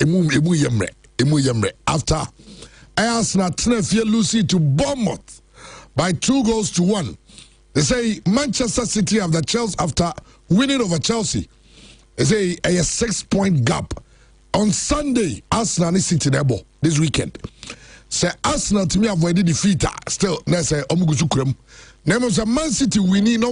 emu yemre after Arsenal Tenefie losing to Bournemouth by 2-1. They say Manchester City have the Chelsea after winning over Chelsea. They say a 6-point gap. On Sunday, Arsenal is City nebo this weekend. Say Arsenal to me avoided defeat. Still, they say omugusu krem. Name say Man City winning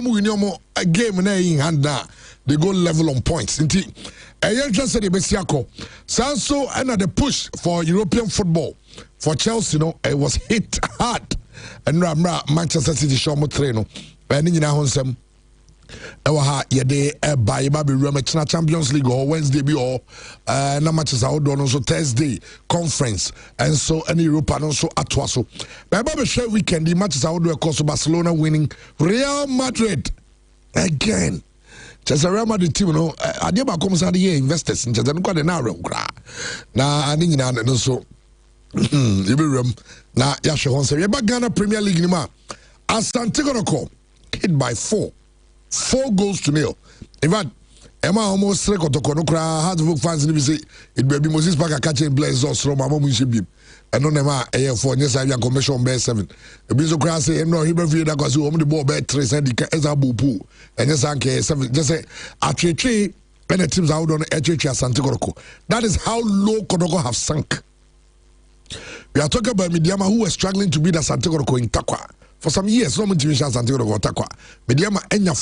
a game in hand now. They go level on points. Inti, a young just said the Besiako. So another push for European football for Chelsea. It was hit hard. And Manchester City show mo train. And you know some. Ewa yede eba yeba be rema Champions League or Wednesday be or na matches out on so Thursday conference and so any Europa and so atwaso. Eba be share weekend the matches out do course Barcelona winning Real Madrid again. Just a Real Madrid team ade ba come say the investors in just no na rem kra. Na ani nyina no so you be rem na ya hwe hon say yeba Ghana Premier League ni ma Asante Kotoko hit by 4 4-0. In fact, Emma almost three Kotoko no cry hard work fans in say it be Moses Parker catching players or from Mama Mushibim. And no nema for yes I commission bear 7. The Bizo cry say no he be that because the ball bear 3 and the Ezabu pool. And yes I 7 just say at 3 when the teams out on HH Asante Kotoko. That is how low Kotoko have sunk. We are talking about Midiama who was struggling to beat Asante Kotoko in Takwa. For some years, no one team has Santiago Takwa. Mediama enya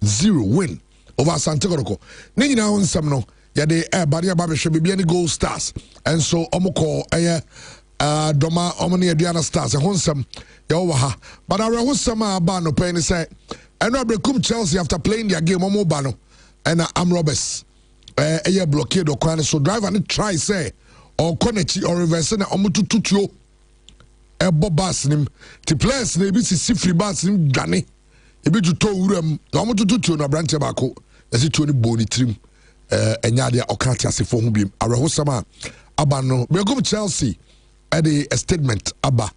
4-0 win over Santiago. Nini na on some no. Yade Badia Babe should be any gold stars. And so Omoko Doma Omani Diana stars and Honsam Yawaha. But I was some Bano Penny say and I become Chelsea after playing their game Omo Bano and I'm Roberts. A blockade or kind so drive and try say or connect or reverse and Omutu Tutio. Ebo bas nim ti players na ebi sisi free bas nim dwane ebi tuto wuram na omo tutu na branch baako esi tuo ni boni trim enya dia okati asefo ho biem awehosama aba no begum Chelsea e dey a statement aba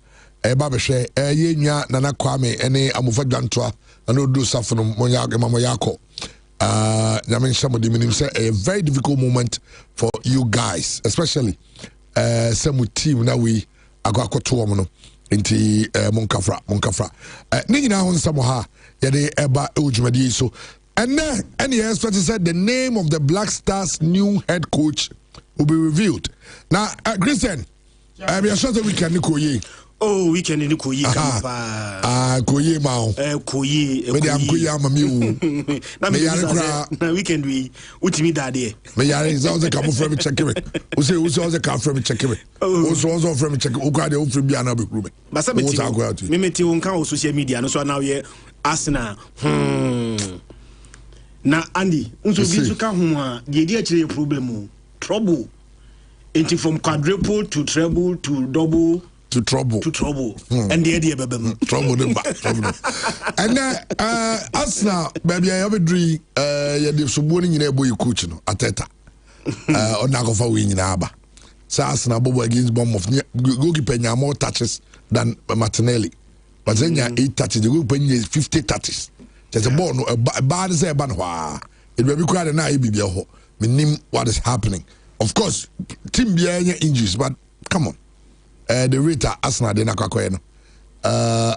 e ba behwe ye nwa nana kwame ene amofa dwantoa na no do safo no monya yakọ nyame nshamo di minim say a very difficult moment for you guys especially some team na we akoto wo no nti monkafra ni nyina ho nsamo ha yede eba ejumadi so and expert said the name of the Black Stars new head coach will be revealed now Christian we are sure that we can koyi we can ni koyi kampa koyi ma koyi me am koyi amami o na me na weekend we utimi dade me yare za oze kam from check me o say oze kam from check me o so from check o kwa de o free bia na be kuru me basa me meti won kan o social media no so now ye Arsenal na Andy unso bi so ka ho a de di akire problem trouble into from quadruple to treble to double to trouble and the idea babam trouble them back and Arsenal baby I have a dream ya de so boni nyina ebo coach no Arteta onakofa we nyina aba so Arsenal bobo against Bournemouth goalkeeper nya more touches than Martinelli but then nya 8 touches the goalkeeper nya 50 touches there's a ball no bad say ban hwa it will be quite na bibia ho minim what is happening of course team bia nya injuries but come on the rate Arsenal de nakwakoye no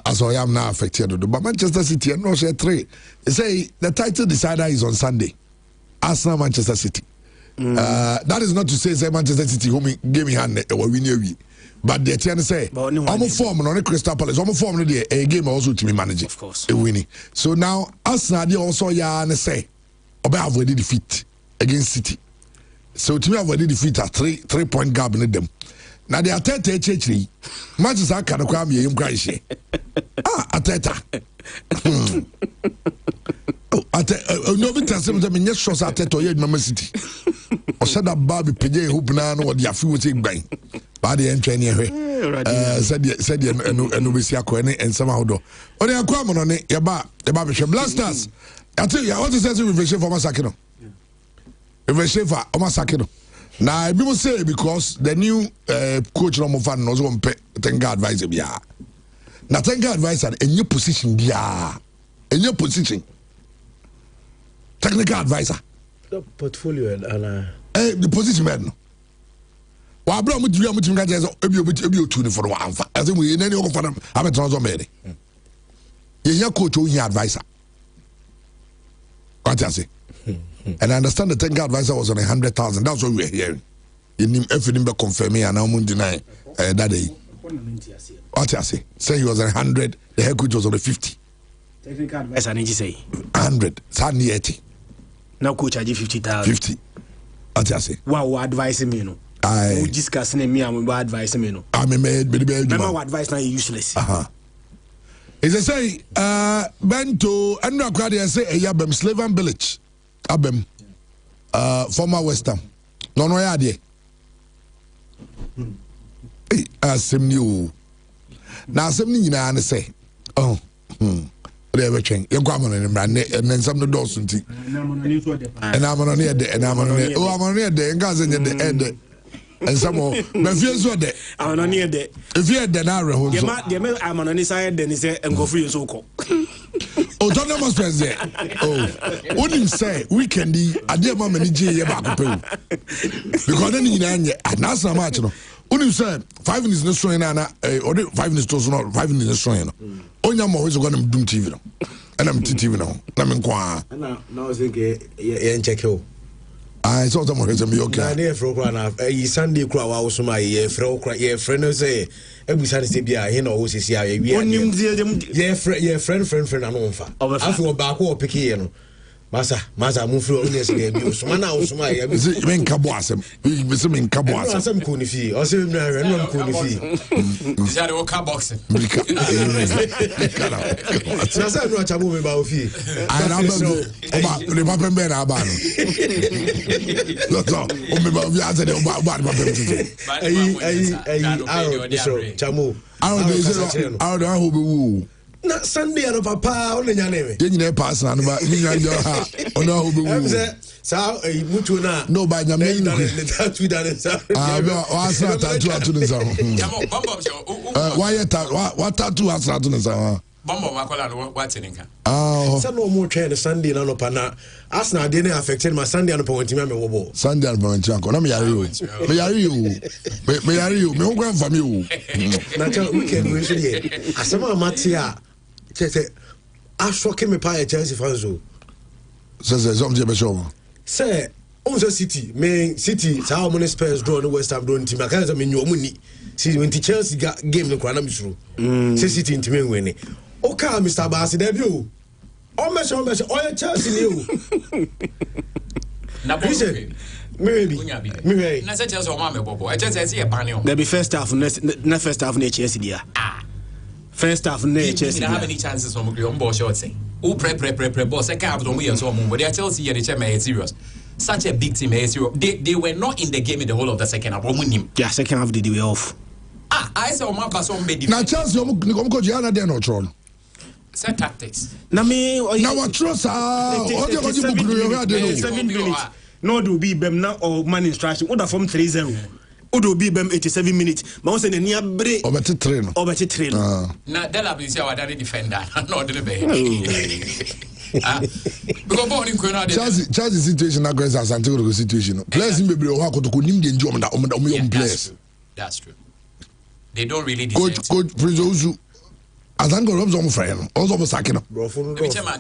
as I am now affected but Manchester City and no share 3 they say the title decider is on Sunday Arsenal Manchester City that is not to say Manchester City home game hand or win but the tian say almost form on Crystal Palace almost form no a game also to me manage of course a winning so now Arsenal they also ya say obe avoid defeat against City so to me avoid defeat at 3-point gap in them. Now the Arteta HH matches are kind of come here Arteta no bit as them yes shows Arteta or Mama City or said that Barbie Pj hoop now what the afu was bang by the entry anyway said and we see and somehow do or they are coming on it your blasters I tell you I want to say reversion for Masakino reversion for Masakino. Now, people say because the new coach no fan knows one technical advisor bia. Now technical advisor a new position bia. A new position. Technical advisor. The portfolio and the position man. wa bro mu diwa mu tim ka jeso ebi otu ni for wa amfa ase mu ye nani o for am abeton so mere ye coach o here advisor what I say and I understand the technical advisor was on 100,000 that's what we were hearing if you be confirm and now mun deny that day what I say he was on 100 the head coach was on 50 technical advisor need to say 100 suddenly 80 now coach charge 50,000 50 what I say wow advice me no I discussing me am advice me no I mean me my advice now useless is a say bento and no crowd say yabem Slaven village abem former West Ham no ya de asem ni o na asem ni nyina na say oh they be twen ye kwa mono ni mra ne nsam no do so nti na mono ni de na mono ni o mono ni de nka se nye de and some more but fear so de amanoni de if you de na re ho so de me amanoni say de ni say engo free so ko autonomous president what him say weekend ade ma mani je ye ba ko pe because then you know na match no unim say 5 minutes no so na or 5 minutes to so no 5 minutes no so no onya mo so go na dum TV no and I'm TV no na me kwa na o say ke ye check o I saw some reason be okay. Na dey fro kra na Sunday kra wa wo so ma ye fro kra ye friend no say ebusa say bia he na wo sisi a ye wi onim ye friend na no mfa afi ba ko pick ye no masa mu fro oni ese ga bi so ma na wo so ma ye bi men ka bo asem bi se men ka bo asem ko ni fi o se na re no ko ni fi ya de ka boxing na sa no acha bo me ba o fi ai na ba le ba pembe na ba no so o me ba vi ase de ba pembe ai so chamo aro ho be wu na Sunday no papa o nya na me ye nyina pass na no ba ni nya jo ha ono ho be wu sa mutu na no ba nya me ni tattoo da sa wa asra tattoo ni sa wa ye wa tattoo asra ni sa bombo makola no what in nka sa no mo train Sunday na no pa na Arsenal dey na affected my Sunday no pa wonti me wo bo Sunday no pa wonti anko na me yare yo me ho kwa mfa me o na cha weekend we so dey asema matia tete ashoke me pa Chelsea fans o so some dey be show say almost City sa how many Spurs draw no West Ham draw team I can't say me nyu omuni see when Chelsea game no kwana misuru say City ntime win okay Mr. Basi there be o me o Chelsea ni o na bo maybe na say Chelsea o ma me bobo e Chelsea e ban o there be first half na first half na Chelsea dia first half na Chelsea how many chances from go on ball shot say o pre ball second half don't we so mo but they Chelsea here they check me serious such a big team they were not in the game in the whole of the second half yeah second half they were off I say o ma ba so be na Chelsea o ko jiana dey no tron set tactics na me na what trust o dey go jibu kuru yo dey no 7 minutes no do be bem na or man instruction order from 3-0 odo be bem 87 minutes ma won say na nia bre obeti 3 no na dela be say our defender no dey be because born in Korea Chelsea situation na go Asante go situation players in bebre o ha kotoko nim de nji omda players that's true they don't really deserve coach Prince Asante go Robson friend also mo sakino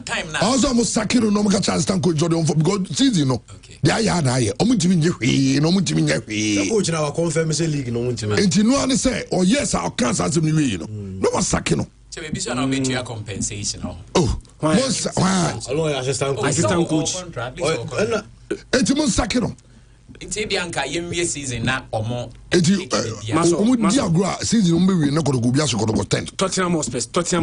time now also mo sakino no mo ka chance tan coach Jordan because season no they are na ye omutimi nye hwe no omutimi nye hwe coach na wa confirm say league no omutimi enti no an say oh yes I can't say me we no mo sakino so maybe so na make you a compensation oh most allo assistant coach enti mo sakino enti bianca yemwe season na omo enti omo di agro season omo we na kodoko bia so kodoko 10 Tottenham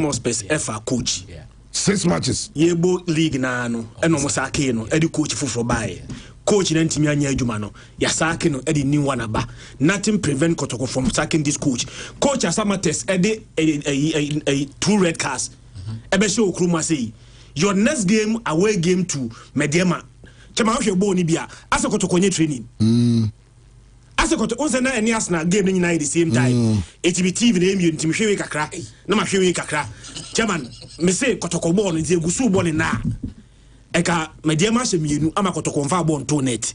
Hotspur FA coach 6 matches yebo league na no eno mo sake no edi coach fufuro bae coach na ntimi anya adwuma no ya sake no edi new one aba nothing prevent Kotoko from sacking this coach Asamates edi a 2 red cards ebe show okruma say your next game away game to Mediema chema hwe bo ni bia ase Kotoko nye training ase Kotoko onse na eni Arsenal game ni na the same time HB TV na emi ntimi hwewe kakra na ma hwewe kakra chairman me say Kotoko bo no die gusu bo ni na eka Mediema hye mienu ama Kotoko mfa bo nto net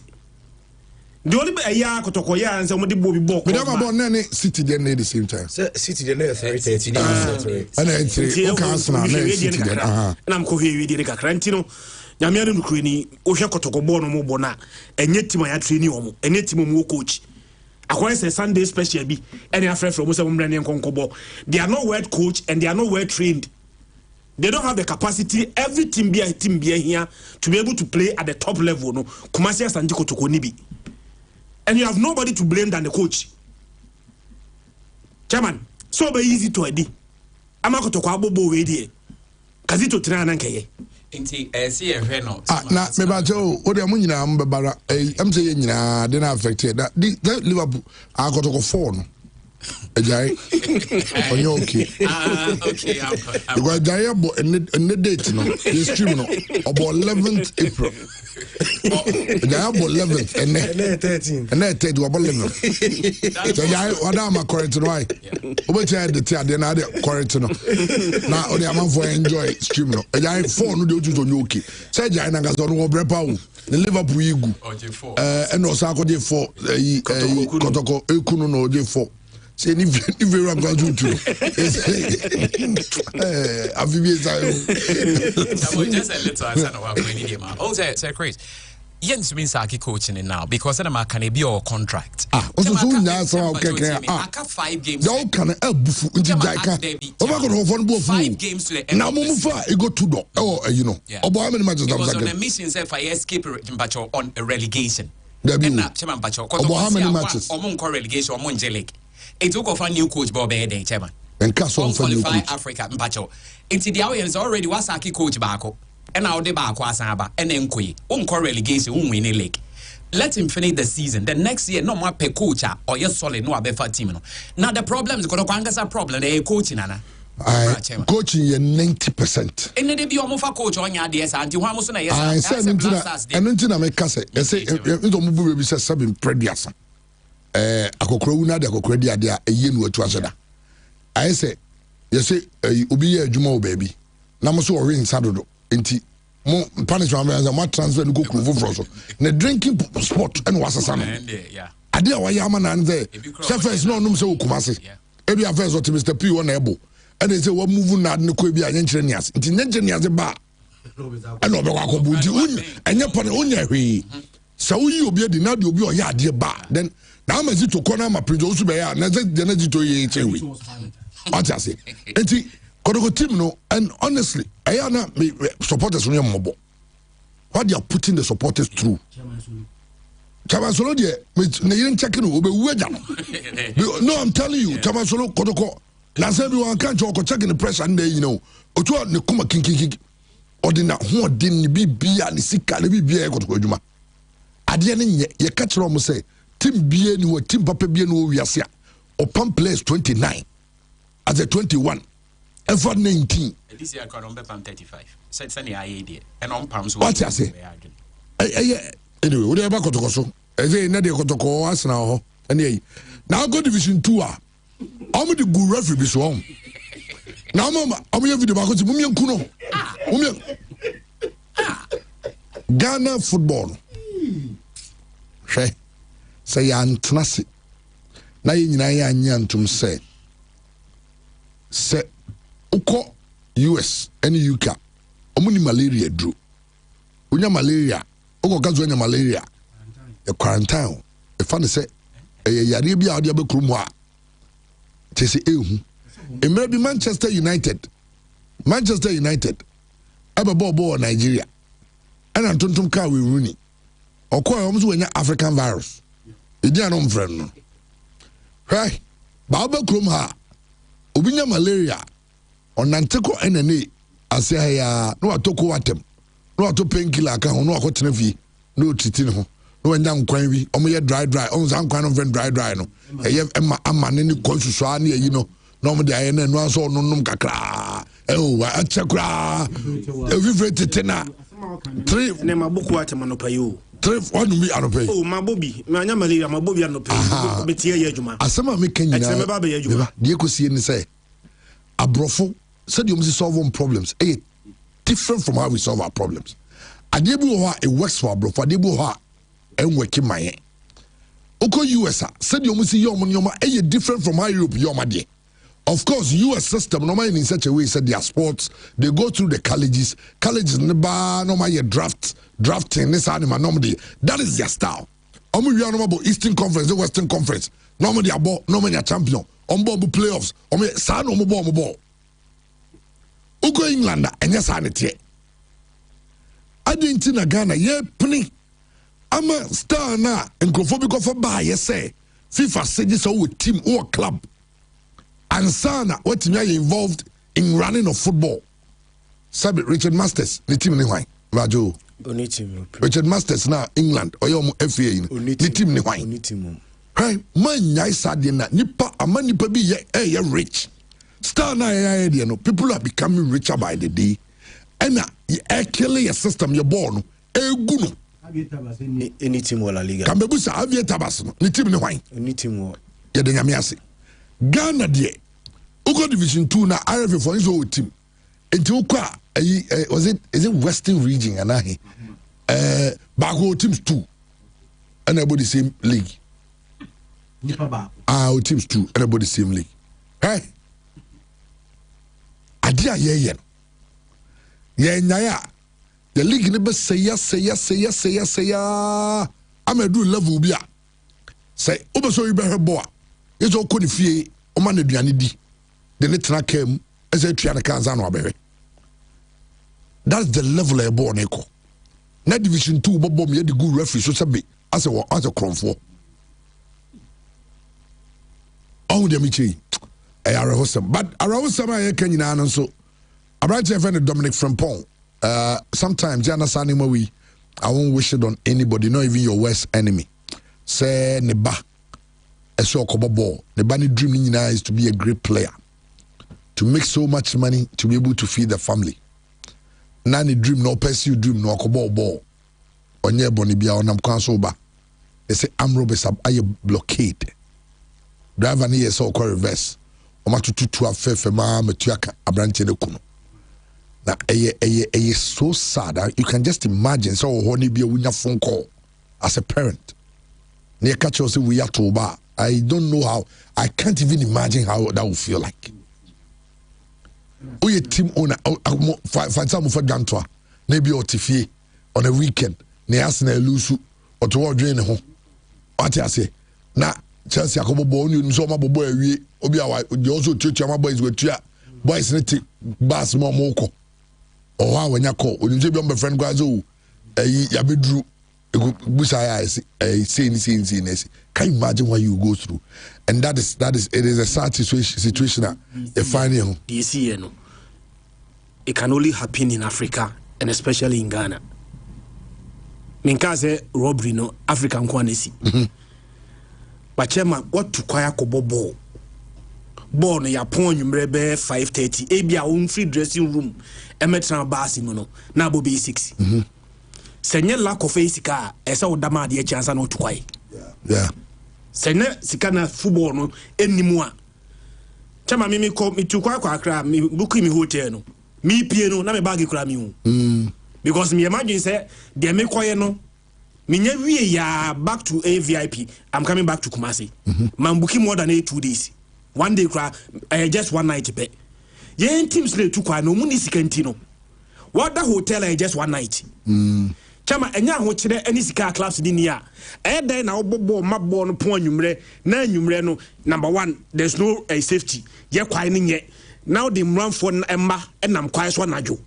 the only ya kotoko ya and somebody Bobby Bok. We never born any city then at the same time. City then 30 and it's okay and I'm cohe with the Crantino. Yamian Ukraini, Osha Kotoko Bono Mobona, and yet Timaya Trinium, and yet Timo coach. I say Sunday special be any affair from Muslim and Concobo. They are not well coached and they are not well trained. They don't have the capacity. Every team be here to be able to play at the top level. No, Kumasia Sanjiko to Konibi, and you have nobody to blame than the coach. Chairman, so be easy to edi. Amako to kwabo bo wedi. Kazito trana nkeye. Inti see a no. Na me ba jo o de amu nyina am bebara am say nyina de na affected that Liverpool akotoko 4 no. Ajay onyo okay. Okay. Because Ajay bo en date no is stream no about 11th April. Ajay bo 11th and 13 and 13 about 11. So Ajay wada ma correct no why. Obecha de tia de na de correct no. Na o de am for enjoy stream no. Ajay 4 no de oju onyo okay. Say Ajay na gaso no brepa wo. The Liverpool yigu. And no sa ko de 4 kotoko ekunu no de 4. Say if you are going to do just a little answer no one game. Oh, say Chris. Jens means Saki coaching now because then can be your contract. Also so now so okay. I 5 games. Don't can bufu into Jaika. Over go for 5 games to the end. Now Mumufa it go to do. Oh, you know. Obo how many matches that was on a mission say for escape Mbacho on a relegation. Chairman Mbacho. How many matches? Omon relegation Omon Jelik. It took off a new coach Bob Eden, Chairman. And Castle qualify Africa Mbacho. Into the audience already was Saki coach Bako. And now the Bako Asaba and then Kui. Relegation, win a league. Let him finish the season. The next year, no more per coach or your solid no befa team. Now the problem is going to problem. They coaching Anna. Coaching 90%. And then be almost a coach on your DS and you want to say, I said, and until I make us say, you say, something previous. Akokro de akokro dia dia eyenu atu aseda I say you say obi ye adwuma o baby na mo so o win sadodo enti mo punishment ma transfer no go foforo so na drinking sport and wasasa no ade a waya ama na nze chefs no num se okumase ebi affairs o Mr P won ebo and they say we move na ne ko bi anya nkire nias enti nya nias ba and obe kwa ko buti anya pone onya hwe so yi obi di na de obi o ya ade ba then now I'm to corner my producer be ya na the energy to ye chewe what I say enti kodoko team no and honestly I na supporters no mobo what they are putting the supporters through Chairman Solo de na yin check no obe wuja no I'm telling you Chairman Solo kodoko na say bi wan kan choko check the pressure and you know otu ne kuma kinkinki odina ho odin ni bibia ni sika ni bibia kodoko adwuma ade ne ye ka kire mo say team BA ni team papa BA no wiase opam players 29 as a 21 effort 19 this year can be pam 35 said send the idea and on pam so what I say anyway we dey back kotoko so say na dey kotoko Arsenal ho and now go division 2 am the good referee be so now mama am you video back to mumien kuno Ghana football hwe say antrase na nyina ya nyantum say uko US and UK omuni malaria dru unya malaria uko gazo nya malaria e quarantine e fa ne say yare bia ode abekuru mu a tese ehu emre bi Manchester United abebo Nigeria ana tontom ka we runi okoy omzo nya African virus Idia no mfrem no. Right. Baba krom ha. Obinya malaria. Onanteko enene ase ya no atoko watem. No ato painkiller aka ho no akotena fi. No titi ne ho. No anya nkwan bi. Omo ye dry. On san nkwan no friend dry no. Eye ama ne konsusu a ne yi no. No mo de aye na no aso no nom kakra. Wa achakra. Every tete na. 3 ne mabuku watem no payo. What do we pay? Oh, my Bobby, my Malaria, my Bobby, no pay. Asama make Kenya. Dear Kusi say, a brofo said you must solve problems. Different from how we solve our problems. A debu it works for a brofo, a debu and working my Oko US said you must see your money different from how Europe your money. Of course, US system normally in such a way said their sports, they go through the colleges normally drafting this animal normally. That is their style. We are about Eastern Conference, the Western Conference. Normally a champion. Playoffs. Ball. Ugo England and yes sanity. Argentina Ghana penny. I'm a star now and go for buy say FIFA says so with team or club. And sana what team are involved in running of football. Sabi Richard Masters, the team ni why. Rajo. Richard Masters now England or your FA the team ni why. Right, man nyai sadie na nipa amani pa bi ye rich. Star na ya no people are becoming richer by the day. And killing your system you're born egu no. Any team or La Liga. Kambebusa avie tabas no ni team ni why. Any team or ye de nyame ase. Ghana de Ugo Division 2 na RF for his old team. Enti ukwa is it Western region and back teams 2 and about the same league. Teams 2 and about the same league. Hey, Adia ye nyaya the league never say yes. I'm a do level bia. Say obeso you be boa. It's all koni fie o man aduane di. The netra came as a triana kanza no abere. That's the level I born echo. Net division 2 bobo me the good referee so sabe as a cromfo. Oh dem ichi. But around some I can you know so I write to friend Dominic Frimpong. Sometimes you understand him we I won't wish it on anybody, not even your worst enemy. Say neba a so ball. The bunny dream is to be a great player, to make so much money to be able to feed the family. Nani dream no pursue dream no ball. Onye boni bia onam kwanso ba. They say I'm Robert Sab aye blockade. Driver ni so call reverse. Oma tutu afefe ma metuaka abranche ne kuno. Na eye so sad. You can just imagine so honey be a winya phone call as a parent. Near catch us we are to bar. I don't know how. I can't even imagine how that would feel like. We a team owner. For example, for Gantua, maybe or Tiffy on a weekend. Ne asina lusu or to drain home. What I say? Na Chelsea akobo ball you so my boy we obi awa you also treat your boys with you boys need to bass more moko. Or how when you call when you say my friend guys oh ya be drew say can you imagine what you go through? And that is it is a sad situation that you find here. You see, you know, it can only happen in Africa and especially in Ghana. Minkaze robbery no African kwanesi. But chema what to kwaya kobo ball. Ball no ya pon yumrebe 5:30. Ebia un free dressing room. Emetra basi no na bo be 6. Senye lack of sika esa odama de chance na otukwai. Yeah. Senye sika na football no enimu a. Chama mi ko mi tukwa kwa akra mi buku mi hotel no. Mi pie no na me bag kura mi hu. Because me imagine say de me koye no me nya wie ya back to a VIP. I'm coming back to Kumasi. Man booking more than 2 days. One day kura just one night pay. Yen teams le tukwa no mu ni sika ntino. What the hotel just one night. Chama enya ho kire ani sika clubs ni nia then na obobo mabbo no pon anwumre na anwumre no number 1 there's no safety ye kwai ni nye now the run for emma enam kwai so anajo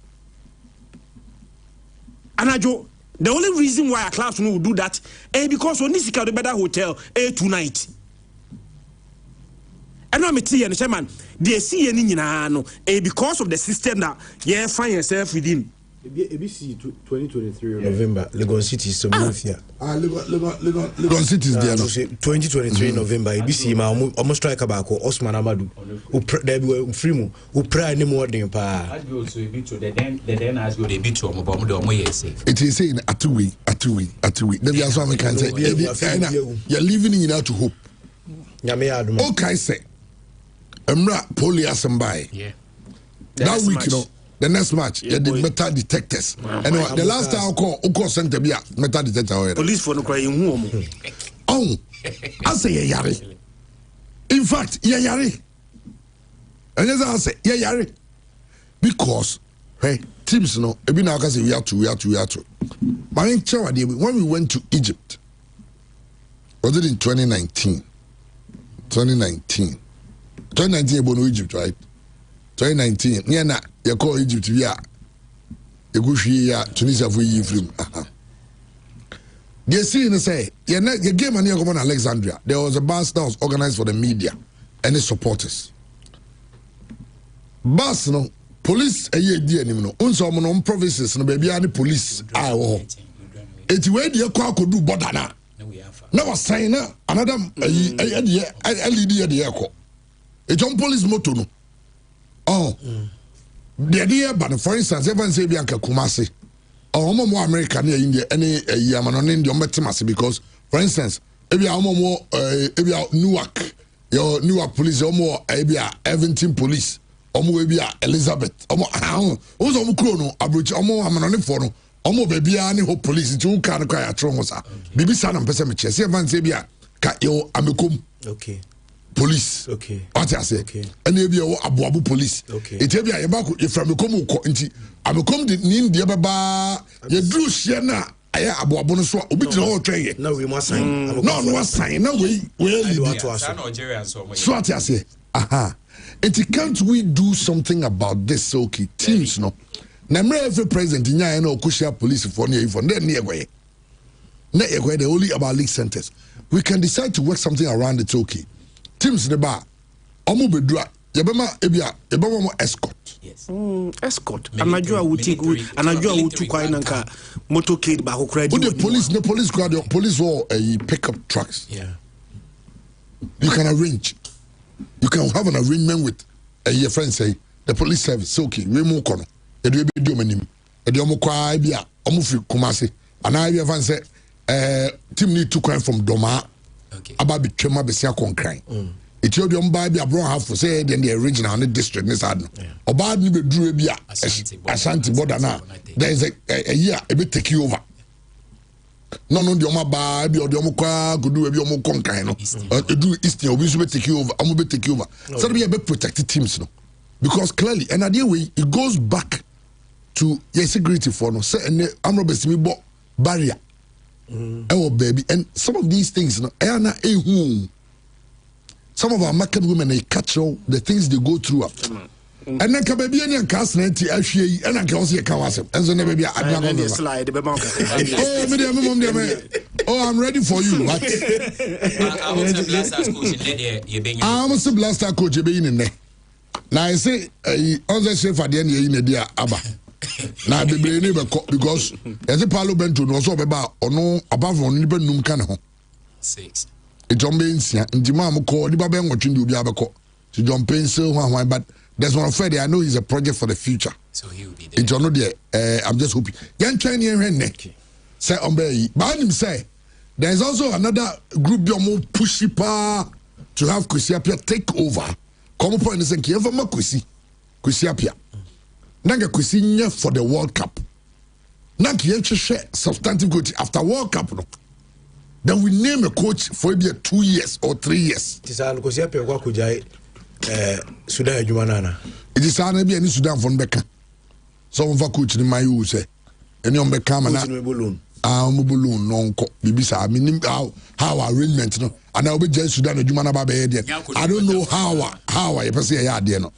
the only reason why a clubs will do that because oni sika the better hotel tonight and I'm tell you chairman they see any nyina no because of the system that you find yourself within. ABC 2023 November Legon City is Legon City is there 2023 November ABC ma almost strike about Osman Amadu there be free mu o pray ni more than pa also be to the then as go dey be to omo yes it is saying atuwe then we also can say you're living in out to hope nyame aduma okay say emra police by yeah that week you know. The next match, yeah, the metal detectors. Anyway, the last time I call center be metal detector. Police for no crying home. Oh, I say yari. In fact, yari. And as I say yari, because hey, teams no. Ebi na say we have to. When we went to Egypt, was it in 2019? 2019, you born Egypt, right? 2019. Yeah, na you call Egypt. Yeah, you go see Tunisia for you film. They see and say, yeah, the game and you go on Alexandria. There was a bus that was organized for the media and the supporters. Bus no police a year dear no. Unso mo provinces no baby any police. Ah, oh. It's where the car could do bodana. Now was sign another LED at the echo. A John police motor no. Oh, the idea, but for instance, everyone say Bianca Kumasi or more American near India, any Yaman on India Metimasi because, for instance, if you are more Newark, your Newark police, or more Eventon police, or more Elizabeth, or more also Mukrono, Abuja, or more Amanonifono. Omo baby ani ho police nti kan kwa ya tro ho sa bibi sa na mpese me che se van se bia ka yo amekom okay police okay what I say ene bia wo aboabo police eti bia ye ba ko ye from amekom ko nti amekom de nim de baba ye dru hye na aya aboabo no so obi gina ho twen ye na we mo sign no sign na we lead Nigeria so what I say aha eti can't we do something about this okay teams no na every president nya na okushia police for near for then near way na ekwe they only about league centers we can decide to work something around it okay teams the bar omo bedua yebema ebia yebema mo escort yes escort anajua wutu kwa inanka motorcade ba ko credit with the police crowd your police or pick up trucks you can arrange you can have an arrangement with your friend say the police service okay we mo kono edu be do manim edu omo kwa bia omo fi Kumasi ana bia fan say team need to come from Doma aba betwema be sia konkran eti odu omo ba bia bro half say the original district ne sad no oba ni be duru bia Ashanti border na there is a year e be take you over no the omo ba bia odu omo kwa godu bia omo konkran no edu eastern obi so be take you over omo be take you over so be protect teams no because clearly and idea way it goes back to your security for no say I'm Robert me bo barrier baby and some of these things no some of our market women they catch all the things they go through and then ka baby any cast na ti ahwe and can also can wasem and so na baby slide be I'm ready for you what I'm a blaster coach you be I'm a blaster coach you be in there now I say on the chef at the end in the aba na bebre ni be because as a parliament no so be ba ono above on ni be num kan ho 6 e jombe nsia ndima am ko ni ba be nwotwe ndi obi abeko to jump in so hwan but there's one Friday I know he's a project for the future so he will be there it no there I'm just hoping yan twan yen hwen neck say on be ba nim say there's also another group bi omo pushy pa to have Kusiapia take over come point is nke ever makusi Kusiapia nanga kusinya for the World Cup nanga yechwe substantive coach after World Cup no then we name a coach for maybe 2 years or 3 years tisal Kusiapia kwa kujai Sudan adwumanana it is an be any Sudan for beka so on coach ni mayu say any on beka mana balloon no nko bibisa minim how arrangement no and I will be Sudan adwumana ba be there I don't know how I person ya there no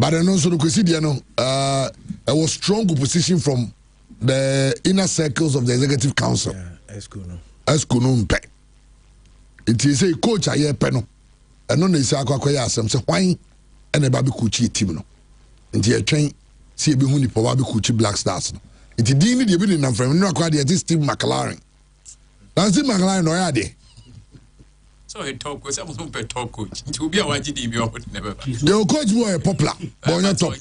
but I know so the question no there was strong opposition from the inner circles of the executive council esco no mpe it is a coach aye pe no and no say akwakoya asem say hwan and e ba be coach team no nti e twen see e be hu ni po ba be coach Black Stars no nti din ni de be na from no akwa de Steve McLaren na Steve McLaren no ya de so he talk was some per talk coach to be a YGD be up never the coach boy popular but on top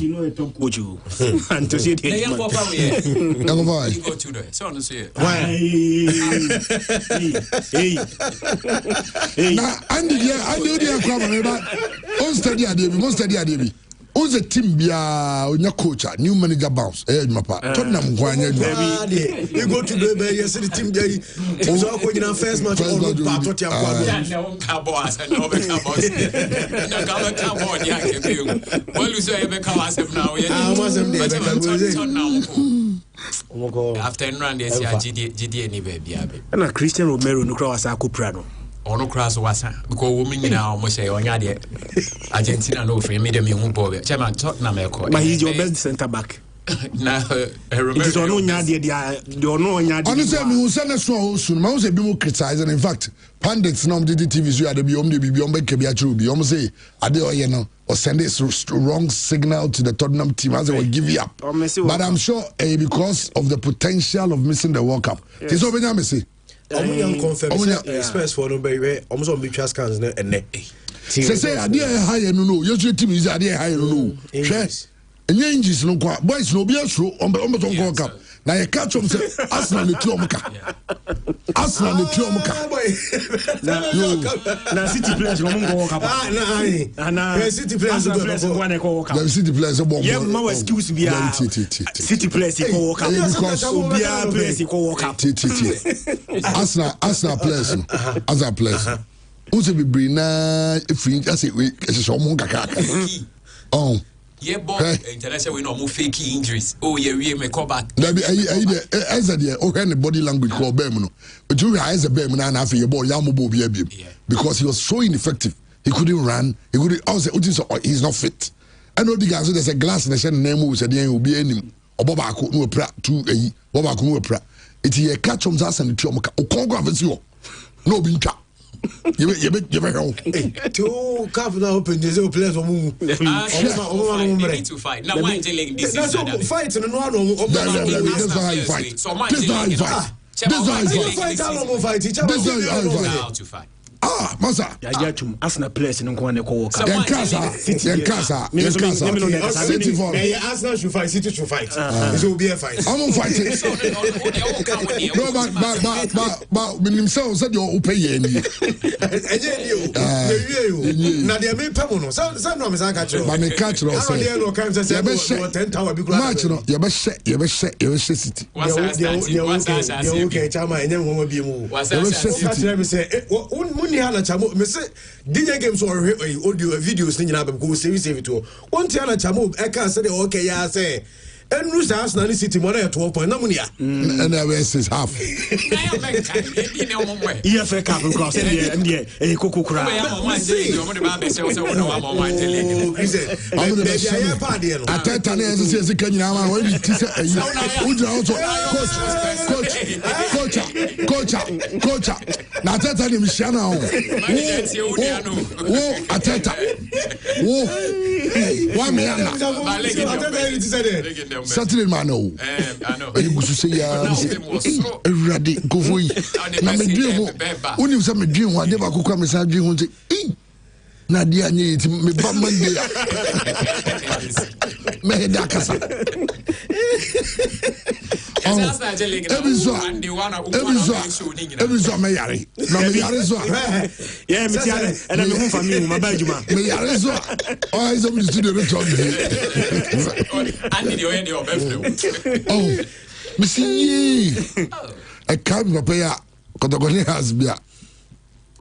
you know a top coach and to see the young papa we go to the so on say na andi dia kwa ba on study ade bi who's a team bia onya coach new manager bounce mapa Tottenham kwanya you go to the yes the team there so ko nyina first match on pa Tottenham kwa no Cowboys and no Cowboys no Cowboys ya ke bi well you say be Cowboys now after run this year GD ni baby abi na Christian Romero no kra wasa akopra no ono cross wasa because women nyina almost say onya de Argentina no free me dem hu ball chairman Tottenham e ko but he's your best center back na Romero is ono nya de ono nya de honestly me who say na so soon ma who say be more criticize and in fact pundits now the TV so ade bi the bi BKB achuru bi say ade oye no or send this wrong signal to the Tottenham team as they will give you up but I'm sure because of the potential of missing the World Cup this obenya me say young confirm Spurs for no be almost on be trust cans na enne say ade high no your team is ade high no share enyanges no kwa boys no be asro on World Cup na ye catch them say Arsenal le tu omuka Arsenal le tu omuka na City players no mo World Cup na City players go World Cup the City players bomb yeah ma excuse bia City players go World Cup because bia players go World Cup Arsenal players who's be bring na free just say we so mo kaka oh yeah, boy, international we no more fake injuries. Oh, yeah, we may call back. There be as a the body language call Bermuno. But you realize a Bermuno and after your boy Yamubo because he was so ineffective. He couldn't run. He couldn't. I was he's not fit. I know the guys. So there's a glass and the name who said he will be any. Oboba ko no pra to Boba ko no pra. It he catch on us and the Tiomoka. O Congo avenue. No binka. You two calf now open the zero players need to fight. Now why telling this is fight and no that's how you fight. This is how you fight. Masa. Ya tum Arsenal players no ko na ko World Cup. Yankasa. City for. Arsenal should fight, City should fight. It will be a fight. I'm fighting. No, but himself said you pay ye ni. Na dia me pebo no. Say no me say catch you. But me catch you say. Match no. You be share City. Okay, chama enye nwo bi mu. You be share City. Hana chamo me say DJ games or audio videos ni nyina be save to won ti hana chamo e ka say okay ya say enu sa Arsenal City mo na 12 point na munia and that is half EFA Cup cross and koko kura Arteta na say kanyina ma we ti say ujira also coach na Arteta ni mshana wo Arteta wo wa me ana Saturday man no I know you go say ya ready go for you na me dream uni say me dream wa de ba kokwa me say dream ho say na dia nyi ti me ba mande ya me da kasa every so me yare no me yare so yeah me tiare and me hu family ma ba juma me yare so oh is on the studio to talk and the way the obefle oh me see I can't papa ya kotokoni has bia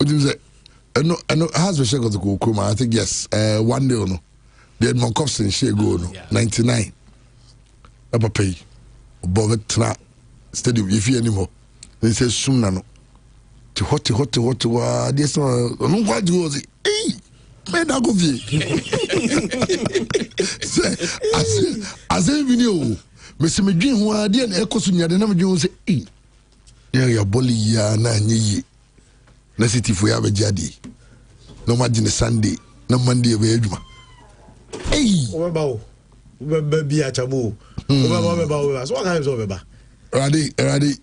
odi say no has be shake to go I think yes one day no the Edmond Copson share go no 99 papa pay Bovetra stadium if you anymore. They say soon no. To hot wa this one no what go say me da go vie. As even you me se me dwen ho ade na ekoso nyade na me dwen say ya boli ya na nyi na City for ya be jadi. No imagine Sunday na Monday be adwuma. O ba o. Be a chamo. So what times over? Ready,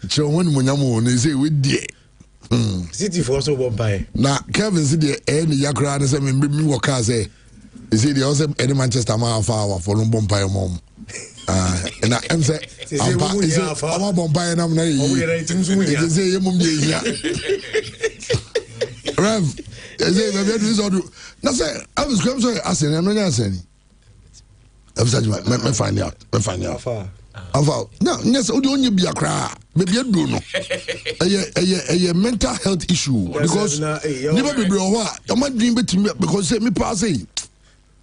Chowon Munyamo, they say we dear. City for so one pie. Now, Kevin said, any Yakran and some me walk as a is it also any Manchester Mile for no bompire mom. And I'm saying, I'm bompire and I'm not say, Rev, I was going to say, I said, I'm not saying. me find out. Ava, no, yes, only be a cry. Maybe I do no. A mental health issue because never be what. I might dream because me passing.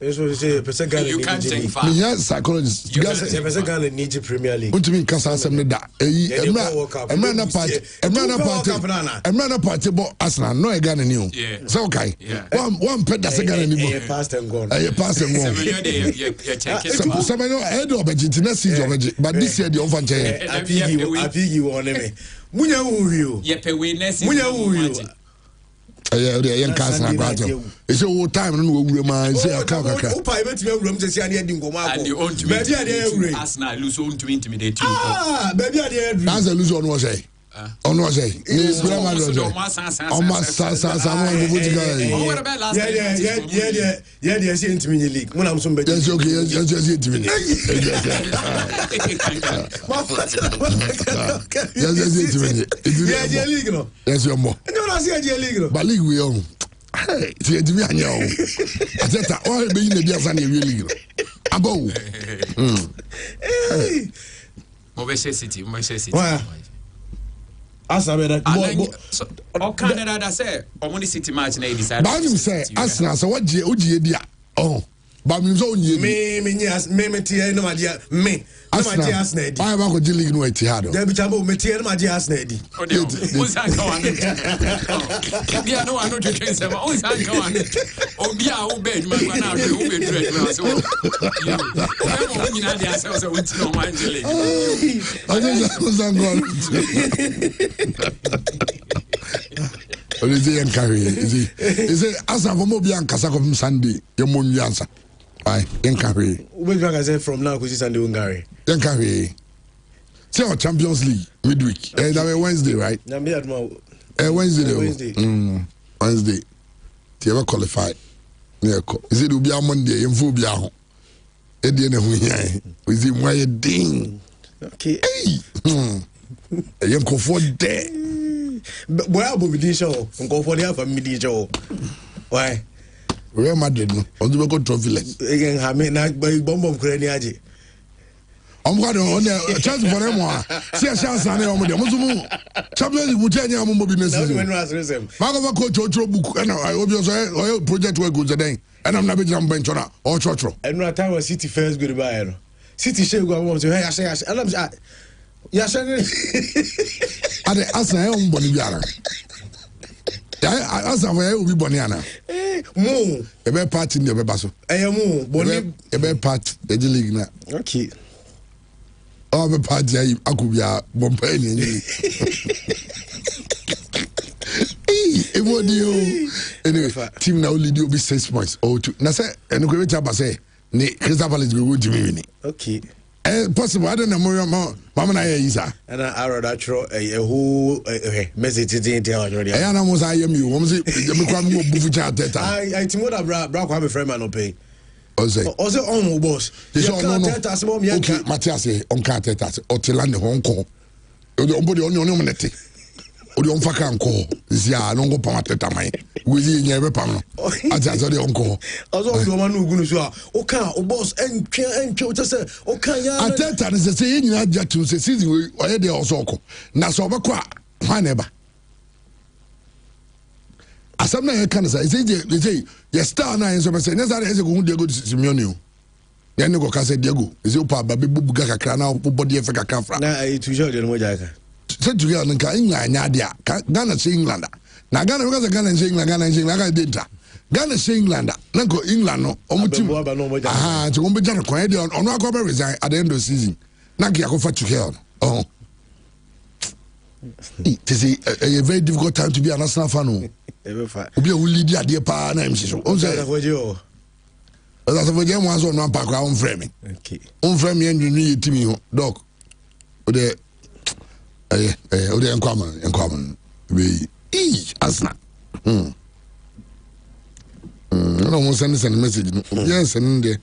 You can't take far. Yes, psychologist. You guys say Ghana needs Premier League. What do you mean? Because I said that. I'm not a party, but Arsenal. No, I got a new. It's okay. One pet that's a Ghana new. Past and gone. Past and gone. Some I know I do budget next season, but this year the offer chair. I think you on me. Munya who you? Munya young cousin, I got him. It's all time and we might say a car. Oh, private room to see any dingo. And you own to me. Arsenal lose own to intimidate you. Ah, baby, I did. That's a loser on was a. On was a. What about last year? Yeah, there's into me league. When I'm some better. Yes, okay, yes, into me. Yeah, league. Yes, you're more. No, I see a league. But league we own. Hey, see, to me, I know. I said that all being the dear Sunday really. Abo. Hey. Manchester City. Arsenal Canada that say only City match na decide. But you say Arsenal so what je ogie dia. Oh. But me so onye me tie no ma dia me. No ma dia Arsenal di. Why ba ko league no Etihad. Dem bi chamo me tie no ma dia Arsenal di. Who's that going? Obi a no wan no twetwe nsem. Who's that going? Obi a wo be adwuma kwa na do wo be dure na so. Obi mo nyina dia say so we ti no man jele. I just was going. Olivier and Carrie, is it as a Mobi and Casacom Sunday? Your moon answer. Why, Carrie? Which one I say from now because it's Sunday Hungary. Carrie. See our Champions League midweek. That was Wednesday, right? Wednesday. Wednesday. Do you ever qualify? Is it will be a Monday in Fubia? Edian is it why a ding? Okay. Hey, a young comfort there. Where will be show? Go for the family show. Why? Real Madrid, on the go trophy. Again, I mean, I buy bomb of Greniaji. I'm going on a chance for them. See a chance on them. Champions would tell you I'm moving this. Marco Coach book and I hope your project will go today. And I'm not a jump bench or Chotro. And no time was City first goodbye. City shall go on to hey, I say, and I'm yes, I asked my own Boliviana. I asked where will be Boniana. Moo, a bear part in the Basso. I am moo, Bonnie, a bear part, a deligna. Okay. Oh, the party, I could be a Bompanian. Hey, what do you? Anyway, team now lead you be 6 points. Oh, two. Nasa, and the great job I say, Christopher is good to me. Okay. Possible, I don't know more. Mama, I is and I wrote that a whole message in the already. I almost I am you. I think what I brought a friend man pay. Also, on boss. Okay, Matthias on Arteta or Tilan Hong Kong. Nobody on your nominate. Or the unfuck uncle. This year, I don't go Arteta mine. We see never Pam. I just saw the uncle. Also, the one who going to show. Okay, boss and just say, okay, Arteta is the same. You had just to say, season where they also go. Nasoba, whenever. As some can say, they say, yes, star nine, so I say, Nazar is a good Diego Simeone. Then you go, Casa Diego, is your papa, Baby Buga, Crana, body of a cafra. Now, it's usually Mojaka. Said to England, Nadia, Ghana, England. Now, Ghana, because Ghana, Ghana, did that. Ghana, England, Nanko, England, no, ah, to be done quiet on our resign at the end of the season. Nanki, I go for to hell. Oh, it is a very difficult time to be an Arsenal fan. Obi who lead the dear pa na MCO. On say that's for them was on one pack on framing. Okay. On framing you need to me dog. O de en common. We Arsenal. I don't want to send a message. Yes, and there.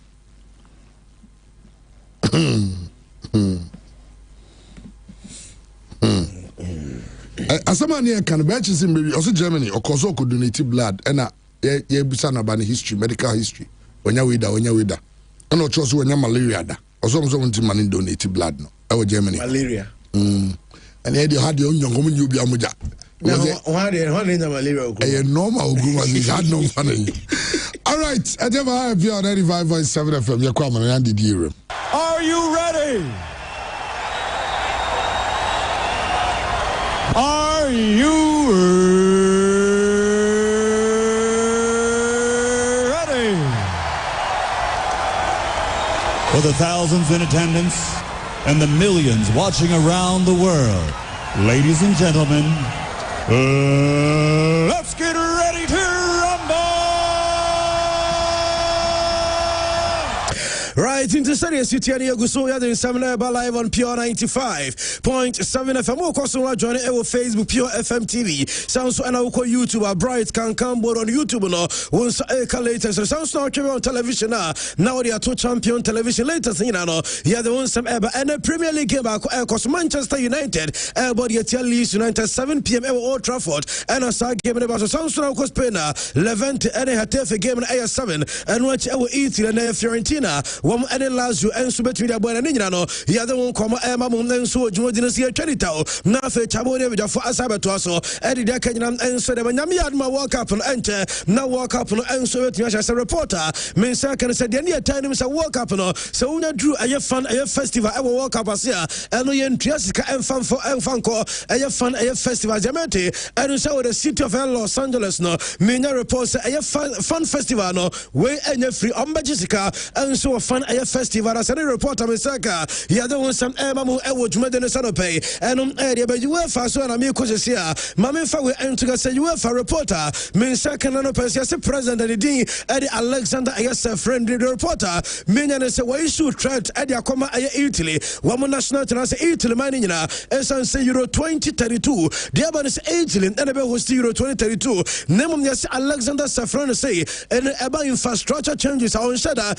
Asamani can batches in maybe also Germany or Koso could donate blood and ye bisa na bani history, medical history. When you with that. And no trust when you malaria da. Or some money donate blood no. I was Germany. Malaria. And had your own young woman you be a muja. Malaria. A normal woman had no money. All right, I never have you on 95.7 FM. You're coming and the dear. Are you ready? Are you ready? For the thousands in attendance and the millions watching around the world, ladies and gentlemen, let's get ready to rumble! Right into Sunday City and Yaguso Yadin Samana live on Pure 95.7 FM. Of course, we're joining our Facebook Pure FM TV. Sounds and our YouTube. Bright can come board on YouTube no. Once a later, so sounds not on television now. They are two champion television latest. You know, yeah, the one some ever and the Premier League game back. Because Manchester United, everybody tell Leeds United 7 p.m. at Old Trafford, and a side game about so sounds now. Because Pena Levante and a Hatafe game in AS7 and watch our Italy and Fiorentina. One and Lazio and Subetri da Buena Ninano, the other one come Emma and so Jordan see a Trinitao, Nafe Tabone for Asabato, Eddie Decan and so the Yamiadma walk up and enter, now walk up and answer it as a reporter. Mensa can say the near time is a walk up so when I drew a fun a festival, I will walk up as here, and we in Jessica and fun for Enfanco, a fun a festival Jamati, and so the city of Los Angeles no, Mina reports a fun festival no, way and free on Jessica, and so a fun a festival as a reporter Misaka, the other one some Emamu Ewood Medina Sanope, and area by UEFA so and Amikosia, Mamifa will enter as a UEFA reporter, Misaka Nanopes as a president and the Dean Eddie Alexander as a friendly reporter, Minion is a way to trend Eddie Akoma Italy, one national as Italy Manina, as I say Euro 2032, the other is Italy and about host Euro 2032, Nemum yes Alexander Safran say, and about infrastructure changes on Shada,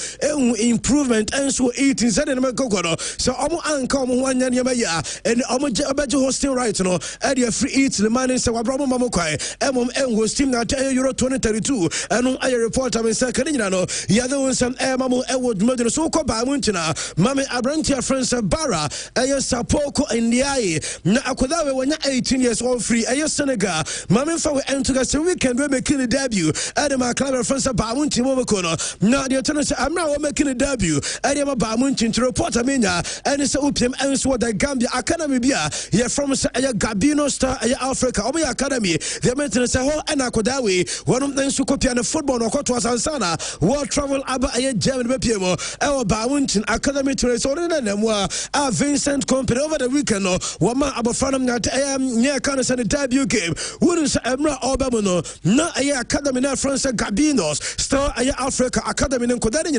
improvement and so eating said in Mekokono. So Omo Ancom 1 year and Omo hosting right no at your free eats the man in Sawabramo Mamokai, Emom and was team at Euro 2032 and I report I'm in Sakanino, the other one some Emamo Edward Murder so called by Muntina, Mame Abrantia friends of Barra, Aya Sapoko and the Eye, Nakodawe when you're 18 years old free, Aya Senegal, Mame for enter us a weekend we making a debut, Adama Clever friends of Bamunti Momokono, now the attorney I'm now making a debut. I am a Bamuntin to report a mina, and it's opium and so the Gambia Academy Bia. You're from a Gabino Star, Africa, Omi Academy, the maintenance a whole and Akodawi, one of them Sukopian football or Kotwas Ansana, world travel Abba German Bepiemo, our Bamuntin Academy to resort in them were our Vincent company over the weekend. Wama Abafanam that I am near Canis and the debut game. Wouldn't Emra Obamano, not a Academy now France Gabinos, Star Africa Academy in Kodania.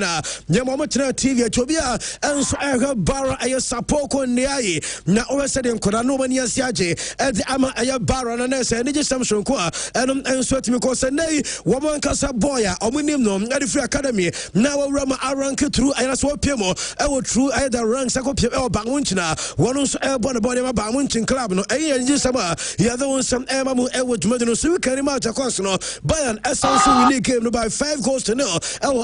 Yamamatna TV Tobia and so I have Barra Aya Sapoko and Niai. Now over said in Kodano when Yasiaje at the Ama Aya Barra and Nessa and Samson Qua and so to me cause a nay woman Casa Boya or Minimum at the Free Academy. Now Rama Aranka through I swap Piemo. I will true either ranks I could El Bamunchina, one also airborne body of a Bamunchin club no A and Gisama, the other one some Emamu Edward Medino so we can imagine Cosno by an essence we came by 5 goals to 0.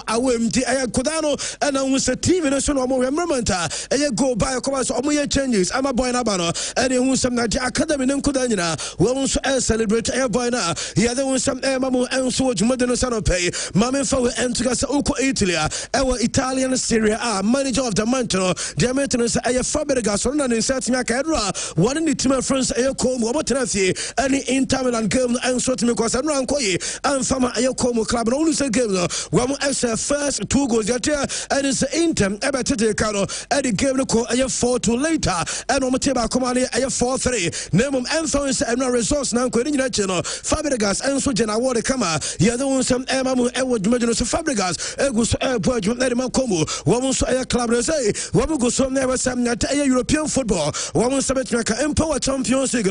I will the Aya Kodano and I was a TV national moment. And you go by a commerce or more changes. I'm a boy in Abano, and you some academy in Kudanina. We also celebrate a boy now. The other one some Mamu and Sword Modern Sanope. Mamma for enter us Uko Italy, our Italian Syria, manager of the Mantino, the maintenance a Fabrigas, and in Satina Cadra, one in the team of France, a comb, Wamatanafi, and in Tamilan game and sort of because I'm Rankoi, and Fama Ayokomo Club, and only say game. One as first 2 goals, and it's Intem, Ebatete Caro, and the game a 4-2 later, and Omateba Comani a 4-3. Nemum influence and no resource now, Coordination, Fabrigas, and so Jena Water Kama, the other one some Emamu Edward Medinus Fabrigas, Egus Airport, Nediman Combo, one so a club, say, one go so never some European football, one Sabetraka Empower Champions League, a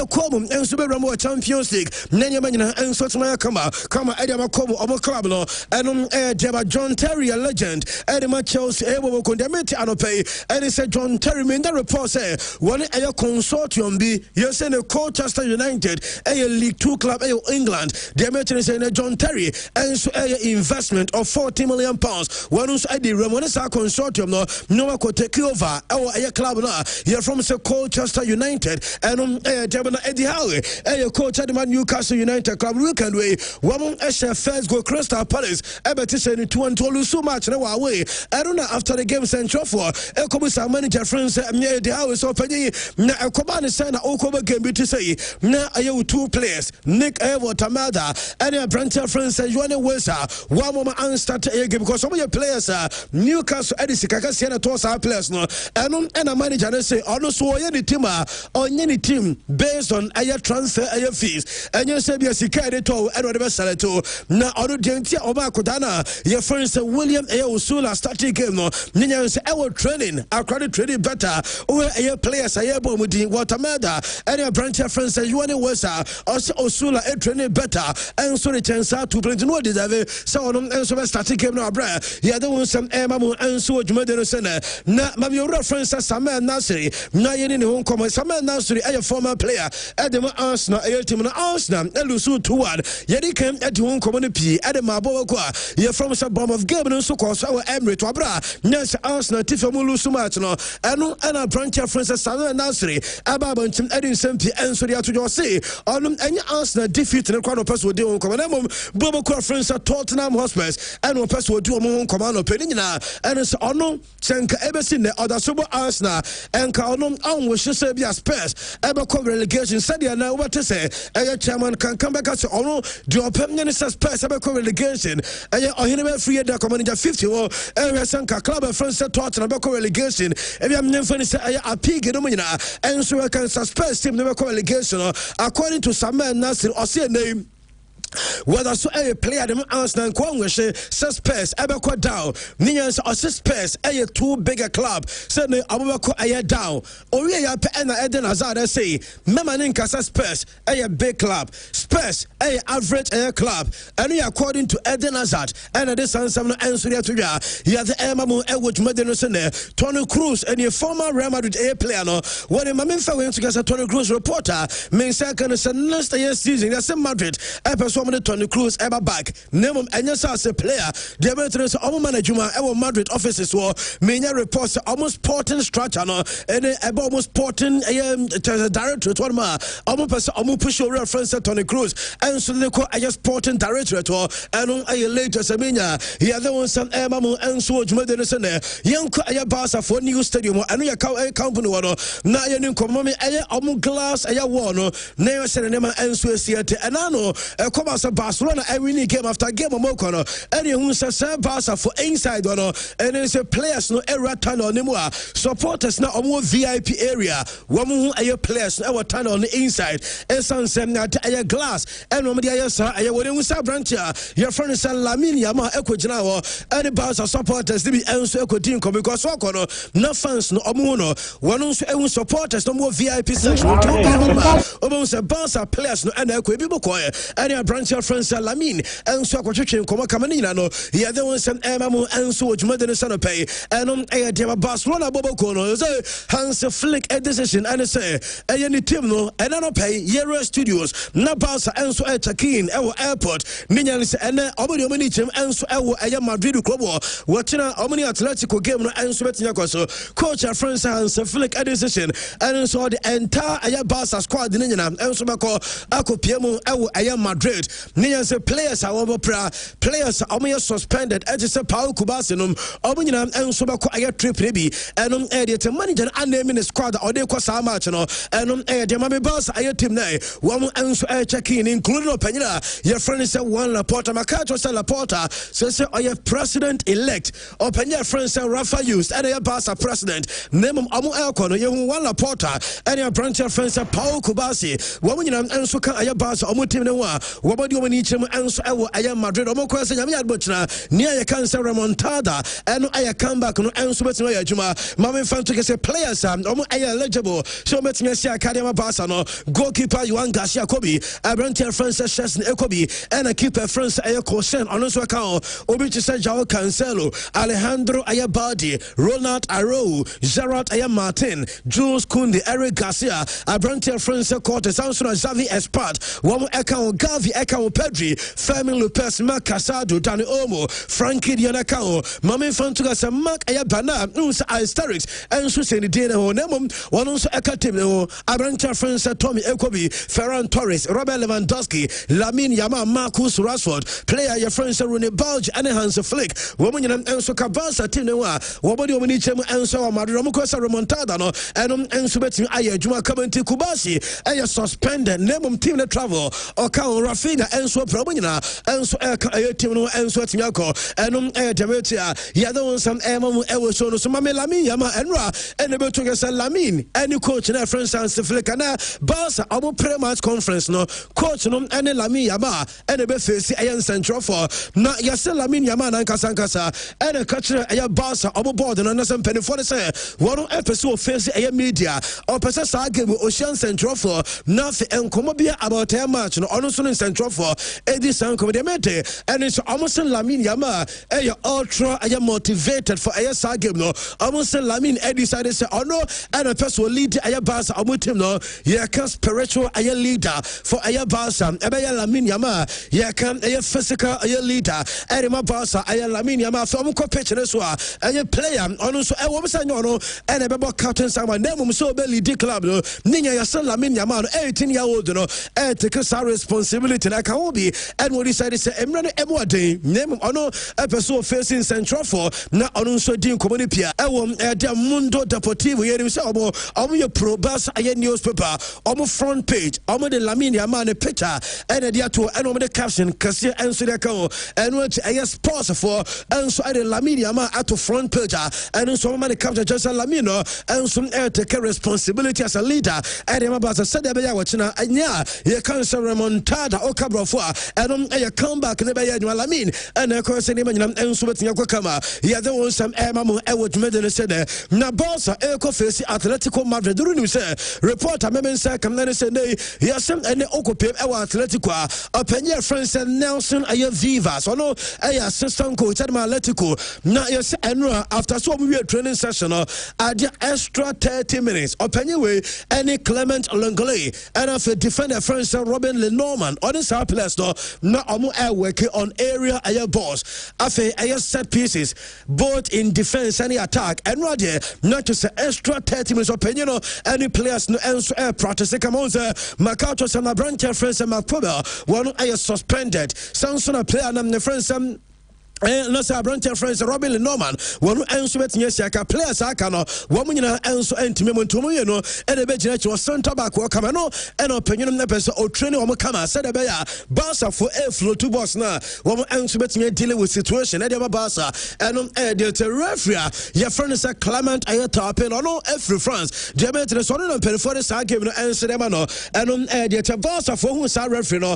Comum, and Suberamo Champions League, Nenyaman, and Sotsmaya Kama, Edama Combo, Omo Club, and Jeba John Terry, a legend, Edema Chelsea, Ewo Condemnate Anope, and he said John Terry made the report say, one a consortium be, you send a Colchester United, a League 2 club, England, the American saying John Terry, and so a investment of £40 million. One who's at the Ramonesa consortium, no could take over our club now. You're from Colchester United, and Eddie Howe, a coach at the Newcastle United club, weekend way, one first go Crystal Palace, Everton 2 and 2 so much now away. I don't know after the game central for a commissioner manager friends near the house of Penny. Now a command center Okoba game to say now I have 2 players, Nick Tamada, and a branch of friends and Joanna Wesa. One moment and start a game because some of your players are Newcastle Edison Kakasiana to our players no and a manager they say also any team or any team based on a transfer a fees and you say be a security to and whatever to now on the Oba Kodana your friends William Usula starting game no Nina say our training our credit training better where a players a bomudi Watamada and a branch of friends you want to also Usula a training better and so the chance to play no deserve so on and so starting game no bra yeah there was some Mamu and so Jumedero Sena na my reference Samuel Nasri na yeni home come Samuel Nasri a former player at the Arsenal a team na Arsenal elusu 2-1 yedi came at home community at the Mabo you're from some bomb of game and so called our Emirate to Abra yes Arsenal Tifamulu Sumat no and a branch of friends Samuel Nasri Ababan Edin Sempi and so to your say on any Arsenal defeat in the crowd of person with the command Bobo friends at Tottenham Hotspurs and one person will do a command of Penina and it's on Senka Ebesin the other super Arsenal and Kaunom on which should be a Spurs ever cover relegation said you know what to say a chairman can come back as ono do a permanent Spurs ever cover relegation and you are free at the commander 50 or area Sanka club of France Tottenham about relegation if you have never say a pig and so I can suspect team never cover relegation according to Samuel Nasir or say a name whether so a player them Arsenal Kwangweshe Spurs Ebeko down Nians or Spurs a 2 bigger club certainly Abubako a down or ya and Eden Hazard say Memaninka Spurs a big club Spurs a average a club and according to Eden Hazard and this answer answer to ya you have the Emamu Edward Medenosene Tony Cruz and your former Real Madrid a player no when Maminfa went to get a Tony Cruz reporter means second is last year's season that's in Madrid Tony Cruz ever back. Name and yes as a player. The Americans almost management ever Madrid offices were many reports almost porting structure no and almost porting director to one almost push your reference to Tony Cruz and so they call a sporting director to and on a later Semina. He had the one some Mamu and so Jumedene young Barca for new stadium and we are company one now you come a glass a one never said name and so and I know come as a Barcelona every game after game of Mokono and who says Barca for inside one and it's a players no era turn on anymore supporters now more VIP area one who are players now turn on the inside and some say a glass and nobody else I wouldn't say branch your friend is Lamine Yama Equijana and the Barca supporters to be answer team because no fans no Omuno one who supporters no more VIP section almost a Barca players no and people quiet and a branch of friends Lamine and so quotation come Kamanina no yeah there was some Emamu and so Jumedene Sanope and on a Dema Barcelona Bobo Kono Hans Flick a decision and say any team no and I don't pay Yero Studios na Barca and so at Takin airport Ninyans and Omani team and so a Madrid club watching Omani Atletico game no and so Betinakoso coach our friends Hans Flick a decision and so the entire Barca squad Ninyana and so Ako Piemo a Madrid Nians players are players are suspended as a Paul Kubasinum Omina and Sobako a trip maybe and on the manager and name in the squad or they cost how much and on the Mami Boss a team nay one answer check-in including Penina your friend is one Laporta Macato Laporta says your president elect or Pena friends Rafa used and your boss president name Amu Elcon you one Laporta and your branch of friends Paul Kubasi woman and so can your boss or team one wɔbɔde wɔn ani kyerɛ mu ɛnso ɛwɔ ɛyɛ Madrid ɔmo kɔ sɛ nyame adbɔkyena nea yɛ kan sɛ remontada ɛno ɛyɛ comeback no ɛnso bɛtumi ayɛ adwuma mame fan to kɛsɛ players ɔmo ɛyɛ eligible so bɛtumi asi akadema Barca no goalkeeper Joan Garcia Kobe Abrantia Francis Chesney Ekobi and a keeper France Aya Kosen ɔno nso aka obi te sɛ João Cancelo Alejandro Ayabadi Ronald Arroyo Gerard Aya Martin Jules Koundé Eric Garcia Abrantia France Cortes Ansona Xavi Espat wɔn ɛka Gavi ɛka Pedri Fermin Lopez Marc Casado Dani Olmo Frankie Diana ka Mame Fantuga sɛ Mark Aya Bana nso Asterix ɛnso sɛ ne din ho na mmom wɔn nso ɛka team ho Abrantia France Tommy Ekobi Ferran Torres Robert Lewandowski Lamine Yamal Marcus Rashford player your friends Rooney Balge and Hans Flick woman enso ka Barca team no a wobody omni chem enso Madrid mo ko sa remontada no enom enso betimi aye adwuma Kabenti Kubasi eye suspended nemum team no travel o ka Rafinha enso promo nyina enso e team no enso atimi akọ enom demetia ya the one some emam ewo so no so mame Lamine Yamal enra ene beto gesa Lamine any coach na friends Hans Flick na Barca omo pre-match conference no coach no ene Lamine Yamal ene be face ayen central for na yase Lamine Yamal na nkasa ene ka kire aye Barca omo board no na sem penifo de say wono episode face aye media o pese sa game Ocean Central for na fe enkomo bia about a match no ono so no central for edi san come de mete ene so omo se Lamine Yamal aye ultra aye motivated for aye sa game no omo se Lamine e decided say ono ene person lead aye Barca omo team no ye can spiritual aye leader for aye Barca ebe ye Lamine Yamal ye can aye physical aye leader ere ma Barca aye Lamine Yamal so ko pitch ne so aye player ono so e wo be sanyo no ene be bo captain sama nemum so be lead club no ninya ya se Lamine Yamal 18-year-old no e take sa responsibility na ka obi and we decided say emre no emwaden nemum ono e person facing central for na ono so din komoni pia e wo de Mundo Deportivo ye nim say omo ye pro Barca aye newspaper omo front page omo de Lamine Yamal ne picture ene dia to ene omo de caption kase enso de ka ene what aye sports for enso ade Lamine Yamal at front page ene so omo de capture just Lamine enso take responsibility as a leader ene ma Barca said be ya wachina anya ye kan se remontada o kabrofo ene aye comeback ne be ya Lamine ene ko se ne manyam enso betinya kwa kama ye the one some mamu e wo dwumede ne said na Barca e ko face Atletico Madrid duru ni say reporter memen say kam na say nei yesem ene okopem e wa Atletico a penye friends Nelson aye Vivas ono aye assistant coach at Atletico na yes enra after so we training session at extra 30 minutes openye way any Clement Lenglet and of defender friends Robin Lenormand on his place no na omo air working on area aye boss afa aye set pieces both in defense and attack and there not to say extra 30 minutes openye no any players no enso air practice come on Makato sama branch friends Macpobel one aye suspended Samson player nam ne friends no say Abrantia friends Robin Lenormand wonu enso betinye siaka players aka no womu nyina enso entime montomo ye no ene be gina chi center back wo kama no ene opanyum na pese o training womu kama said be ya Barca for a flow to boss na womu enso betinye dealing with situation e dey ba Barca eno the referee your friend say Clement Ayata pen no every France Demetre so no pen for the sa game no enso dem no eno the Barca for who sa referee no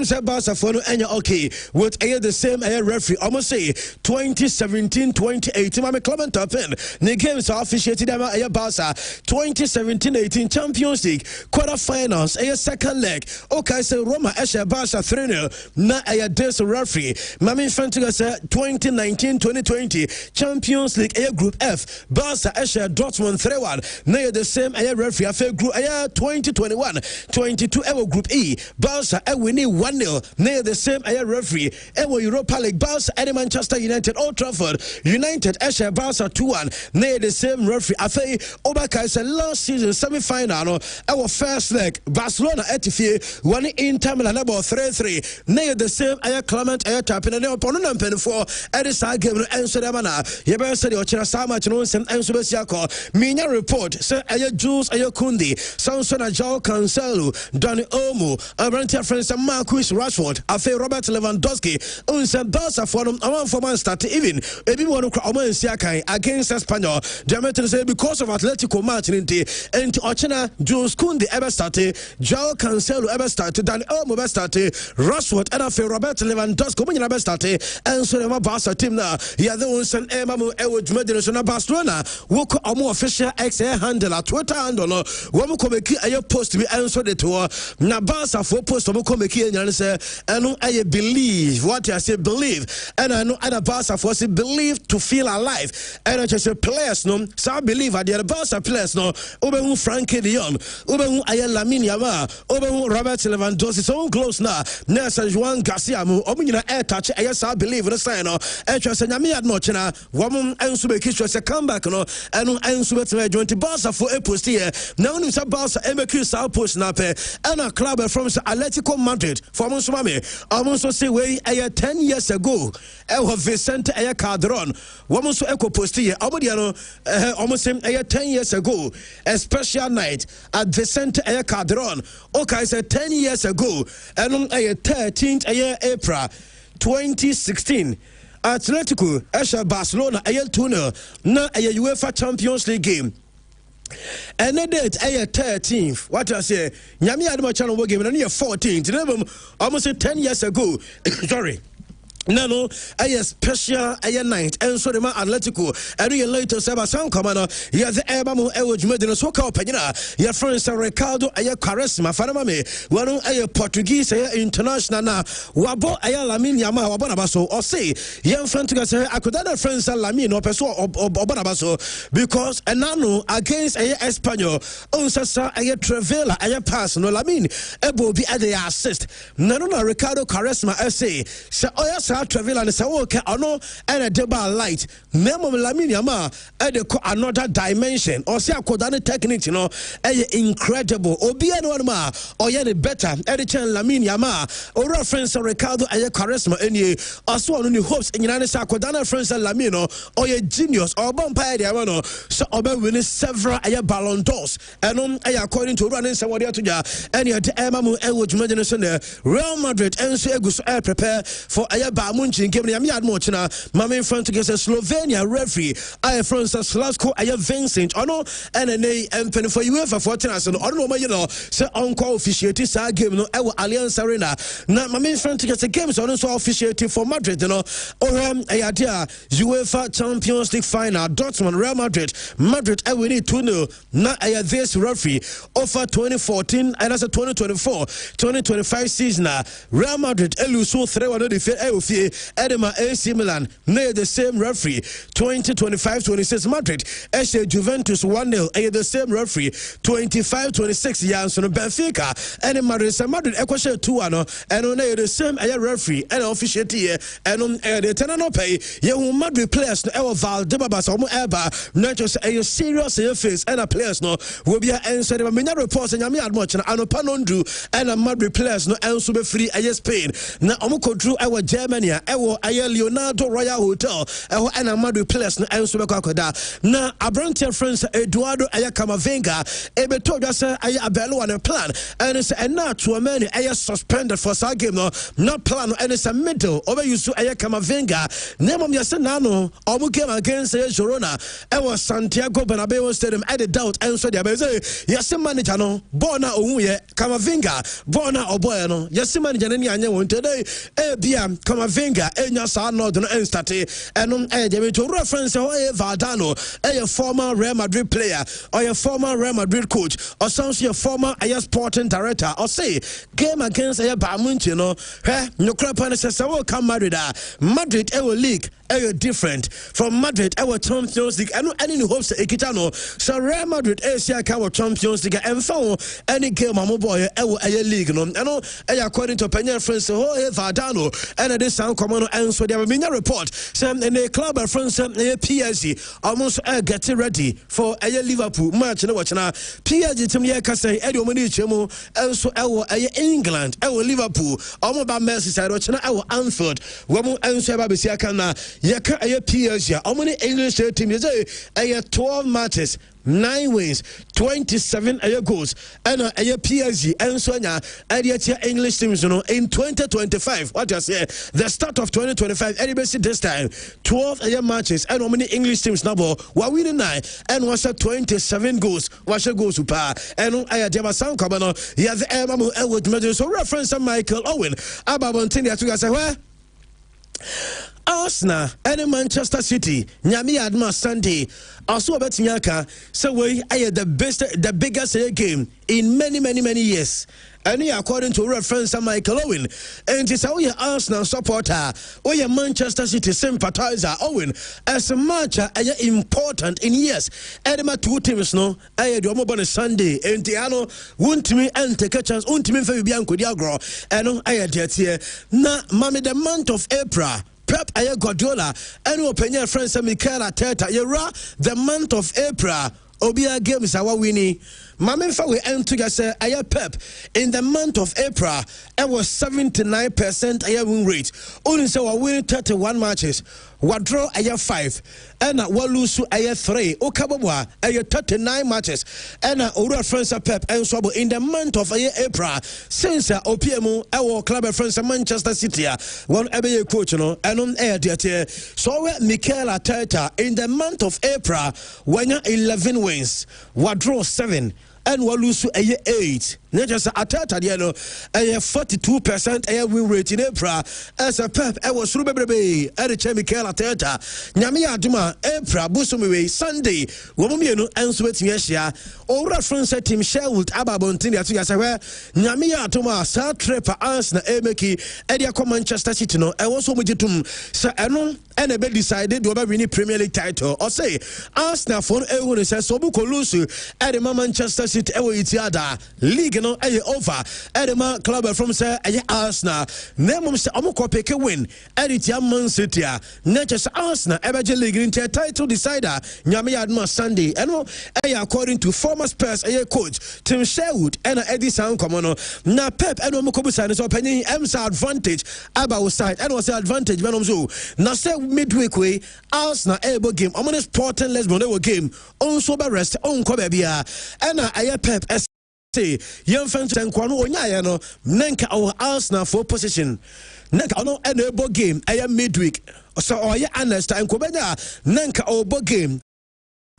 say Barca for no enya okay with the same referee say 2017-2018 mame Clement Apen the games are officiated them at Barca 2017-18 Champions League quarterfinals a second leg okay say Roma Esha Barca 3-0 na a this referee mame Fantiga say 2019-2020 Champions League a group F Barca Esha Dortmund 3-1 na the same a referee a group a 2021-22 a group E Barca a winning 1-0 na the same a referee a Europa League Barca Manchester United Old Trafford United Esha Barca 2-1 near the same referee afei Obaka is last season semi-final no our first leg Barcelona etifie one Inter Milan about 3-3 near the same aye Clement aye tapin and upon no pen for this game no enso dem na ye be say the ochira sa match no sem enso be siako minya report say aye Jules aye Koundé Samson João Cancelo Dani Olmo Abrantia friends Marcus Rashford afei Robert Lewandowski unse Barca for Among for man start even everyone against Espanyol. Diameter say because of Atletico match and Ochena Jules Kunde ever started, Joao Cancelo ever started, Dan Elmo ever started, Rashford and after Robert Lewandowski ever started, and so the Barca team now. Yeah, the ones and Emamu Ewed Medina Barcelona. Woko Omo official X handle at Twitter handle. Womu komeki aye post to be answered the tour. Na Barca for post Omo komeki and say, I believe what I say believe, and I know other Barca for say believe to feel alive. And I just say players no, so I believe at the Barca players no. Obehu Frankie de Jong, Obehu Aye Lamine Yamal, Obehu Robert Lewandowski. So close now. Nelson Juan Garcia mu. Omunyina air touch. Yes, I believe the sign no. And just say nyami ad no chena. Woman and sube kisho say come back no. And sube to join the Barca for a post here. Now we say Barca MQ South Post na pe. And a club from Atletico Madrid for Musumami. Almost say way 10 years ago. Eho Vicente Aya Calderon. Woman so echo post here. Omudiano almost say 10 years ago. A special night at Vicente Aya Calderon. Okay, said 10 years ago. And 13th April 2016. Atletico Esha Barcelona Ayel Tunnel na UEFA Champions League game. And then date 13th. What I say? Nyami Adama Channel game and 14th. Almost 10 years ago. Sorry. No, a special night, and so the man Atletico, and you later say, some commander, you have the Abamu Ewage Medina, so called Penina, your friends are Ricardo, a charisma, Fanamame, one a Portuguese, international now, Wabo, a Lamine Yama, or Bonabaso, or say, young friend to say, I could have friends at Lamine or Peso or Bonabaso, because a nano against a Espanyol, Onsasa, a Trevela, a pass, no Lamine, Ebo be at the assist. Nano Ricardo charisma, I say, Travel and say okay ono and a deba light name of Lamine Yamal another dimension or say akodane technique you know incredible obi eno ma or ye better edition Lamine Yamal or reference Ricardo aye charisma any also on the hopes in United States akodane friends Lamine or ye genius or vampire dey no so obe win several aye Ballon d'Ors and according to running somebody to ja any the Emamu Ewage Medina Real Madrid and so eguso prepare for aye Munchin game me ad much na mama in front against Slovenia referee I France Slavko I Vincent ono and pen for UEFA 14 as no ono you know say uncle officiate sa game no e Allianz Arena na mama in front against games ono so officiate for Madrid you know or dia UEFA Champions League final Dortmund Real Madrid I win it 2-0 na this referee over 2014 and as a 2024-2025 season Real Madrid eluso 3-1 defeat Edema AC Milan near the same referee 2025-26 Madrid Eshe Juventus 1-0 the same referee 25-26 Janssen Benfica and Madrid Equation 2-1 and on the same referee and officiate here and on the tenano pay you Madrid players no Valdebabas or Eba not just a serious face and a players no will be answered many reports and Yami Admoch and Anopanondu and a Madrid players no answer be free Spain na Omuko drew our Germany ewo aye Leonardo Royal Hotel ewo ana Madrid players no enso be kwakoda na Abrantia friends Eduardo aye Camavinga ebeto just say aye abelo on a plan and it's na to many aye suspended for sa game no not plan and it's a middle over you so aye Camavinga name of yase na no omu game against Girona ewo Santiago Bernabeu Stadium at the doubt enso dia be say yase manager no bona ohun ye Camavinga bona oboy no yase manager ni anya won today bia Camavinga enya sa no do no starte enom dey to reference Valdano former Real Madrid player or former Real Madrid coach or some former sporting director or say game against Bayern Munich no no crap and say we come Madrid league different from Madrid our Champions League and any hopes ekitano so Real Madrid Asia can Champions League and found any game my boy league no and according to Penya friends Valdano and this sound common and so there have been a report some in the club friends PSG almost getting ready for Liverpool match no watch na PSG team here can say Eddie Omani Chemo and so England Liverpool almost by Merseyside watch na Anfield we and so Babisia can yɛka ɛyɛ PSG ɔmo English team yɛ ɛyɛ 12 matches 9 wins 27 goals and a PSG and Sonia Adiatia English teams in 2025. What I say the start of 2025 anybody this time 12 matches and how many English teams now were winning 9 and was 27 goals was a goals super and I had a sound cover yeah the Emma Elwood medal so reference Michael Owen about Montinia to say where Arsenal and Manchester City Nyami Adma Sunday also about Nyaka so we are the biggest game in many years. And according to reference Michael Owen, and it's how your Arsenal supporter or your Manchester City sympathizer Owen as a match important in years. Edema 2 teams no I do mobile Sunday and Tiano won't me and take a chance won't me for Bianco Diagro and I did here na mami the month of April. Pep Aya Guardiola and opinion friends Mikel Arteta yera the month of April Obia games our winning. Mamin we end together Aya Pep in the month of April it was 79% Aya win rate. Only so we winning 31 matches. What draw Aya 5 and what lose Aya 3. Okabwa Aya 39 matches and Ura friends Pep and Swabo in the month of April since OPM our club friends Manchester City one ebe coach no and on air there so Mikel Arteta in the month of April when 11 wins what draw 7 and what lose 8. Not just Arteta, you know, a 42% air win rate in April as a Pep. I was Rubebe at the Mikel Arteta. Nyamia Duma, April, Busumi, Sunday, Womumiano, and Sweat Yesia, or reference team Sherwood Ababontinia to Yasawa, Nyamia Duma, South Trepper, Arsenal, Emeki, Edia Manchester City, no, I was Homitum, Sir Anon, and a bit decided to win Premier League title, or say, Arsenal for everyone says Sobuko Lusu, at the Manchester City, Etiada, League. No, over Edema club from say Arsenal. Name say Omukopeke win. Edit Man City. Natures Arsenal Eberge League in title decider. Nyame Adma Sunday. And according to former Spurs coach Tim Sherwood and Eddie Sound Common. Na Pep and Omukobusan is opening M's advantage about side and was advantage Venomzo. Now say midweek way Arsenal able game. Omon Sporting Lesbon game. On sober rest on Kobebia. And I Pep say young fans and Kwano Onyayano Nanka our Arsenal for position Nanka no enable game I am midweek so or ya honest and Kobeda Nanka our game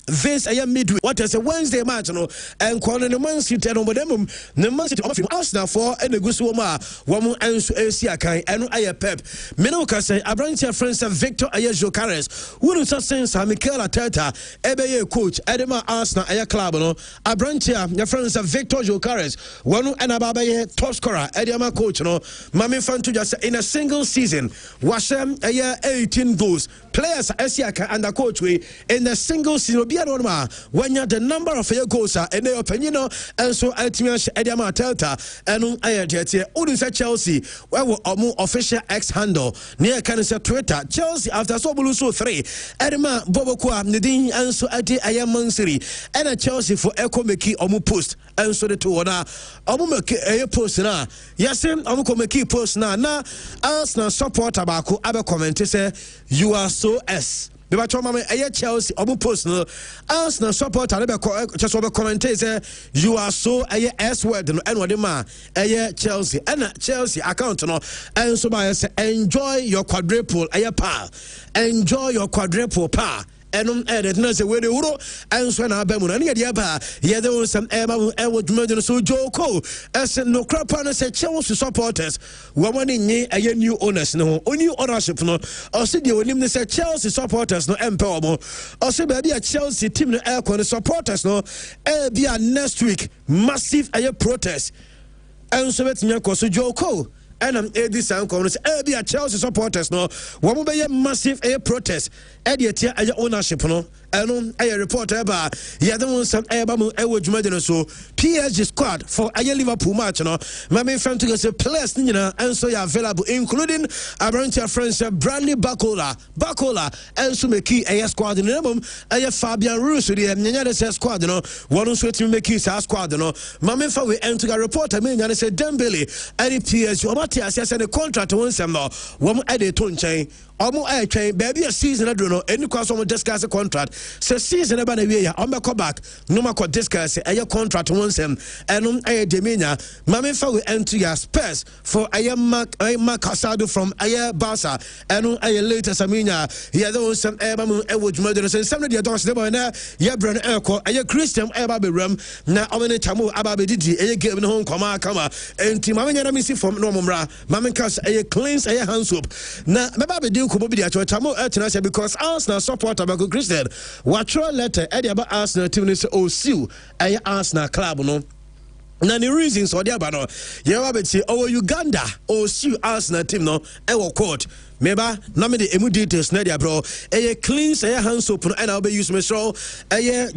this I am midweek. What is a Wednesday match? No, and calling the Man City and over them, the Man City of Arsenal for and the Gusuma, Wamu and Asia Kai, and I Pep. Menoka say, I bring your friends Victor Ayejo Carres, wouldn't sense Mikel Arteta, Ebe coach, Edema Arsenal, Aya Club, no, I bring your friends Victor Jokares, one and Ababaye, top scorer, Edema coach, no, Mami Fantu just in a single season, Washem, a year 18 goals, players Asia and the coach way in a single season. When you're the number of your goals and their opinion, and so ultimately Ediama Telta and Udisa Chelsea, where will official X handle near Cancer Twitter, Chelsea after Sobuluso 3, Edema Bobokwa, Nadine, and so Adi Ayaman City, and a Chelsea for Echo Meki Omu post, and so the two on Omumaki post now. Yes, Omukomeki post now. Arsenal support Abaku, Abba comment say, you are so S. Chelsea obu personal Arsenal supporter just over comment say you are so S word and what ma Chelsea and Chelsea account no and so by say enjoy your quadruple pa enjoy your quadruple pa and edit no say we the euro and so na ba mu na ye ba ye there some eba e wo dwuma so joko as no crap na say Chelsea supporters we want ni new owners no new ownership no o say the onim ni say Chelsea supporters no empower mo o say ba bia Chelsea team no air con supporters no e bia next week massive protest and so bet me ko so joko and I'm Eddie Sound Congress. Be a Chelsea supporters no. What will be a massive protest? Eddie ownership no. And I report about yeah the one some Abamu Ewo so PSG squad for a Liverpool match no. My main friend to say players and so available including our friends Bradley Bacola and so make a squad in the a Fabian Ruiz the Nyanya squad no. One so to make his squad no. My main friend we enter a report I mean say Dembele and PSG Matias yes and the contract one some no. One at the tone chain omo train baby a season I don't know any cause omo discuss a contract so season eba na wie ya omo come back no ma ko discuss a contract once and demenya mame fa we enter your Spurs for Mark Casado from Barca and later Samina ya do some eba mu e wodjuma do so some de don se na ya brand e Christian eba be ram na omene chamo aba be didi e game no hon koma kama enti mame nyana mi si from no momra mame kas e cleans e hand soap na meba be din ko bo bi dia chamo etena se because Arsenal supporter ba Christian what letter e about Arsenal team ni say Osiu e Arsenal club no na the reasons or the abano ye wa be say Uganda Osiu Arsenal team no e wo court meba na me the emu details na dia bro cleans hand soap no and I be use me so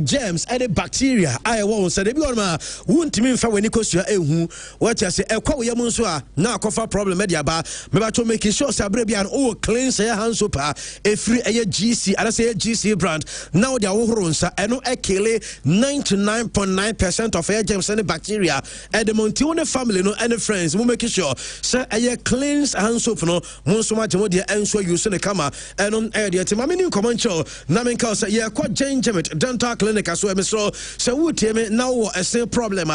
germs and bacteria I won say dey be on ma wuntimi mfa wani kosua ehu what you say ekwa wo yam nso a na akofa problem dia ba meba to make sure say abre bia no cleans hand soap free GC and say GC brand now dia wo horo nsa eno ekele 99.9% of germs and bacteria and the Montione family no and friends we make sure say cleans hand soap no monso ma the answer you send a camera and on air the team. I mean, come on, show. Namin House, yeah, quite change it. Dental clinic as well, so we team now a same problem.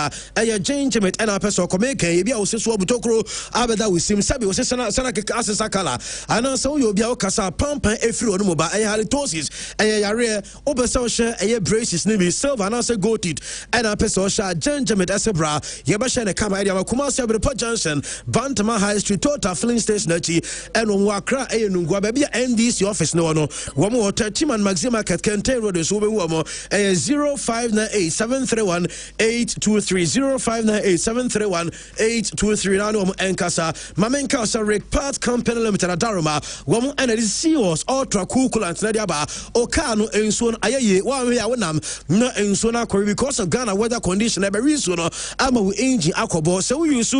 Change it and our person come make a also so butokro. Abeda we seem sabi was sana sakala. And also you'll be casa pump and every one mobile halitosis. A rare obersosha a braces name silver and also goat it. And our person change it as a bra. Yabasha and camera Kumasi Abu Junction, Bantama High Street, Total Filling Station, and on Accra nungwa baby NDC office no no womo hotel team and Maxima Market Kente Road so be womo 0598-731-823 na no enkasa mamenka sa Rick Part Company Limited Daruma womo and the CEOs ultra cool coolant na dia ba oka no enso no ayeye wa me ya wonam na enso na akori because of Ghana weather condition e be reason no ama we engine akobo so we use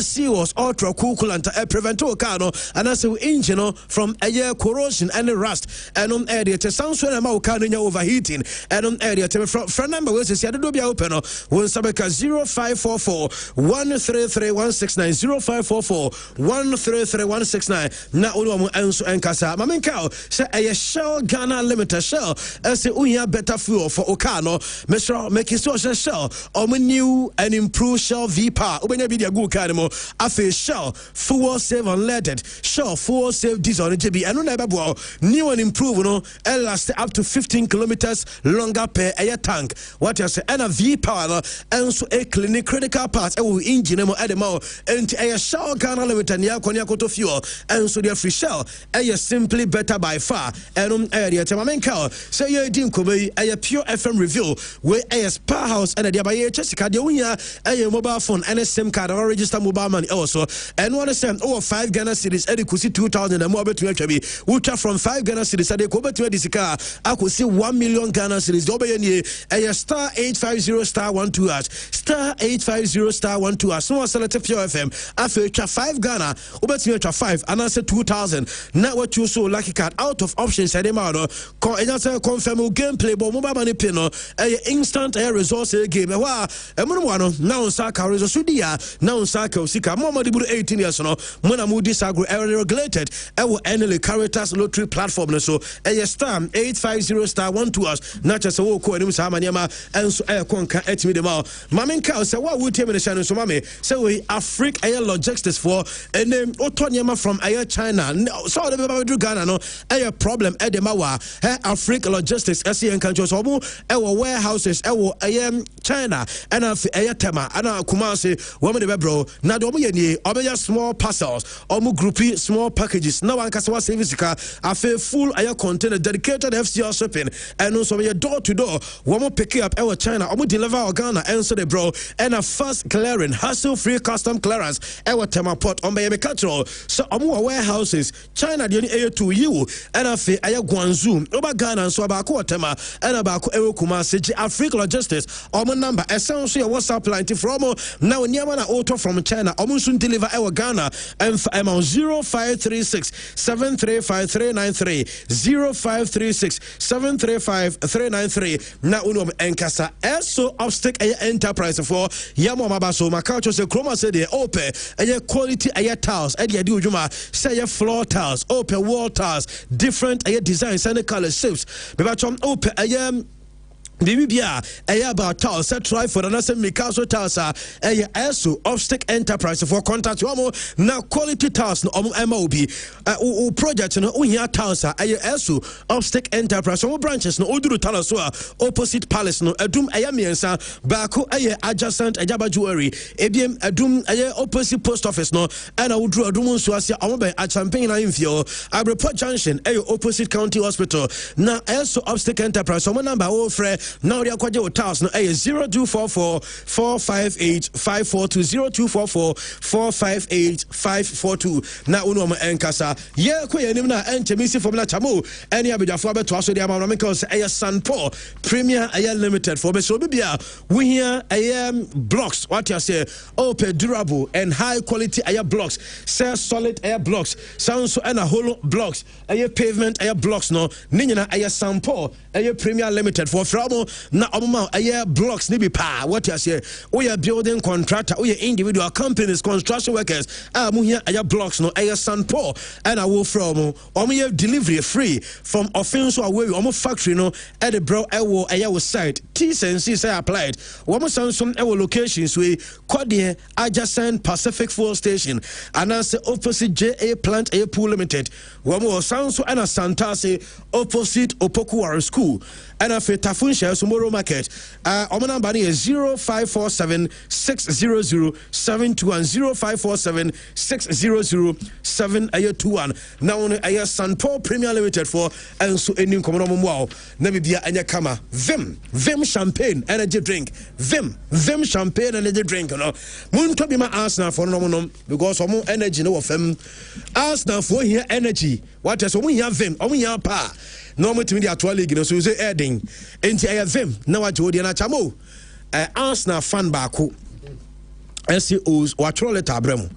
CEOs ultra cool coolant prevent oka no and as we engine from a corrosion and rust and on area to sound when I'm overheating and on area to from number was said to be open on Sabeka 0544-133-169 na uno enso enkasa mamenka say a Shell Ghana Limited Shell as we better fuel for Okano Mr. make it social Shell on new and improved Shell V-Power ubenya bi dia good car mo afi Shell fuel save unleaded Shell fuel save diesel on JB and no new and improve no last up to 15 kilometers longer per air tank what you say and a V-Power and so a clinic critical parts e will engine mo edemo and a Shell Ghana Limited ya konya koto fuel and so the free Shell simply better by far and area temamenka say you din ko be a pure FM review where a spa house and the by Jessica de unya a mobile phone and a SIM card or register mobile money also and one send over 5 Ghana cedis edikusi 2000 and more between HB ultra from 5 Ghana cedis ade ko between this car I could see 1 million Ghana cedis do be any a star 850 star 12 hash star 850 star 12 hash no select pure FM after 5 Ghana between 5 and I said 2000 now what you so lucky card out of options ade ma no confirm gameplay but mobile money pin no instant resource game wa no now saka resource dia now saka usika mama di 18 years no mona mu disagree regulated NL characters lottery platform no so star 850 star 12 hash not just wo ko anim sa maniama enso konka etimi de ma mamenka say wa wo temi ne channel so mame say we Africa logistics for and otoniama from China so the do Ghana no problem edema wa Africa logistics SCN country so mo warehouses China and tema and Kumasi woman de bro na do mo ye obeya small parcels omo groupie small packages now one kasawa service car afa full container dedicated FCR shipping and also your door to door woman pick up China omo deliver Ghana and so the bro and a fast clearing hassle free custom clearance tema port on by control so omo warehouses China the to you and afa Guangzhou over Ghana so about tema and about Kumasi Africa logistics omo number essentially WhatsApp line from now nyama na auto from China omo soon deliver Ghana and amount 0530 0536 735 393 0536 735 393 na unom enkasa eso obstacle enterprise for yamo mabaso makacho se chroma se de open quality tiles e de udwuma say floor tiles open wall tiles different designs and color shapes beba chom open Bibia, about tiles, set try for another Mikaso tiles, also obstacle enterprise for contact now quality tiles no MOB project no unya tiles also obstacle enterprise some branches no oduru tiles opposite palace no adum miensa bako adjacent ajaba jewelry ebiem adum opposite post office no and oduru adum so asia omoben a champagne line fio Abreport junction opposite county hospital na also obstacle enterprise some number o frɛ now they are quite your task no 0244 458 542 0244 458 542 na uno ma enkasa ye ko ye nim na entemisi formula chamo any abidafo abeto aso de amama because San Paul Premier Limited for be so bia we here blocks what you say open durable and high quality blocks say solid blocks sound so and a hollow blocks pavement blocks no ninyina San Paul Premier Limited for framo na omama blocks ni bi pa what you say we are building contractor we are individual companies construction workers mu here blocks no San Paul and I will from delivery free from offense away factory no at the bro site T's and C's applied Samsung locations we Kodie adjacent Pacific Fuel Station and as opposite JA Plant Pool Limited Samsung and Santase opposite Opokuwari School and a Tafunsha tomorrow market number is 0547 600 721 0547 600 721 now San Paul Premier Limited for and so any common wow Namibia and Yakama Vim champagne energy drink Vim champagne energy drink no mun to be my Arsenal for no because some energy no of them Arsenal for here energy what is we have Vim we have pa no me to the actual league no so say adding enti I have Vim now what you na chamo Arsenal fan baako SEOs what roll letter abremu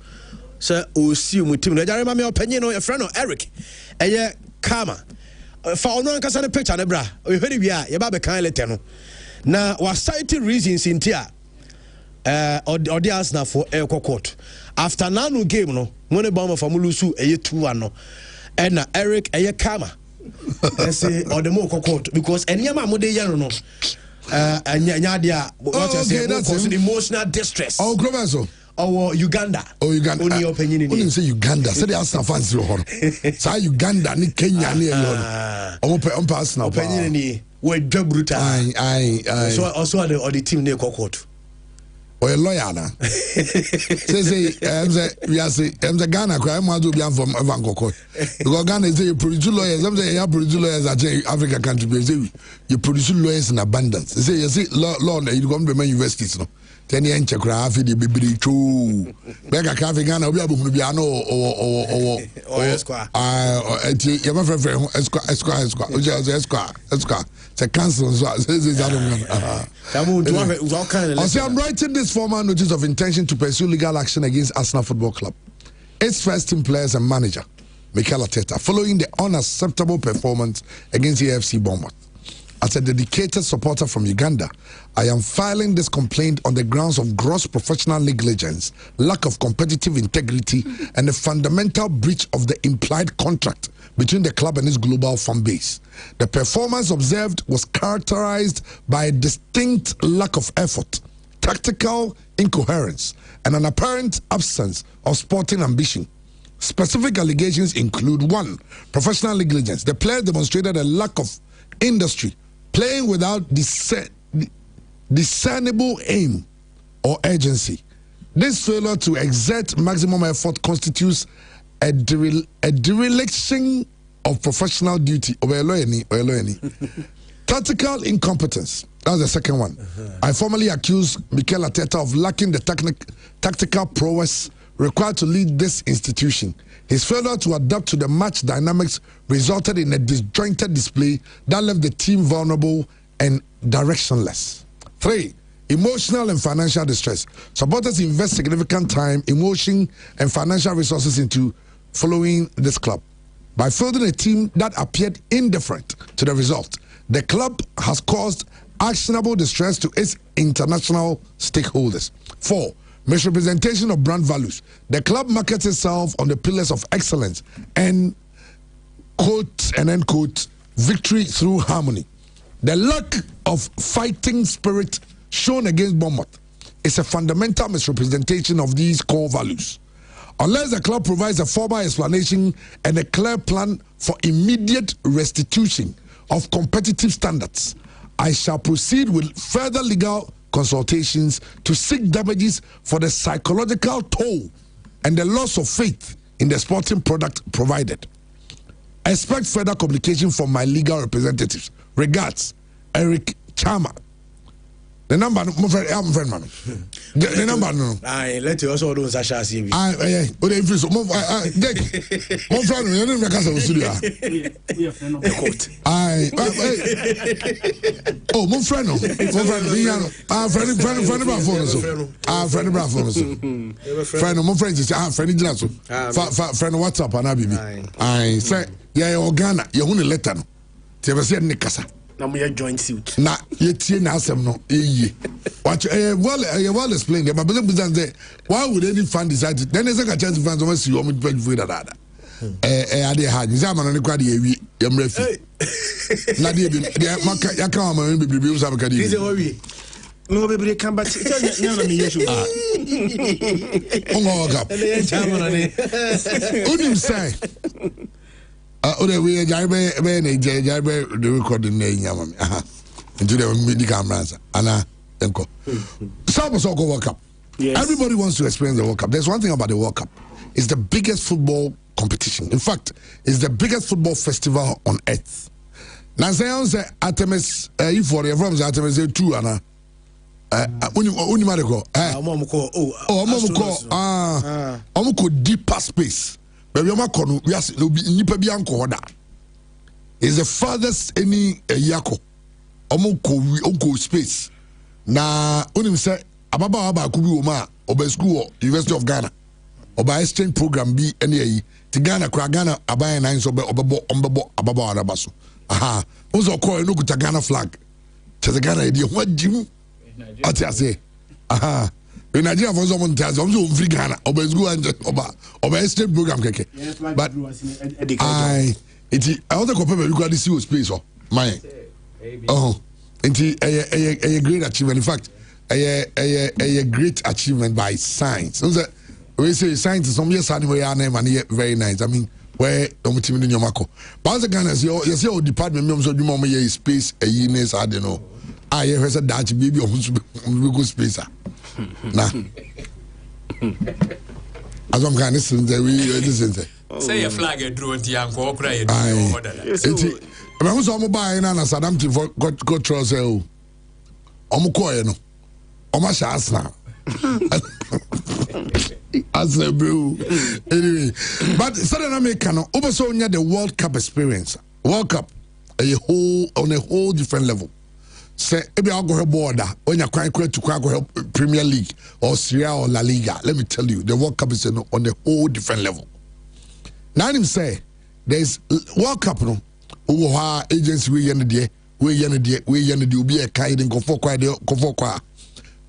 so o si mu team no jare ma me opanyin no e friend no Eric Kama fa ono nkasa ne picture ne bra o hwere bia ye ba be kan letter no na wa cite reasons intia odi Arsenal for court after nanu game no when the bomb for mulusu 2-1 no and na Eric Kama say or the more court because anyama mo dey yan no anya dia what you say because emotional distress Groveso Uganda. Only opinion in say Uganda. Say the Arsenal fans you horror. Say Uganda ni Kenya ni horror. On Arsenal opinion ni we brutal. So also the team near court. Or a lawyer na. Say we are say Ghana cry am do be from Vancouver. Because Ghana say you produce lawyers. Some say you produce lawyers at Africa country. Say you produce lawyers in abundance. Say you see law you come to universities no. 10 years chekra afi di bibiri chu bega ka afi Ghana obi abom bia no o esquire enti ye ma frefre esquire se cancel so I'm writing this formal notice of intention to pursue legal action against Arsenal Football Club, its first team players and manager Mikel Arteta following the unacceptable performance against AFC Bournemouth. As a dedicated supporter from Uganda, I am filing this complaint on the grounds of gross professional negligence, lack of competitive integrity, and a fundamental breach of the implied contract between the club and its global fan base. The performance observed was characterized by a distinct lack of effort, tactical incoherence, and an apparent absence of sporting ambition. Specific allegations include 1. Professional negligence. The players demonstrated a lack of industry, playing without discernible aim or urgency. This failure to exert maximum effort constitutes a dereliction of professional duty. Tactical incompetence. That's the second one. I formally accuse Mikel Arteta of lacking the tactical prowess required to lead this institution. His failure to adapt to the match dynamics resulted in a disjointed display that left the team vulnerable and directionless. 3. Emotional and financial distress. Supporters invest significant time, emotion, and financial resources into following this club. By fielding a team that appeared indifferent to the result, the club has caused actionable distress to its international stakeholders. 4. Misrepresentation of brand values. The club markets itself on the pillars of excellence and quote and end quote victory through harmony. The lack of fighting spirit shown against Bournemouth is a fundamental misrepresentation of these core values. Unless the club provides a formal explanation and a clear plan for immediate restitution of competitive standards, I shall proceed with further legal consultations to seek damages for the psychological toll and the loss of faith in the sporting product provided. Expect further communication from my legal representatives. Regards, Eric Chama. The number, my friend, man. The number, no. I let you also do such as you. My friend, you don't make us a studio. Oh, my friend, friend, what's up, Anabi? I say, yeah, Ghana, you're only letter. Never said Nikasa. Now we are joint suit. Na yeti na asem no eyi. Watch well explained. But say, why would any fan decide to, then there's a chance to find someone see you pay for that. Ade ha ni say man no kwa de ewi yemra fi. Na de maka ya kan man be bibi usa ka de. Is what we? No be come back. Tell na me yesu. Ongo gap. Unim say we the recording into the medical cameras and World Cup. Yes. Everybody wants to experience the World Cup. There's one thing about the World Cup. It's the biggest football competition. In fact, it's the biggest football festival on earth. Now say Artemis if for the from Artemis 2 and deeper space. But we are not going to be is the farthest any yako. Omoko space. Na unim say ababa kubi oma oba school University of Ghana. Oba exchange program bi ene ti Ghana kwa Ghana abaya nine so obebo ababa arabaso. Aha. Uzo ko no kuta Ghana flag. Che Ghana edi ho jim. Ati ase. Aha. In Nigeria for someone tells them so free Ghana oba school and oba exchange program keke. But I want to compare with the CEO space or my it's a great achievement. In fact, a great achievement by science. So that we say science is some years anyway and very nice. I mean, where don't in your mako. But the Ghana's your department members of the space a yearness, I don't know. I heard a Dutch baby on good space. Nah. As I'm kind of listen, say a flag a drone to young or cry. I was on mobile and as Adam to go trust you. Omukoy no. Omasha asna. As a brew. Anyway, but Southern America no also the World Cup experience. World Cup on a whole different level. Say maybe I'll go border when you're quite to go Premier League or Serie A or La Liga. Let me tell you, the World Cup is on a whole different level. Now him say there's World Cup no agency we be a kind and go for kwa.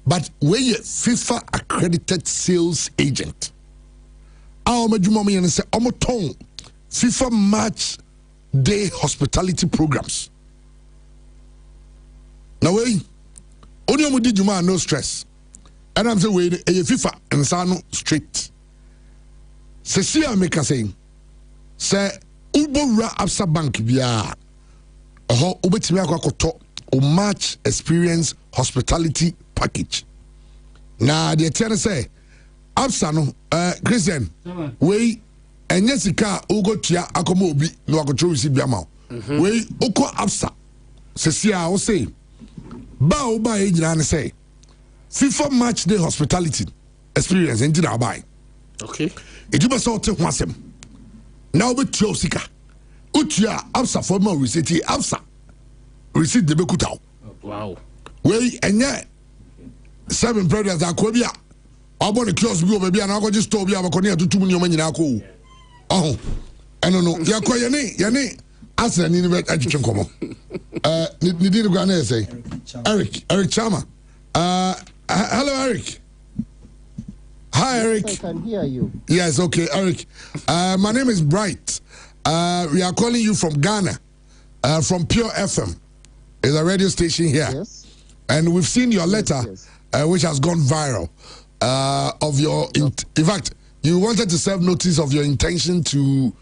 But we FIFA accredited sales agent. Our majumami and say omoton FIFA match day hospitality programs. Now we only omo di juma no stress. And I'm saying we FIFA and sano straight. Cecilia make us saying say Ubora Absa Bank biya ubetimi akwakoto o match experience hospitality package. Na the tell say Absa no Christian we enye sika ugotua akomo obi no akotro receive biama. We uko Absa sesia o say ba o ba ejina ne say FIFA match day hospitality experience enjina buy. Okay. Ejuba so te ho asem. Now be sika. Utia Absa for more receipt Absa. Receipt de bekuta. Wow. We enye 7 brothers akwabia. Obo the kiosk bi o baby na go just store bi abakoni atutum ni o manyina ko. Oh, I don't know. Yani. Answer any education come. Nidiri Gwane say. Eric Chama. Hello, Eric. Hi, Eric. I can hear you. Yes, okay, Eric. My name is Bright. We are calling you from Ghana, from Pure FM. It's a radio station here. Yes. And we've seen your letter, Yes. which has gone viral, of your... In fact, you wanted to serve notice of your intention to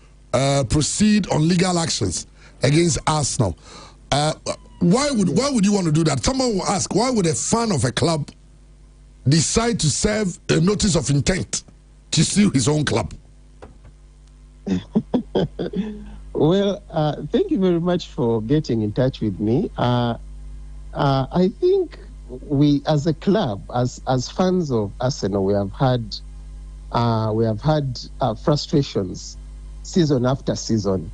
proceed on legal actions against Arsenal. Why would you want to do that? Someone will ask, why would a fan of a club decide to serve a notice of intent to sue his own club? Well, thank you very much for getting in touch with me. I think we, as a club, as fans of Arsenal, we have had frustrations season after season.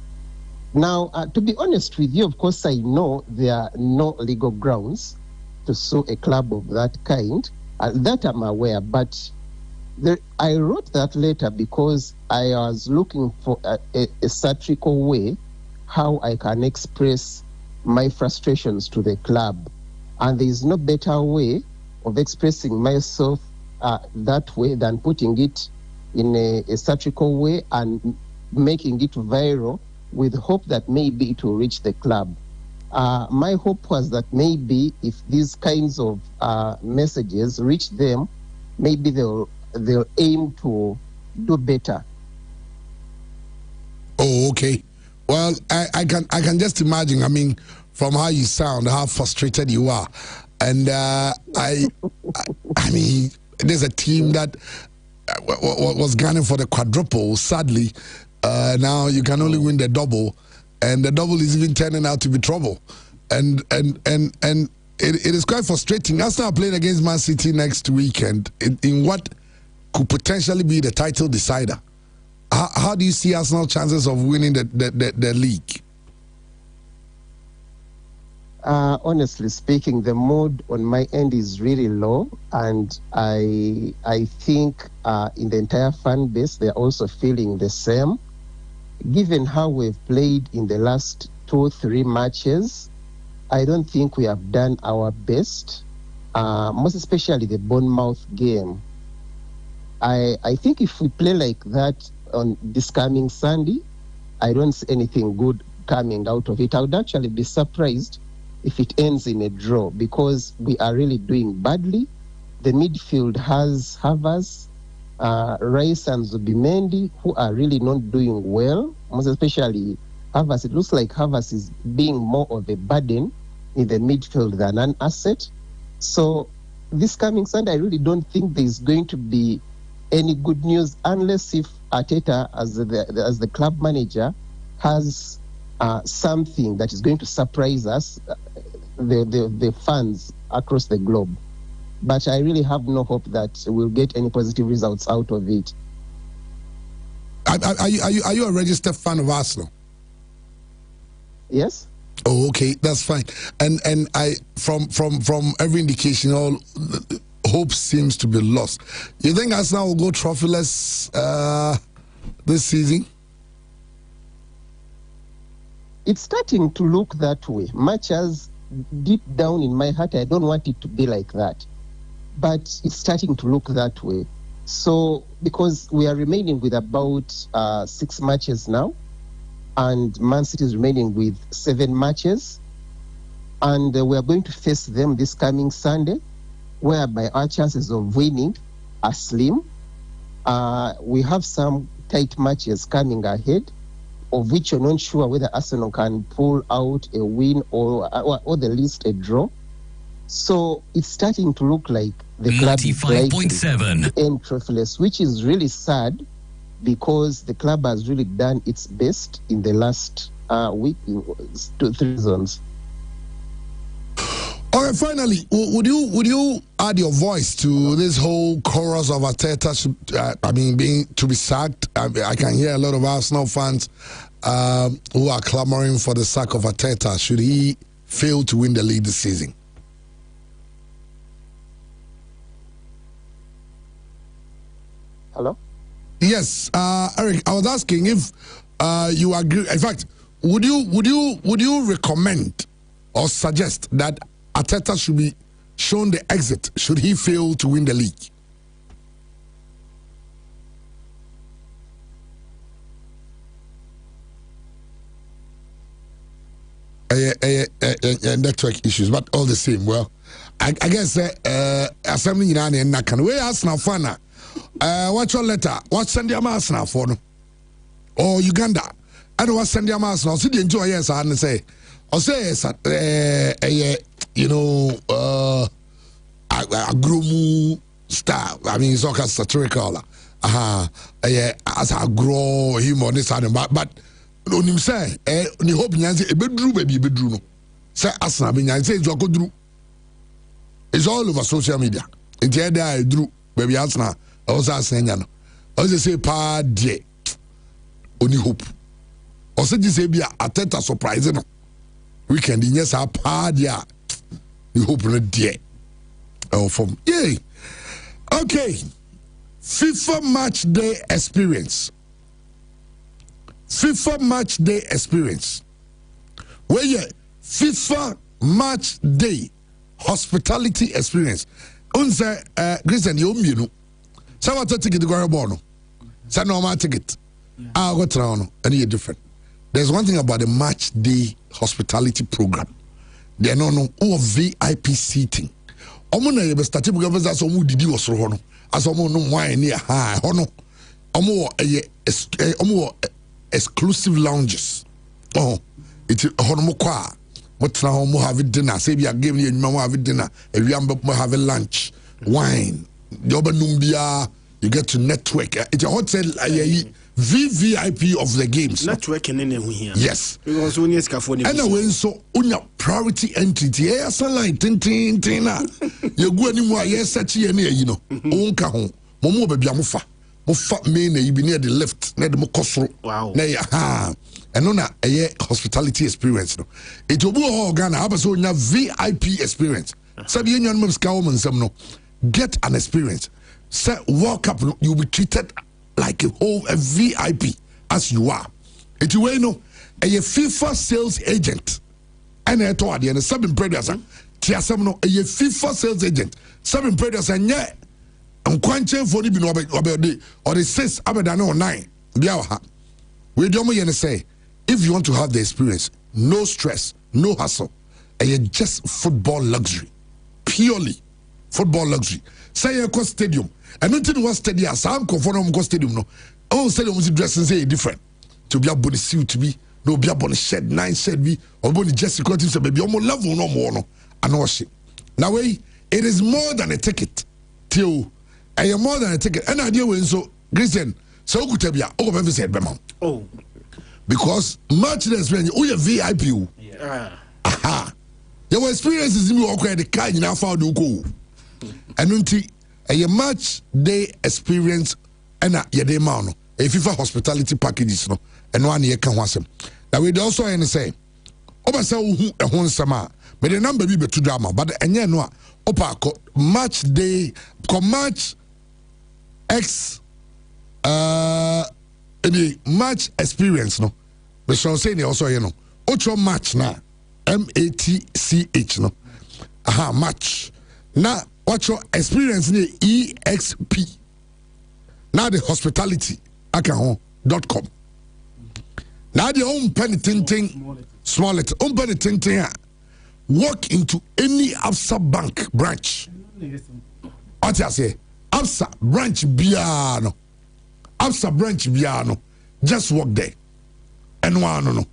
Now, to be honest with you, of course, I know there are no legal grounds to sue a club of that kind. That I'm aware, but I wrote that letter because I was looking for a satirical way how I can express my frustrations to the club. And there is no better way of expressing myself that way than putting it in a satirical way and making it viral with hope that maybe it will reach the club. My hope was that maybe if these kinds of messages reach them, maybe they'll aim to do better. Oh, okay. Well, I can just imagine. I mean, from how you sound, how frustrated you are, and I mean, there's a team that was gunning for the quadruple. Sadly, now you can only win the double, and the double is even turning out to be trouble, and it is quite frustrating. Arsenal are playing against Man City next weekend in what could potentially be the title decider. How do you see Arsenal's chances of winning the league? Honestly speaking, the mood on my end is really low, and I think in the entire fan base they're also feeling the same. Given how we've played in the last 2-3 matches, I don't think we have done our best, most especially the Bournemouth game. I think if we play like that on this coming Sunday, I don't see anything good coming out of it. I would actually be surprised if it ends in a draw because we are really doing badly. The midfield has Havertz, Rice and Zubimendi, who are really not doing well, most especially Havertz. It looks like Havertz is being more of a burden in the midfield than an asset. So this coming Sunday, I really don't think there's going to be any good news unless if Arteta, as the club manager, has something that is going to surprise us, the fans across the globe. But I really have no hope that we'll get any positive results out of it. Are you a registered fan of Arsenal? Yes. Oh, okay, that's fine. And I from every indication, all hope seems to be lost. You think Arsenal will go trophyless this season? It's starting to look that way. Much as deep down in my heart, I don't want it to be like that. But it's starting to look that way. So, because we are remaining with about 6 matches now, and Man City is remaining with 7 matches, and we are going to face them this coming Sunday, whereby our chances of winning are slim. We have some tight matches coming ahead, of which you're not sure whether Arsenal can pull out a win or the least a draw. So it's starting to look like the club is likely to end trophyless, which is really sad because the club has really done its best in the last week, 2-3 seasons. Okay, finally, would you add your voice to this whole chorus of Arteta? Being to be sacked. I can hear a lot of Arsenal fans who are clamoring for the sack of Arteta. Should he fail to win the league this season? Hello. Yes, Eric, I was asking if you agree. In fact, would you recommend or suggest that Arteta should be shown the exit should he fail to win the league? Network issues, but all the same. Well, I guess assembly in an na can we ask now fana. What's your letter? What send your mass now for no? Or Uganda? I don't want send your mass now. See the enjoy yes and say, or say you know a groom star. I mean it's all kind of satirical. As I grow him on this side, but. On him say, ni hope nyanse e bedru baby bedru no. Say asna be nyanse e jokodru. It's all over social media. It's here there drew baby asna. Also asna no. Also say pa de. Oni hope. Also this say be Arteta surprise no. Weekend in yes pa de. Ni hope no de. Oh from yay. Okay. FIFA match day experience. FIFA match day experience. Where you FIFA match day hospitality experience. Unse Christian you mienu. Say what ticket go born. Say normal ticket. I got around and different. There's one thing about the match day hospitality program. They no who VIP seating. Omo na ye start to go as omo didi osoro no. As omo no wine near high hono. Omo exclusive lounges. Oh, it's honomokwa. What's now more have dinner? Say we are giving you more have dinner. If you have a lunch, wine, Numbia, you get to network. It's a hotel VVIP of the games. Networking in here. Yes. Because when you scaffold, and when so on your priority entry, yeah, sunlight, tin. You go anymore, yes, such a near, you know. Unka home, Momo baby amufa. Me you be near the left, near the Mokosro. Wow. And on a hospitality experience. No, it will be all Ghana. I so VIP experience. Sabi yon mums kawoman some no. Get an experience. Say walk up, you'll be treated like a VIP as you are. It will know a FIFA sales agent. And I told you, and 7 predators. Tiasam no a FIFA sales agent. 7 predators and yeah. And quantum for the bin or the 6 abadan or 9. We don't say if you want to have the experience, no stress, no hassle, and you just football luxury, purely football luxury. Say you go stadium, and nothing was stadium. Some conform go stadium no. Oh, stadium was dressing say different. To be a body suit to be no be a body shed 9 shed be or body just because say baby almost level no more no. I know shit. Now it is more than a ticket. Till I am more than a ticket. And idea when so Christian so good to be over said Bema. Oh, because much less when you VIP. Aha. Your experiences in your the kind you now found you go. And until a match day experience and a day man a FIFA hospitality packages no and 1 year can was him. Now we also say over so who a home summer, but the number be too drama, but and no opa match day match X the match experience no. We shall say also you know. Ocho match na MATCH no. Aha match. Now what's your experience ni EXP. Now the hospitality .com. Now the own penny tinting small letter. Own penny tinting walk into any Absa bank branch. What I say? Absa branch biano. Absa branch biano. Just walk there. And one no.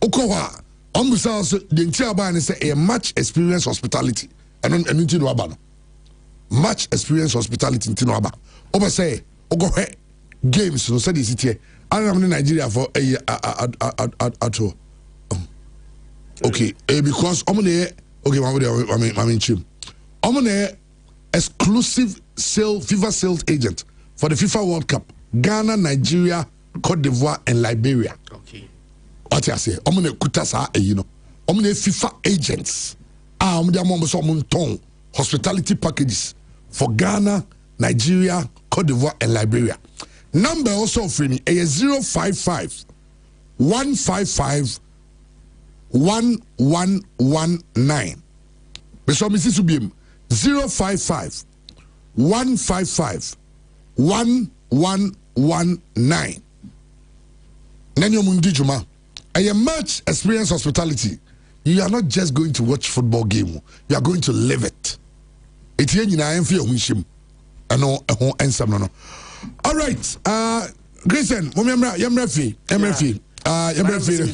Okowa. Also the entire band is a match experience hospitality. And into no abano. Match experience hospitality into no aba. Over say Ogo games no say this here. I am in Nigeria for at all. Okay, because I'm okay, I mean chim. I'm an exclusive FIFA sales agent for the FIFA World Cup. Ghana, Nigeria, Cote d'Ivoire, and Liberia. Okay. What I say? I'm gonna kutasa, you know. I'm gonna FIFA agents. I'm the hospitality packages for Ghana, Nigeria, Cote d'Ivoire, and Liberia. Number also free a 055 155 1119. Bishop Mrs. Subim 055 155 1119. Nenyo Mundi Juma. A much experience hospitality. You are not just going to watch football game. You are going to live it. It's here in I am fear wishim. I know a whole answer no. All right. Grayson, Yamrafi.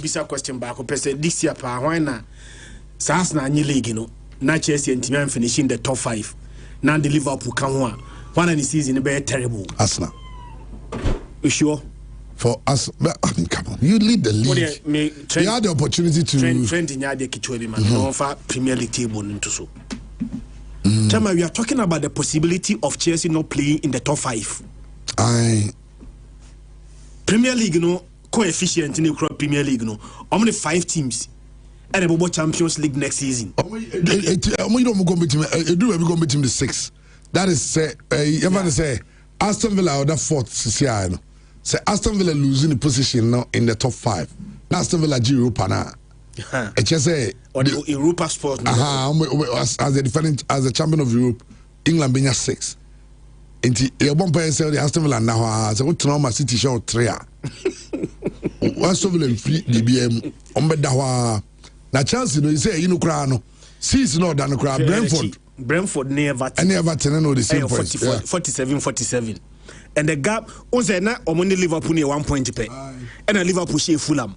Bisa question back. This year, why not? Sasna any league, you know. Not Chelsea and Timan finishing the top 5. Now the Liverpool come one in the season very terrible. Arsenal. You sure? For us, I mean, come on. You lead the league. You had the opportunity to trend in Yadi Kichwebi man. No for Premier League table into so. Chama, we are talking about the possibility of Chelsea not playing in the top 5. Premier League, you know, coefficient in the Premier League, you know, only 5 teams. And the Champions League next season. We don't go beat him. Do we go beat him the 6? That is say. Say Aston Villa or the 4th. Say Aston Villa losing the position now in the top 5. Now Aston Villa Europa now. It just say or the Europa sport. As the defending as the champion of Europe, England being 6. Inti one player say the Aston Villa now. So what trauma City show 3. Aston Villa free DBM. Ombedahwa. Now Chelsea, you say you know crano. Season no done crowd. Brentford near Everton. And Everton know the same points. 47. And the gap on say na omoni Liverpool near 1 point pay. And a Liverpool share Fulham.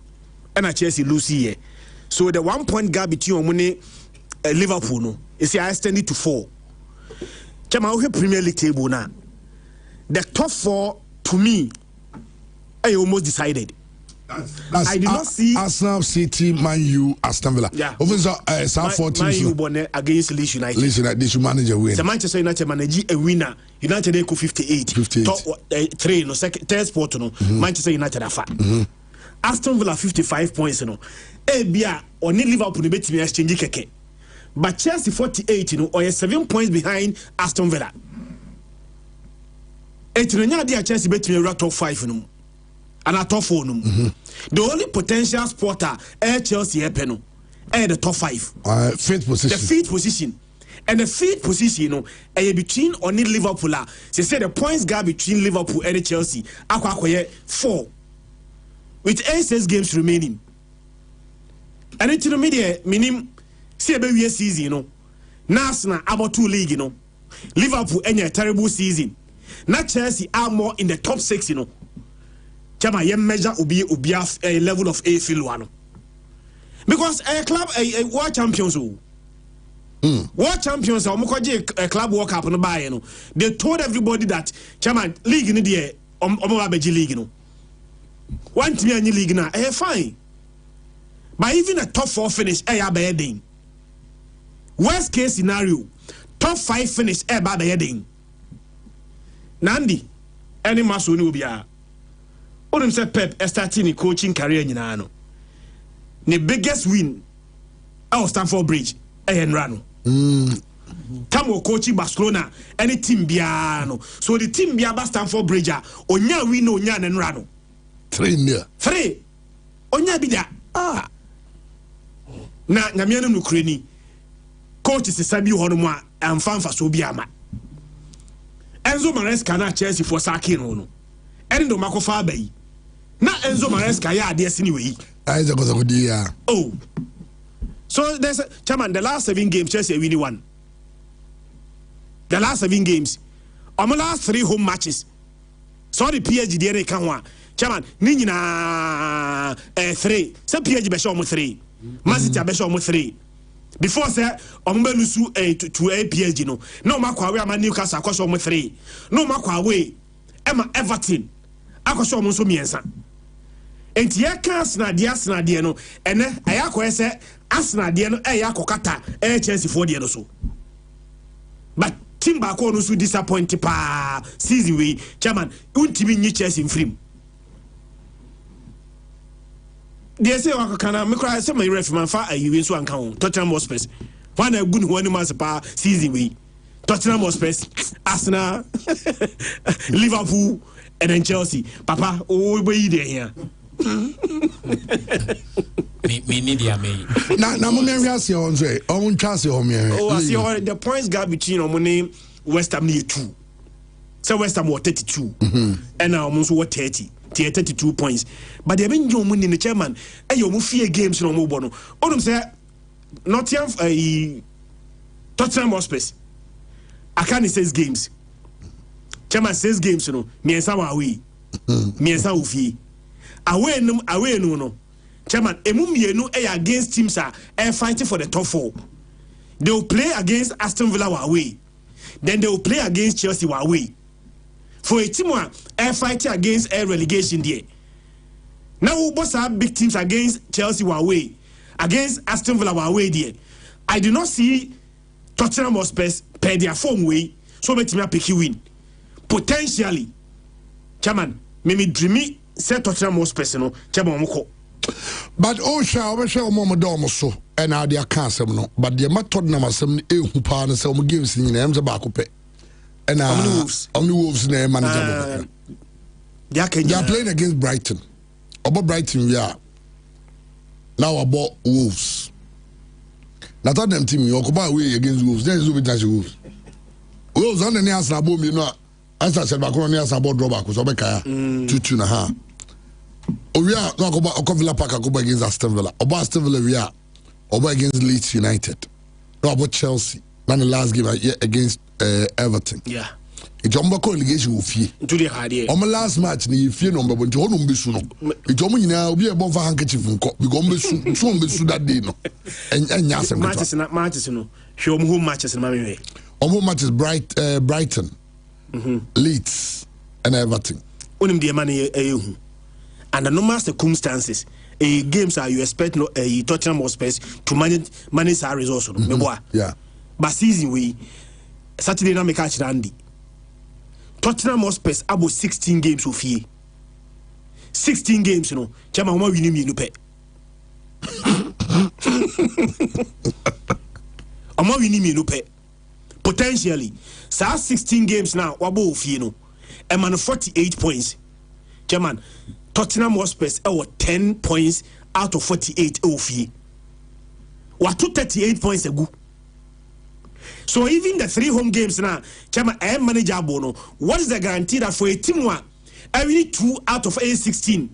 And a Chelsea lose here. So the 1 point gap between omoni Liverpool no is extended to 4. Chama we Premier League table now. The top 4 to me I almost decided. I did not see Arsenal, City, Man U, Aston Villa. Yeah. Over South 14. Man U won against Leeds United. Leeds United, they should manage a win. The Manchester United manage a winner. United they go 58. Top 3 no second third spot no. Manchester United afa. Aston Villa 55 points no. Bia oni Liverpool bet me exchange keke. But Chelsea 48 no or 7 points behind Aston Villa. Etinonya dia Chelsea bet me top 5 no. And a top 4 no. The only potential spotter Chelsea no the top 5. 5th position. The 5th position. And the 5th position, you know, between only Liverpool. They say the points gap between Liverpool and Chelsea are 4. With 8 games remaining. And it's the media, meaning, see a season, you know. Arsenal about 2 league, you know. Liverpool any a terrible season. Not Chelsea are more in the top 6, you know. Chama ye measure ubi a level of A feel one. Because a club a world champions world champions a club work up on the buy, you know. They told everybody that Chama league in the Omobabeji league, you know. One team in the league now, fine. But even a top 4 finish, bad thing. Worst case scenario, top 5 finish, bad thing. Nandi, any maso will be a. Odem say Pep starting in coaching career nyina no. The biggest win at Stamford Bridge Rano. Come coaching Barcelona any team bia no. So the team bia ba Stamford Bridge onya win onya nen Rano. 3 onya bi da. Na nyame no kreni. Coach is sabi hono mu a amfanfa so bi ama. Enzo Maresca na Chelsea for sacking no. Eni do makofa ba yi. Na Enzo Maresca ya ade anyway. Oh. So there's Chairman, the last 7 games Chelsea winning 1. The last 7 games. On the last 3 home matches. So the PSG dey kan ho. Chairman, ni nyina 3. Say PSG be show mo 3. Man City be show mo 3. Before say ombe lusu to PSG no. No makwa away am Newcastle akosho mo 3. No makwa away Emma Everton akosho mo so miensa. Enti ya ka Arsenal de no ene ayakọ ese Arsenal de no ayakọkata Chelsea for de no so. But team back no so disappoint pa season we chairman untimi nyi Chelsea mfrim. They say wakana me cry say my ref man fa ayi so anka ho Tottenham Hotspur. One a good one man pa season we Tottenham Hotspur, Arsenal, Liverpool and then Chelsea. Papa, oh, we there here. Me need me. Now, me has your own say. I won't trust your home. Oh, I see the points gap between Omone West Ham near 2. So West Ham were 32, and now almost were 30. 32 points. But they have been your money in the chairman, and you move fear games no more. Bono. All say Nottingham Tottenham Hotspur. I can't say games. Chairman says games, you know. Me and some away. Me and some ufi. Away no. Chairman, emu against teams are fighting for the top 4. They will play against Aston Villa away. Then they will play against Chelsea away. For a team fighting against relegation there. Now we both have big teams against Chelsea away, against Aston Villa away there. I do not see Tottenham Hotspur per their form way, so let me pick you win. Potentially, Chairman, maybe dreamy set Tottenham Hotspur no, Chairman Moko. But we shall mama dormo so, and I dear cancer no, but the Tottenham has some who partner some games in names about Cope. And only Wolves name manager. They are playing against Brighton. About Brighton, we are now about Wolves. Now, Tottenham team, you go away against Wolves. Then you will be Wolves. Wolves on the near Sabo, you know, as I said, back on the near Sabo drawback was Obekaya 2-2.5. We are not about Villa Park, go against Aston Villa. About Aston Villa, we are against Leeds United. No, about Chelsea. Not the last game against Everton. Yeah. It's on back allegation of fee. To the idea. On my last match, the fee number when you don't be soon. It's only now be above a handkerchief and we go be soon that day. No, and yes, matches not matches, no. Show me home matches in my way. On home matches, Brighton, Leeds, and Everton. Only the money, and the normal circumstances. Games are you expect no Tottenham Hotspur to manage our results. Yeah. But season we Saturday na make catch Randy. Tottenham Hotspur about 16 games of year. 16 games, you know. Chama who win me no pay. Ama win me no pay. Potentially, so 16 games now. Wabo of you know. A man 48 points. Chairman, Tottenham Hotspur 10 points out of 48 of year. What 38 points ago. So even the 3 home games now, Chairman, I am manager Bono. What is the guarantee that for a team one, I win 2 out of 16?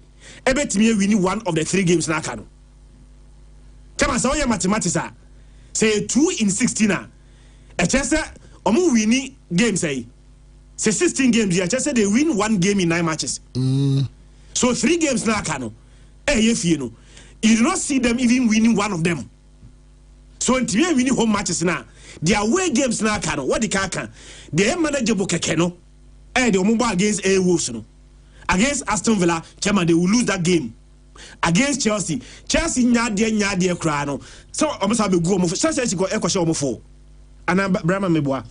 I bet me win 1 of the 3 games now. Chairman, so your mathematics are say 2 in 16 now. I just say, omu winning games say 16 games. I just say they win 1 game in 9 matches. So 3 games now, Kano. If you know, you do not see them even winning 1 of them. So until you winning home matches now. The away games now can what the can the manageable kekeno the mobile against Wolves no against Aston Villa Chairman they will lose that game against Chelsea nya kra no so almost have go mo Chelsea go e kwhye omofo ana Brahma meboa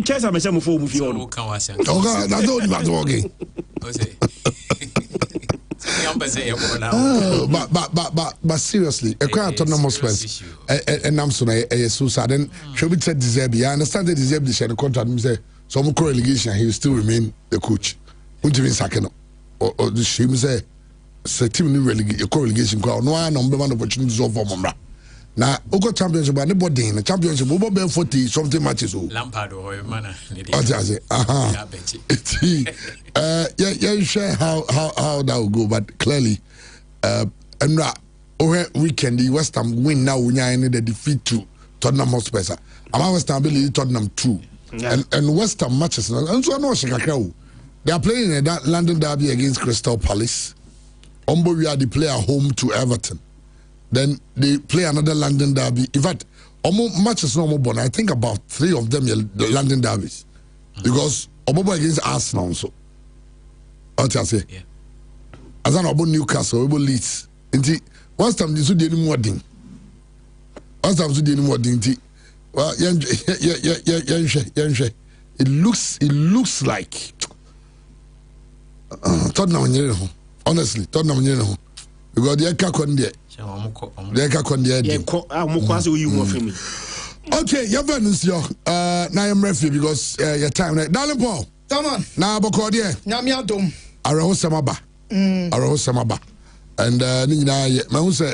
Chelsea me mo fo mo fi ono okay that's all about okay but seriously, a crowd Tottenham Hotspur and I'm so sad. And Shobi said deserve. I understand they deserve this and contract. Me say some relegation he will still remain the coach. Won't even sack him. Or the shame say team new relegation crowd. No one number 1 opportunities of Momra. Now, Oko championship, but nobody in the championship, we will 40 something matches. Lampard or man. Yeah, share how that will go, but clearly, and over weekend, the West Ham win now. We are the defeat to Tottenham Hotspur. I'm West Ham believe Tottenham 2, and West Ham matches. And so I know they are playing in that London derby against Crystal Palace. Ombo we are the player home to Everton. Then they play another London derby. In fact, almost matches no more. I think about 3 of them are the London derbies because Obobo against Arsenal also. What I say? Yeah. As an about Newcastle, about Leeds. Inti once time this do any more thing. Once time do any more thing. Well, it looks like Tottenham. Honestly, Tottenham. Because the Eka kon there. The Eka kon there. Okay, your friends, now I'm ready because your time. Darling Paul. Come on. Now, Bokodia. Nyamiadum. Arahosamaba. Arahosamaba. And my say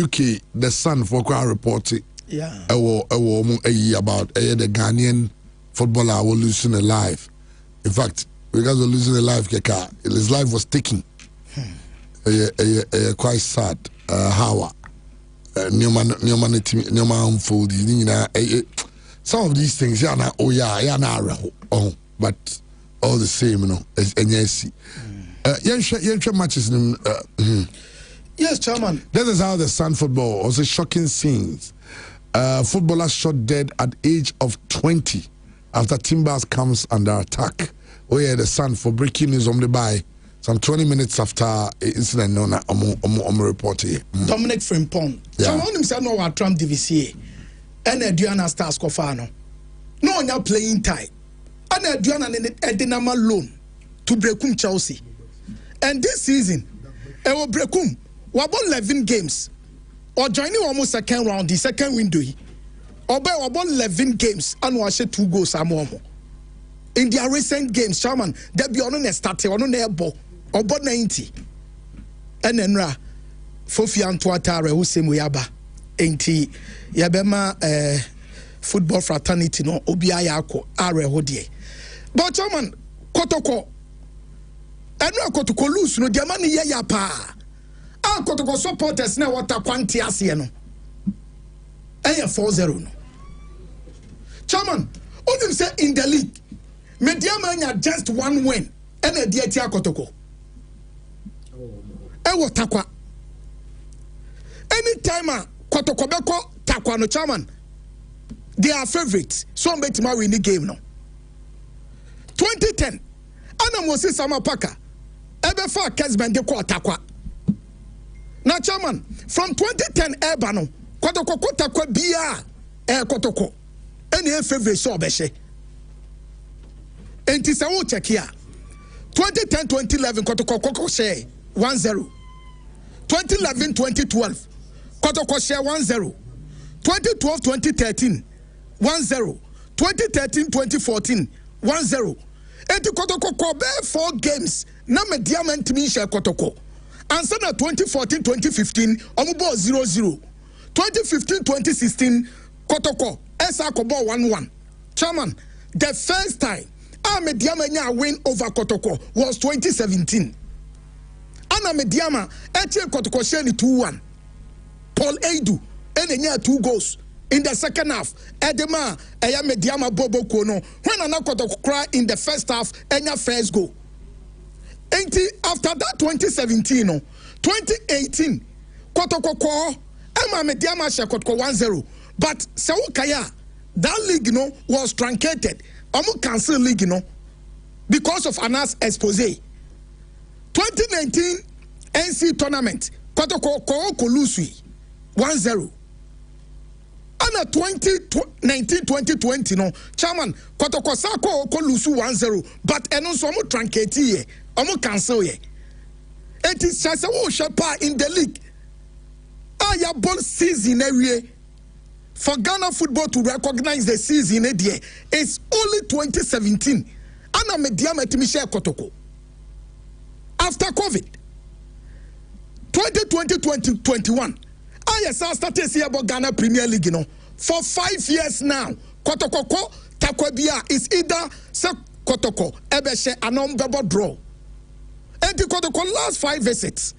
UK, the Sun for Kwa reported. Yeah. About the Ghanaian footballer was losing a life. In fact, because of losing a life, his life was taken. Quite sad. How some of these things, but all the same, you know, matches. Yes, Chairman. This is how the Sun football also shocking scenes. Footballer shot dead at age of 20 after Timbers comes under attack. Oh yeah, the Sun for breaking news on the by some 20 minutes after incident known on report here. Dominic Frimpong. So one himself know what Trump DVCA and Adriana Stars Kofano. No one are playing time. And Adriana and Edinama loan to Brekum Chelsea. And this season, Ewo Brekum wabo 11 games. Or joining almost second round, the second window. Or by about 11 games and watch 2 goals amomo. In their recent games, Chairman, they be on a starter on a ball or about 90. And then Fofi Antoatare who same yaba. Enti yabema football fraternity no obiayako are hodie. But Chairman, Kotoko Enra Kotoko lose no diamani ya pa. Kotoko supporters na wata kwanti asiye no. 4-0 no. Chairman, only say in the league, Mediamania just 1 win and a DTA Kotoko. Ewo takwa. Anytime Kotoko beko takwa no Chairman, they are favorites. So bet ma win the game no. 2010, Ana Moses Samapaka, Ebefa Kesben de ko takwa. Now, Chairman, from 2010, Ebano, Kotoko Kotakwa Bia, Kotoko, any favorite so beshe. And this I check here. 2010-2011, Kotoko Koko share 1-0. 2011-2012, Kotoko share 1-0. 2012-2013, 1-0. 2013-2014, 1-0. And the Kotoko Kobe 4 games. Na mediaman timi share Kotoko. Answer na 2014-2015, Omubo 0-0. 2015-2016, Kotoko, Esa Kobo 1-1. Chairman, the first time Mediama win over Kotoko was 2017. Ana Mediama, Eche Kotoko Sheni 2-1. Paul Aidu, Enya 2 goals. In the second half, Edema, Eya Mediama Bobo Kono. When Ana Kotoko cry in the first half, Enya first goal. After that 2017, 2018, Kotoko Emma Mediama Shakotko 1-0. But Sawukaya, that league was truncated. Almost cancel league because of Anas expose. 2019 NC tournament, Kotoko Kolusui 1-0. And 2019-2020, Chairman, Kotoko Sako Kolusu 1-0. But enough truncate Omo cancel ye. It is just a shapa in the league. Aya ball season every for Ghana football to recognize the season every it's only 2017. Ana mediama timisha Kotoko. After COVID, 2020-2021, Aya started see about Ghana Premier League for 5 years now. Kotoko Takwabia is either se Kotoko ebeshe anombebo draw. And the Kotoko last 5 visits.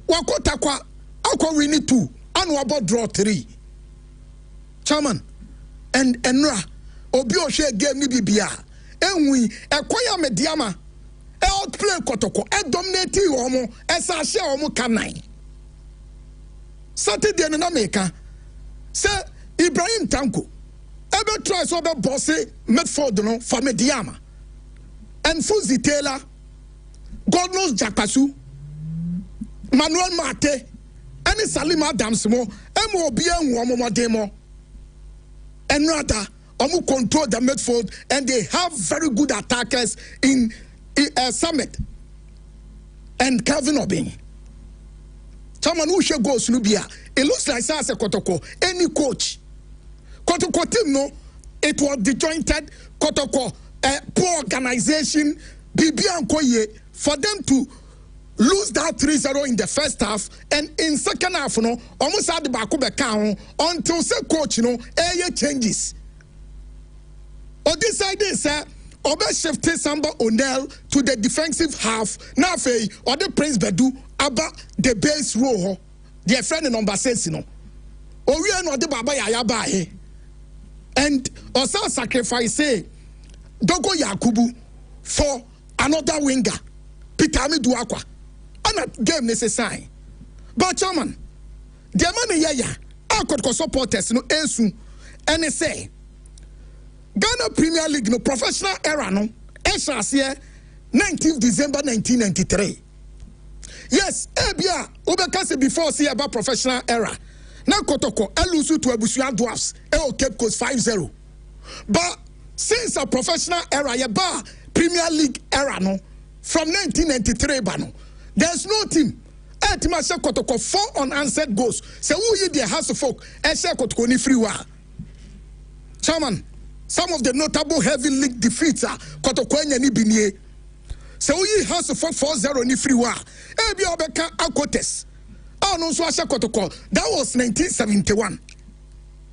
Wako takwa ako wini 2 and wabo draw 3. Chairman and Enra obi o share game ni bibia. Enwi ekoya mediama outplay Kotoko dominate omo esa share omo kanai. Saturday na America say Ibrahim Tanko ebe try so be bossy midfield no for mediama. And Fuzi Taylor, God knows Jakasu, Manuel Mate, and Salim Adams mo, MOBA Womo demo. And rather, Omu control the midfield, and they have very good attackers in Summit and Calvin Obing. Someone who should go Snubia. It looks like Sasa Kotoko, any coach. Kotoko team no, it was disjointed Kotoko. poor organization, for them to lose that 3-0 in the first half, and in second half, almost had the back until say coach, air changes. Or decided, sir, Obe shifted Samba O'Neill to the defensive half. Now, or the Prince Bedu about the base row. Their friend number 6, or we are not the Baba Yayabahe. And also sacrifice Dogo Yakubu for another winger, Pitami Duakwa. And that game necessary. But chairman, the money yaya, I could supporters no esu, and say Ghana Premier League no professional era no here 19th December 1993. Yes, Ebia Ubekase before see about professional era. Now Kotoko Elusu to Ebusuan Dwarfs Cape Coast 5-0. But since a professional era, ya bar Premier League era no from 1993 bano, there's no team. Etimasha Kotoko 4 unanswered goals. So who you the house of folk? Esha Kotoko ni free wa. Chairman, some of the notable heavy league defeats are Kotoko ni binye. So who house of folk 4-0 ni free wa. Ebi Obeka Akotes. Oh no, so Asha Kotoko. That was 1971,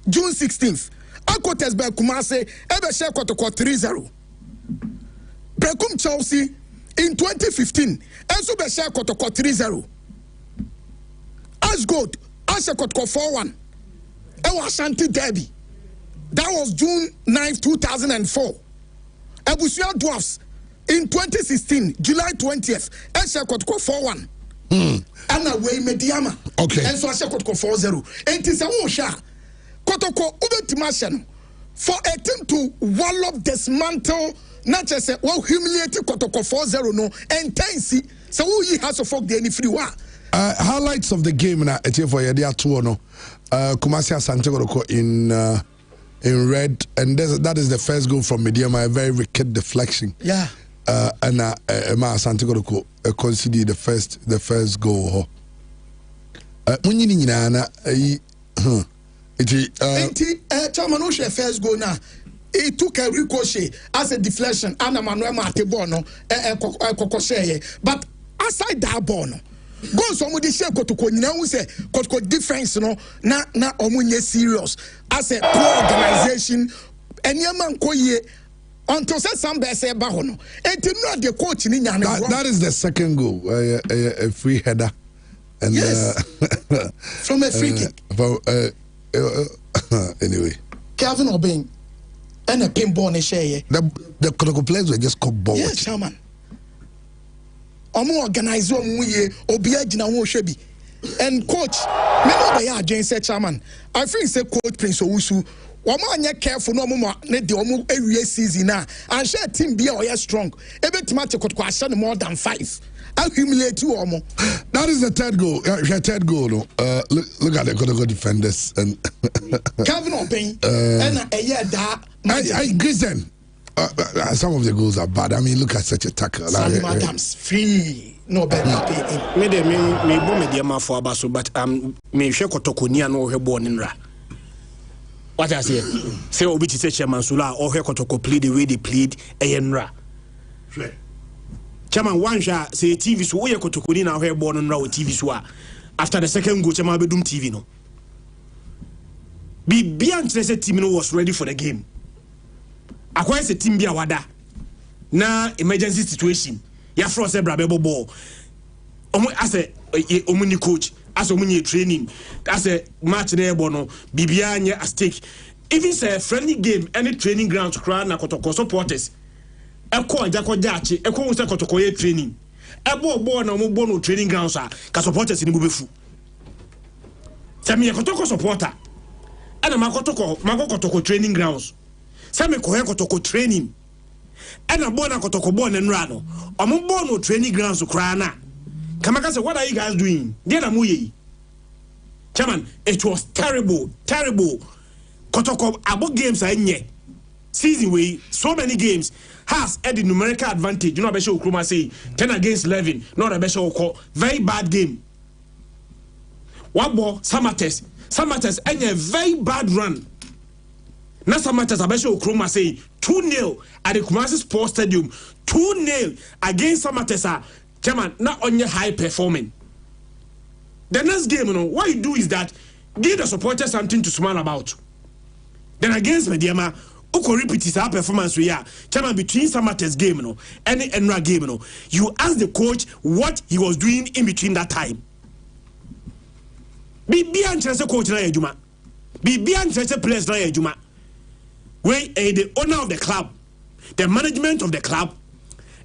June 16th. Akotes by Kumase, Ebeshe Kotoko 3-0. Brekum Chelsea in 2015, Enso Beshe Kotoko 3-0. Ashgold, Asha Kotoko 4-1. Ewa Ashanti Derby. That was June 9th, 2004. Ebusuan Dwarfs in 2016, July 20th, Asha Kotoko 4-1. Anna Way Mediama. Okay. Enso Asha Kotoko 4-0. And it is a Wosha. Kotoko Ubetimashan for a team to wallop, dismantle, not just say, well, humiliate Kotoko 4-0 no, and tensi. So who has to fuck the any free wa? Highlights of the game na etie for Yadia 2 no. Kumasi Asante Kotoko in red, and that is the first goal from Mediama, a very wicked deflection. Yeah. And Ma Asante Kotoko conceded the first goal. Munyi ni nyina na Chairman Oshe first goal now. It took a ricochet as a deflection. Anna Manuel Matebono, but aside that ball, go somebody say Kotoko, who say Kotoko defense, na omunye serious as a poor organization. And Yaman Koye until some say Bahono. And to know the coach in that is the second goal, a free header, and yes, from a free kick. Anyway, Calvin Obeng and a pinball in share. The Kotoko players were just called ball. Yes, Chairman. Omo organize omuye obiagina wo hwebi. And coach, me no be ya Jane said Chairman. I think say coach Prince Owusu, omo anya careful no omo ne de omo ewie season na. And share team be o strong. Ebetima te Kotoko asha more than 5. I humiliate you, Omo. That is the third goal. Third goal. No. Look at the Kotoko defenders and Calvin Obeng and I Grisen. Some of the goals are bad. I mean, look at such a tackle. Salim Adams free. No better. Me bo me dia for abaso, but me hwe Kotoko ni an o hwe ball nra. What I say? Say obi ti say Chairman Sula o hwe Kotoko play the way they played eyenra. Chairman one shot say TV so we Kotoko ni na hwe ball nra o TV so after the second goal Chairman bedum TV no. Bian say team no was ready for the game. Akwa say team bia wada na emergency situation ya frost e brabebo ball omo ase omuni coach ase omuni training ase match na ebo no bibia anye a stake even say friendly game any training ground to crowd na Kotoko supporters eko ajako jaachi eko say Kotoko ye training ebo ball na omo no training ground sa ka supporters ni bubefu sami Kotoko supporter ana Kotoko training grounds sami ko he Kotoko training and a born a Kotoko born and rano. I'm born no training grounds to Krana. Kamaka said, what are you guys doing? Muye. Chairman, it was terrible. Kotoko about games are in ye. Season way, so many games has had the numerical advantage. You know, Besho Kruma say 10 against 11, not a Besho call. Very bad game. One ball, Samates, and a very bad run. Na Samates Abesho Kruma say 2-0 at the Kumasi Sports Stadium. 2-0 against Samatesa. Chairman, not only high performing. The next game, what you do is that give the supporters something to smile about. Then against Mediama, Oko repeats our performance. Chairman, between Samate's game, any Enra game, you ask the coach what he was doing in between that time. Be interested, coach na ejuma. Be interested, players na ejuma. Where the owner of the club, the management of the club,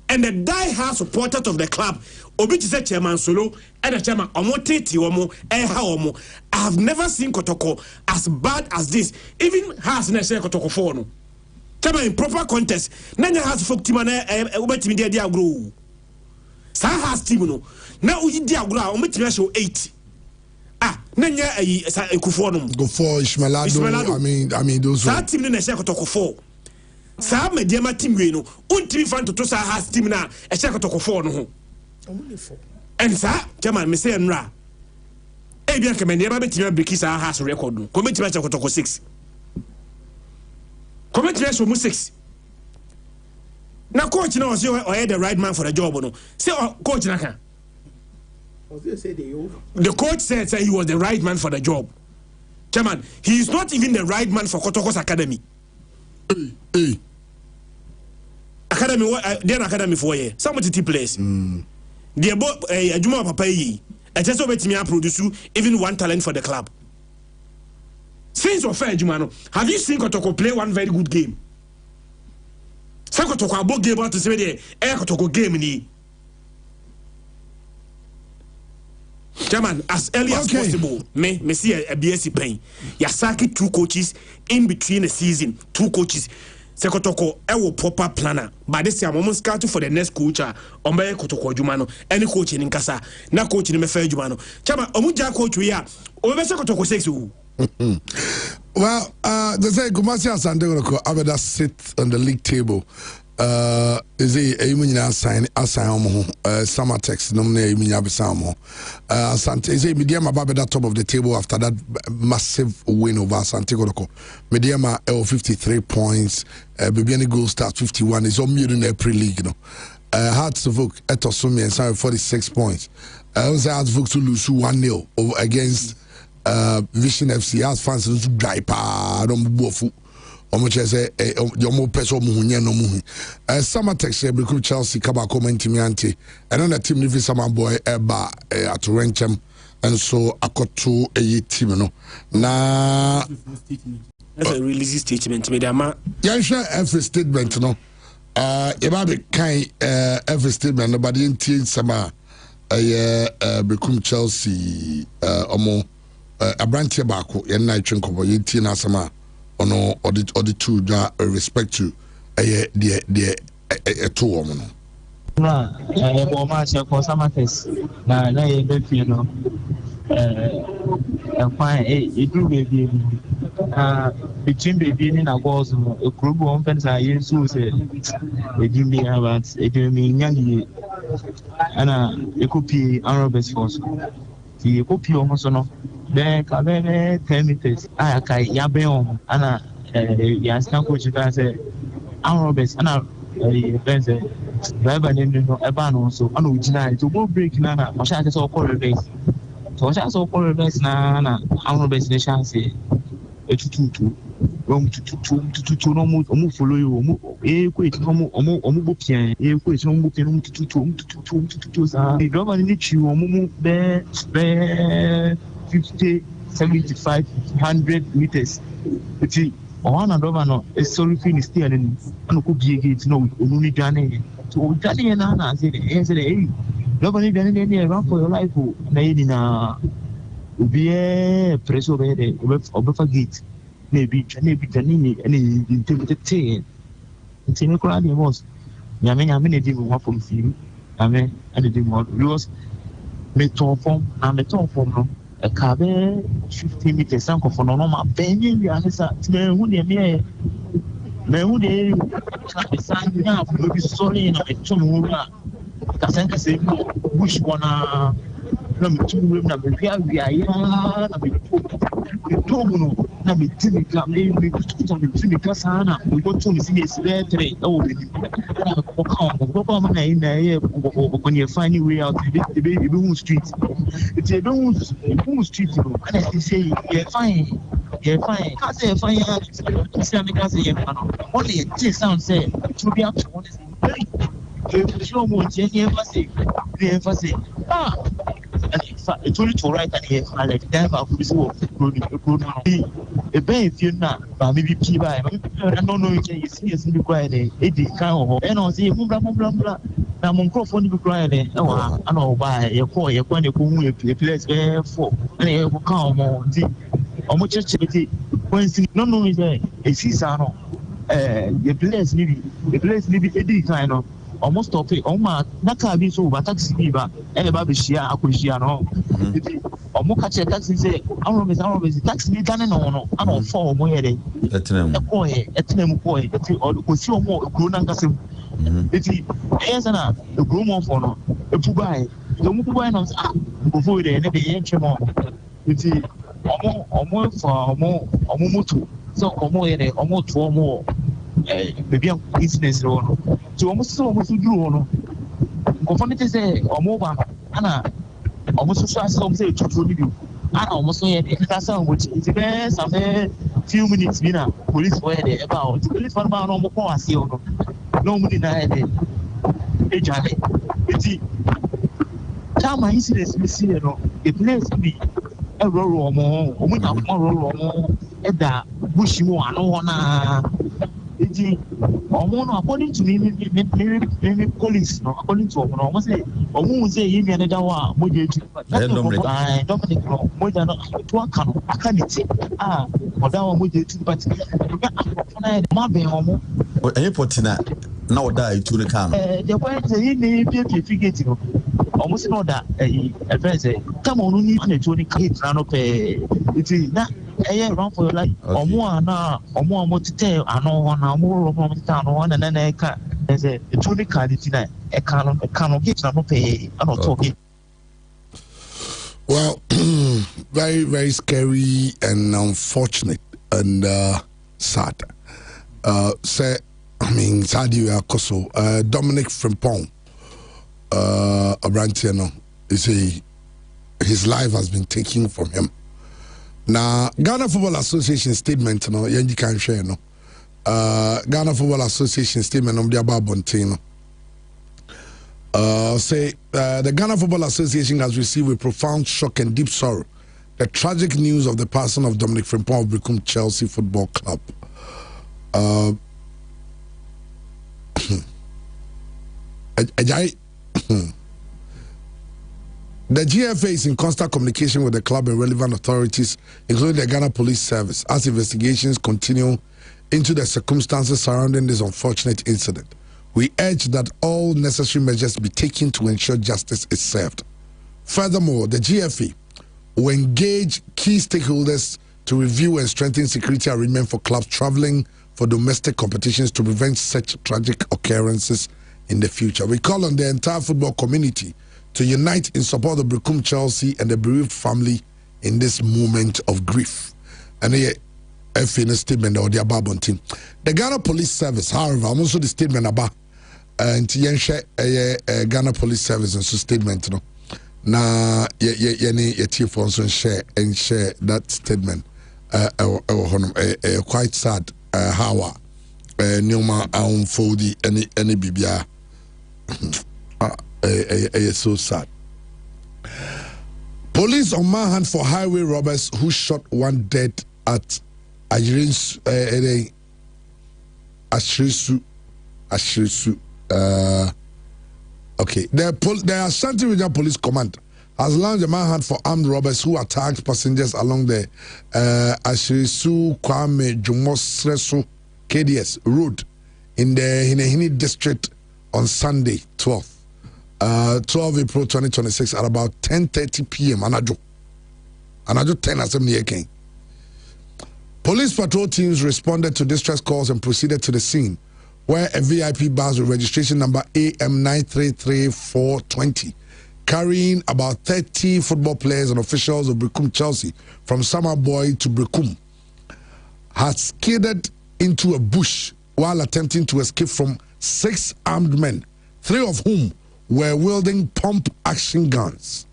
and the die-hard supporters of the club, Obi to say chairman solo, and the chairman omoteti omo, omo. I have never seen Kotoko as bad as this. Even has na say Kotoko for no. Chairman in proper contest, nanya has folk team na obetimi dia agro. Sa has team no. Na uyi dia agro a obetimi show 8. Nanya Kufo no. Go for Ishmaelado. I mean those. That team na say Kotoko for. Sa Mediama team we no. Untimi fan to sa has team na e say Kotoko for no ho. And sir, Chairman, me say Nra. Eh bien que me never betimi break sa has record no. Committee match Kotoko 6. Committee match 6. Now coach no say or the right man for the job no. Say coach na kan. The coach said he was the right man for the job. Chairman, he is not even the right man for Kotoko's academy. Academy, their academy for a some of the players. They bought a Juma Papa. I just over me produce even one talent for the club. Since or fair Jumano, have you seen Kotoko play one very good game? Some Kotoko about game out to say the air Kotoko game ni. Chairman, as early as possible, me see a BSc pain. Yasaki 2 coaches in between the season. 2 coaches. Sekotoko, a proper planner. By this time, I'm scouting for the next coach. Ombe Kotoko Jumano, any coach in Kasa, na coach in Mefe Jumano. Chairman, Omuja coach we are. Over Sekotoko 6. Well, they say Kumasi and Sandego Abeda sit on the league table. Is a Munya sign Asamo, Samatex, nominate Munya Besamo. Sante is a Mediama Babeda top of the table after that massive win over Santiago. Mediama 53 points, Bibiani Gold Stars 51 is on mute in the pre league. Hearts of Oak Etosumi and Sam 46 points. Also Hearts of Oak to lose 1-0 over against Vision FC. As fans to dry pa, don't bofu. Omoche say yomo peso muhunya no muhu. Samatex recruit Chelsea kaba komenti anti. And then the team live sama boy eba at Renchem and so akoto a team no. Na that's a release statement me dama. Yeah, sure every statement no. Eba be kind every statement nobody inti sama recruit Chelsea omo abrantie baako ye na twenkobo yinti na sama ono or the two that respect to the two woman. Na match for Samatex na be no fine it do baby between baby and goals a group of fans are used to say it give me about it me nyangi ana e copy Arabes force the copy almost no then come 10 meters I kai yabe ana ya stand coach can say Arabes ana friends driver name no eba no so ana ujina to go break na o sha say so call reverse so sha so call reverse na Arabes ne chance etututu no mu follow you mu kwet no mu bopian kwet no mu bopian mu tutu sa the driver ni chi mu be 50 75 100 meters eti one and over no is sorry finish still and no ko bie gate no onuni dwane so dwane na say hey driver ni dwane dey run for your life na yini na ubie preso be dey obefa gate maybe tani any intimidating intini kura dey boss nyame na dey mo from film nyame and dey mo because me ton form no a cabe 50 meters and for no ma benye wi anisa me hu dey san ya for be sorry na me chum hu na ka san ka say bush bona na me chum hu na be wi ya na me to no na me timi ka me timi ka sana we go to me see me three oh we na ko come na ye when you find your way out the baby who street it's a who street and I say yeah fine I say fine see me ka say yeah only it sound say to be up to one is show more emphasis it's only to write and here like that of this work a bay if you're not but maybe I don't know if you see us in the quiet it can't and I'll say blah now microphone be quiet I know by your call your point you place there for and it will come on the almost just when no is there a season the place maybe a kind of almost stop it naka bi so ba taxi bi ba ba be shia akoshia no omo ka che taxi say arobe taxi bi tane no no ana for omo ye de etenem ko e ko si omo ekuro na nkase eti na ekuro mo for no epu bai so mu bai no go for de ne be ye nchemo eti omo for omo moto so omo ye de omo to omo maybe a business no so almost do no conformity say omo ba ana almost so as say to do ana almost so here that's how much it be some few minutes bi na police for here about police for ba no mo ko ase no mo di na here e jale eti time incidents we see no the place be e ro omo na ro e da bush mo ano na eti omo no according to me police no according to omo say omo say yi me da wa mo je tu Dominic no mo da no to aka no aka ni ti oda wa mo je tu but na ma be omo enye potina na oda itu ne kan the point say yi ne pe figure no omo say no da e friend say come on ni na to ni kite na no pe eti na run for your life omo tete ano na omo ro tete ano na na eka say to ni card tina e kan get na no pe ano talk. Well, very, very scary and unfortunate and sad. Say, I mean, Sadio Akoso, Dominic Frimpong, Abrantiano, his life has been taken from him. Now, Ghana Football Association statement, no, you can share, no. Ghana Football Association statement on the about Bontino. Say the Ghana Football Association has received with profound shock and deep sorrow the tragic news of the passing of Dominic Frimpong of Berekum Chelsea Football Club. The GFA is in constant communication with the club and relevant authorities, including the Ghana Police Service, as investigations continue into the circumstances surrounding this unfortunate incident. We urge that all necessary measures be taken to ensure justice is served. Furthermore, the GFA will engage key stakeholders to review and strengthen security arrangements for clubs traveling for domestic competitions to prevent such tragic occurrences in the future. We call on the entire football community to unite in support of Berekum Chelsea and the bereaved family in this moment of grief. And here, a statement or the above team. The Ghana Police Service, however, I'm also the statement about and Ghana Police Service and so statement, no. Na ye chief also share that statement. Quite sad. How Newma unfolded any bibia. So sad. Police on manhunt for highway robbers who shot one dead at Ashirisu. Okay, the Ashanti Regional Police Command has launched a manhunt for armed robbers who attacked passengers along the Ashirisu Kwame Jumosresu KDS road in the Hinehini district on Sunday, 12 April 2026 at about 10:30 p.m. Anajo 10 assembly again. Police patrol teams responded to distress calls and proceeded to the scene, where a VIP bus with registration number AM933420 carrying about 30 football players and officials of Brekum Chelsea from Summerboy to Brekum had skidded into a bush while attempting to escape from 6 armed men, 3 of whom were wielding pump-action guns.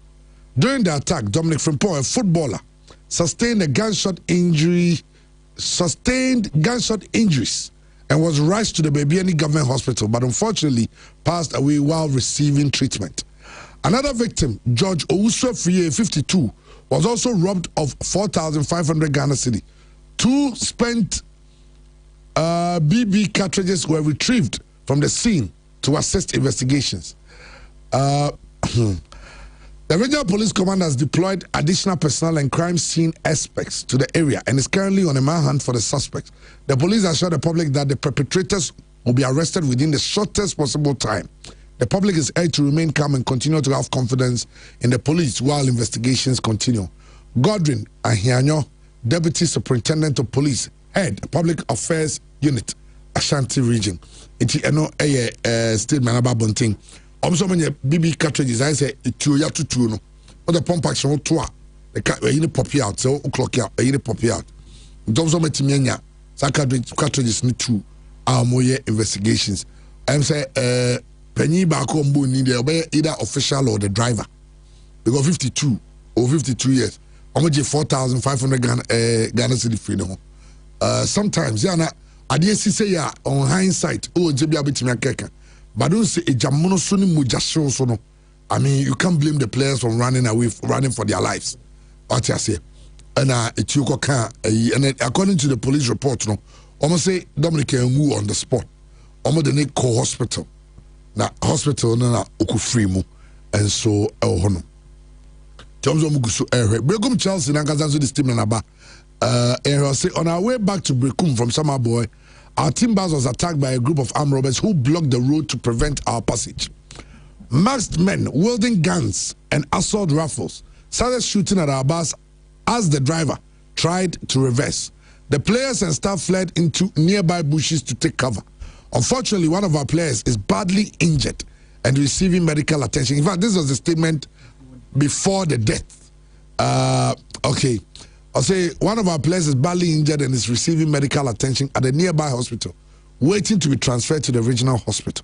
During the attack, Dominic Frimpong, a footballer, sustained gunshot injuries and was rushed to the Babiani Government Hospital, but unfortunately passed away while receiving treatment. Another victim, George Owusu-Friye, 52, was also robbed of 4,500 Ghana cedi. 2 spent BB cartridges were retrieved from the scene to assist investigations. The regional police command has deployed additional personnel and crime scene experts to the area and is currently on a manhunt for the suspects. The police assured the public that the perpetrators will be arrested within the shortest possible time. The public is urged to remain calm and continue to have confidence in the police while investigations continue. Godwin Ahianyo, Deputy Superintendent of Police, Head Public Affairs Unit, Ashanti Region. Iti eno statement about bunting. So many BB cartridges, I say, to ya to no. But the pump action to the cat will pop out, so o'clock out, a pop out. Don't so much mania, cartridges need to our more investigations. I'm say, Penny Bako Mbu need either official or the driver. Because 52 or 52 years, almost 4,500 Ghana cedi freedom. Sometimes, yeah, I didn't say, yeah, on hindsight, oh, JB Abitimia Keka. But don't say a jamono suni mujasho sono. I mean, you can't blame the players from running for their lives. What I say, and and according to the police report, no, almost say Dominic Ngu on the spot. Almost the need call hospital. Na hospital na ukufrimu, and so hono. James Omugusu Brekum Chelsea na kazanzo this team na ba. Say on our way back to Brekum from Summerboy, our team bus was attacked by a group of armed robbers who blocked the road to prevent our passage. Masked men wielding guns and assault rifles started shooting at our bus as the driver tried to reverse. The players and staff fled into nearby bushes to take cover. Unfortunately, one of our players is badly injured and receiving medical attention. In fact, this was the statement before the death. Okay. I'll say one of our players is badly injured and is receiving medical attention at a nearby hospital, waiting to be transferred to the regional hospital.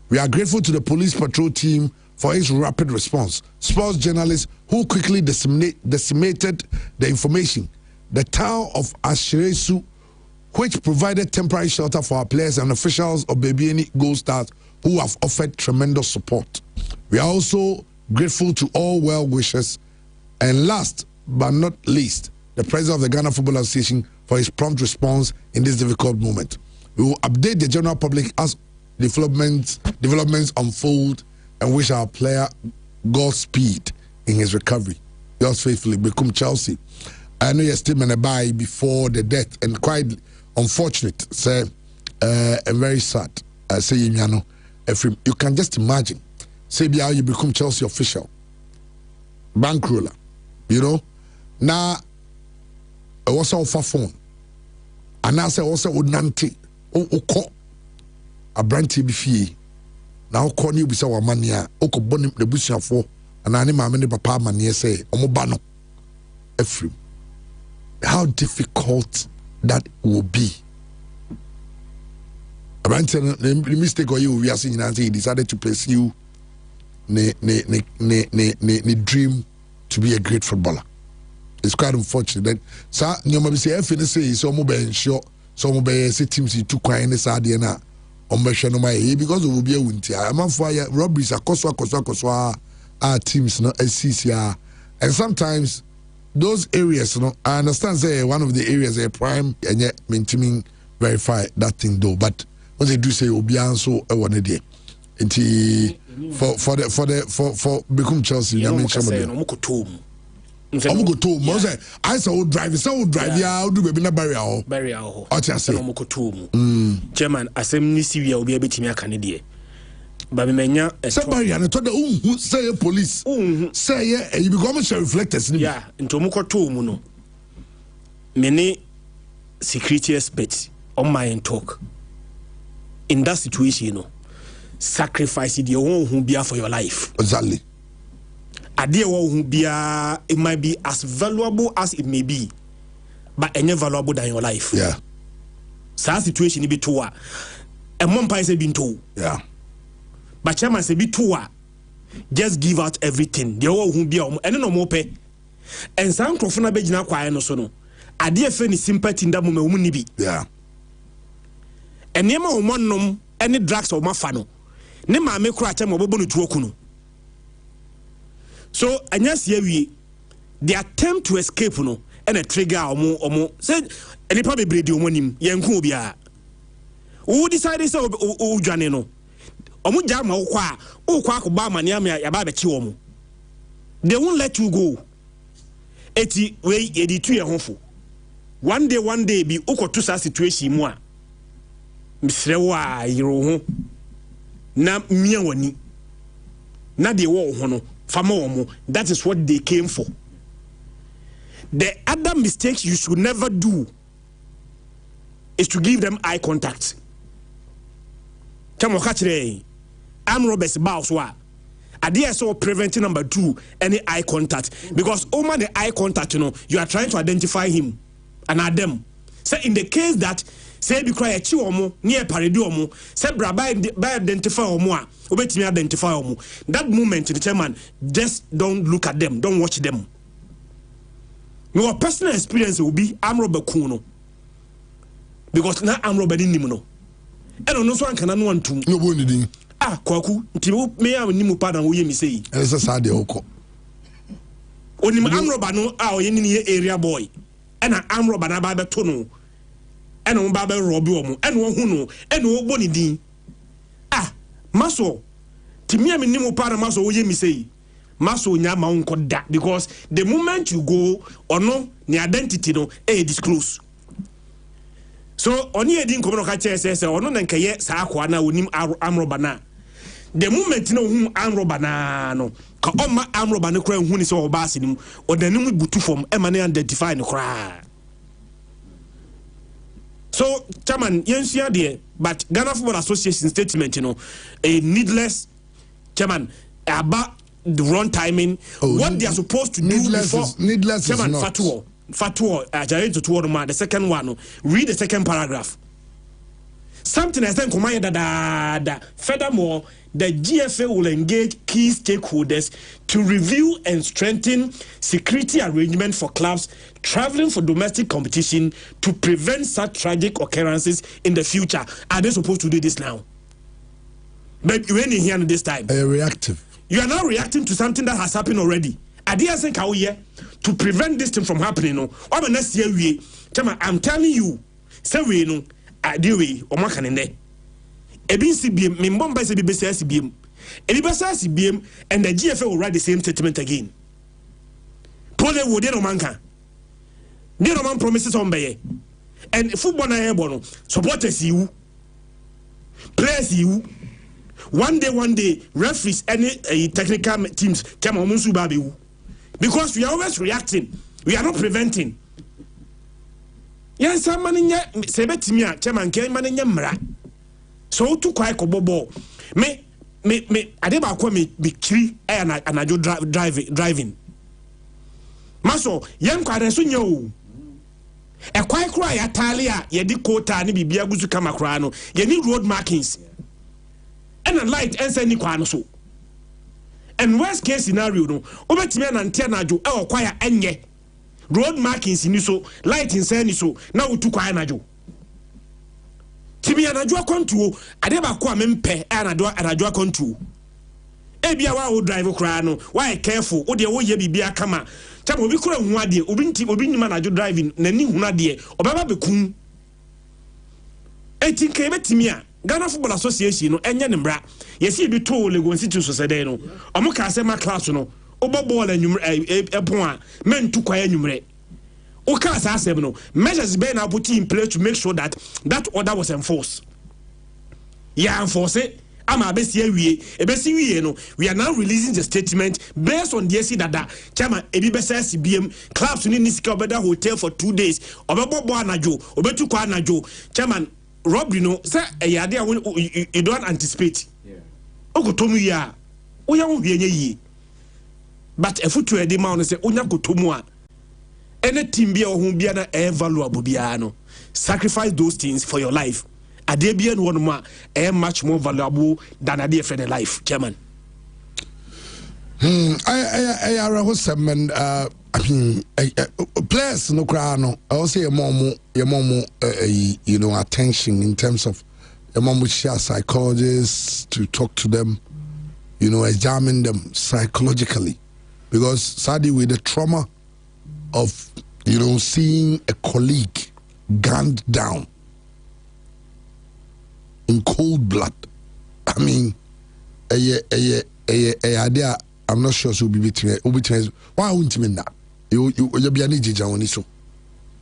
We are grateful to the police patrol team for its rapid response. Sports journalists who quickly decimated the information. The town of Ashiresu, which provided temporary shelter for our players and officials of Babiani Gold Stars who have offered tremendous support. We are also grateful to all well wishers, and last but not least, the president of the Ghana Football Association for his prompt response in this difficult moment. We will update the general public as developments unfold and wish our player Godspeed in his recovery. Yours faithfully, Brekum Chelsea. I know your statement about before the death and quite unfortunate, say, and very sad. I say, you can just imagine, say, you Brekum Chelsea official, bankroller, you know, now. I was off a phone, and I said, also, Nante, Oko, a brandy befie. Now, call you beside our mania, Oko Bonim, the bush for, and I name my many papa mania say, Omobano. Ephraim. How difficult that will be. A brandy, the mistake or you, we are seeing, he decided to pursue ne dream to be a great footballer. It's quite unfortunate. So, you may say, if you say, so mobile sure, so mobile teams you took quite in this idea now. Because it will be a winter. I'm on fire. Robberies are Koswa, our teams, no SCCR. And sometimes those areas, you know, I understand, say, one of the areas are prime and yet maintaining verify that thing though. But what they do say, will be also a 1 day. For Brekum Chelsea, I mean, I'm go to Mose. I saw drive. Yeah, I'll do baby na barrier. Barrier. Oh, just say. Chairman, assembly CV will be a bit me a Canadian. But menya somebody and told the say police. Say yeah, you become a reflectors. Yeah, into Muko to Muno. Many security experts on my talk. In that situation, you know, sacrifice the own who be for your life. Exactly. idea wo bia it might be as valuable as it may be, but any valuable than your life. Yeah. So situation be to and one price be to. Yeah. But chairman say be to just give out everything. The who be and no more pay. And some crofona be jina kwa no so no. Idea fe ni sympathy nda mo ni bi. Yeah. And nema o monnom any drugs or mafano. Ne ma me kura cha mo bobo no tuo kunu. So anyas ye wi the attempt to escape no and a trigger omo said enipa bebre di omo nim yenku obia. Who decided say o dwane no. Omo jama wo kwa o kwa ko ba mane am ya ba be chi omo. They won't let you go. Eti we yedi tu ye hofo. One day be ukoto sa situation mu a misrewa yiro ho na mia wani na de wo ho no fama omo. That is what they came for. The other mistakes you should never do is to give them eye contact. Tamo kachire am Roberts Bauswa. Idea so preventing number 2 any eye contact, because over the eye contact you are trying to identify him and Adam. So in the case that say be cry chi omo near parade omo say bra by identify omo a obetimi identify omo, that moment the chairman just don't look at them, don't watch them. Your personal experience will be amro kuno, because na amro be nim no e no so anka na no antum No bo ni din. Kwaku nti me am nimu pa na wo ye mi sei. Ese sa de okọ. Onim amroba no a oye ni area boy. E na amroba na ba be to no. E na ba be robi omo. E na wo hu no, e na wo bo ni din. Maso ti me am nimu pa na maso wo ye mi sei. Maso nya ma unko da, because the moment you go ono ni identity no e disclose. So oni edin komo no ka chese ono na nkeye sa akwa na onim amroba na. The moment no hu amroba na no ka oma amroba no kra hu ni so oba asinim odanim butu form e ma na identify no kra. So chairman yensia de, but Ghana Football Association statement a needless chairman about the wrong timing, what they are supposed to do before needless chairman is not. Fatuo the second one, read the second paragraph. Something I think da. Furthermore, the GFA will engage key stakeholders to review and strengthen security arrangements for clubs traveling for domestic competition to prevent such tragic occurrences in the future. Are they supposed to do this now? But you ain't here this time. Reactive. You are now reacting to something that has happened already. I didn't think how here to prevent this thing from happening. No, I'm telling you, say we no. Adiwe o makane ne ebi CBM me mbomba se bi besa CBM ebi besa CBM and the GFA will write the same statement again. Pole wo de no manka de no man promises on beye and football na ebo no supporters you players you one day referees any technical teams come on musu ba be wu, because we are always reacting, we are not preventing. Yes, man nya sebetimi a chairman ke man nya mra. So to kwai ko bobo. Me ade ba kwa me kiri anajo driving. Maso yen kware so nya o. E kwai kra ya tale a ye di kota ne bibia guzu kama kra no. Ye ni road markings. And a light and send ni kwa no so. And worst case scenario no, obetimi na ntia najo e o kwai enye. Road markings in so light in say so now we took anajo timi anajo control ade ba ko amempe anajo control e bia wa wo drive kra no why careful wo de wo ye bibia kama chama obi kura hu ade obi nyima anajo driving na ni hu ade obaba bekun eti nke betimi a Ghana Football Association no enye ne mbra yesi bi to Lagos City so sede no omo ka se ma class no ball and epon men to kwaya numere o ka sa asem no measures be na put in place to make sure that that order was enforced. Yeah, enforce it. Ama besi wie no, we are now releasing the statement based on the see that chairman ebi besa CBM clubs ni nisika obeda hotel for 2 days obebo bo anajo obetu kwa anajo chairman robbery no say eyade you don't anticipate. Yeah. Ogotomu ya wo ya wo hwie nye yi. but if you trade the man say onya kotomu a any team bia o hu bia na e valuable bia no sacrifice those things for your life ade bia no one ma e much more valuable than ade for the life chairman. I rehearsement I mean players no cry no I also your mom you know attention in terms of your mom would share psychologists to talk to them, you know, examine them psychologically, because sadly with the trauma of, you know, seeing a colleague gunned down in cold blood. I mean, idea. I'm not sure so be between. Why wouldn't you mean that? You be an idiot on so.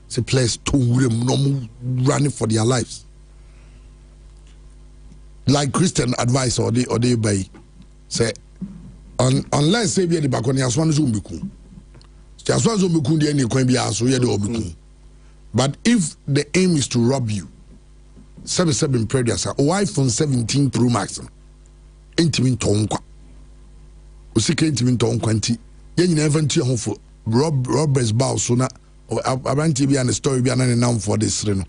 It's a place to normal running for their lives. Like Christian advice or they by say unless say be the back on as one zoom biku. Just one zoom biku the any coin be aso ye the obiku. But if the aim is to rob you, 7 previous iPhone 17 Pro Max, intimate tonkwa. Usika intimate tonkwa nti ye nyina evanti ho for robbers bow so na abanti bi an story bi an now for this no.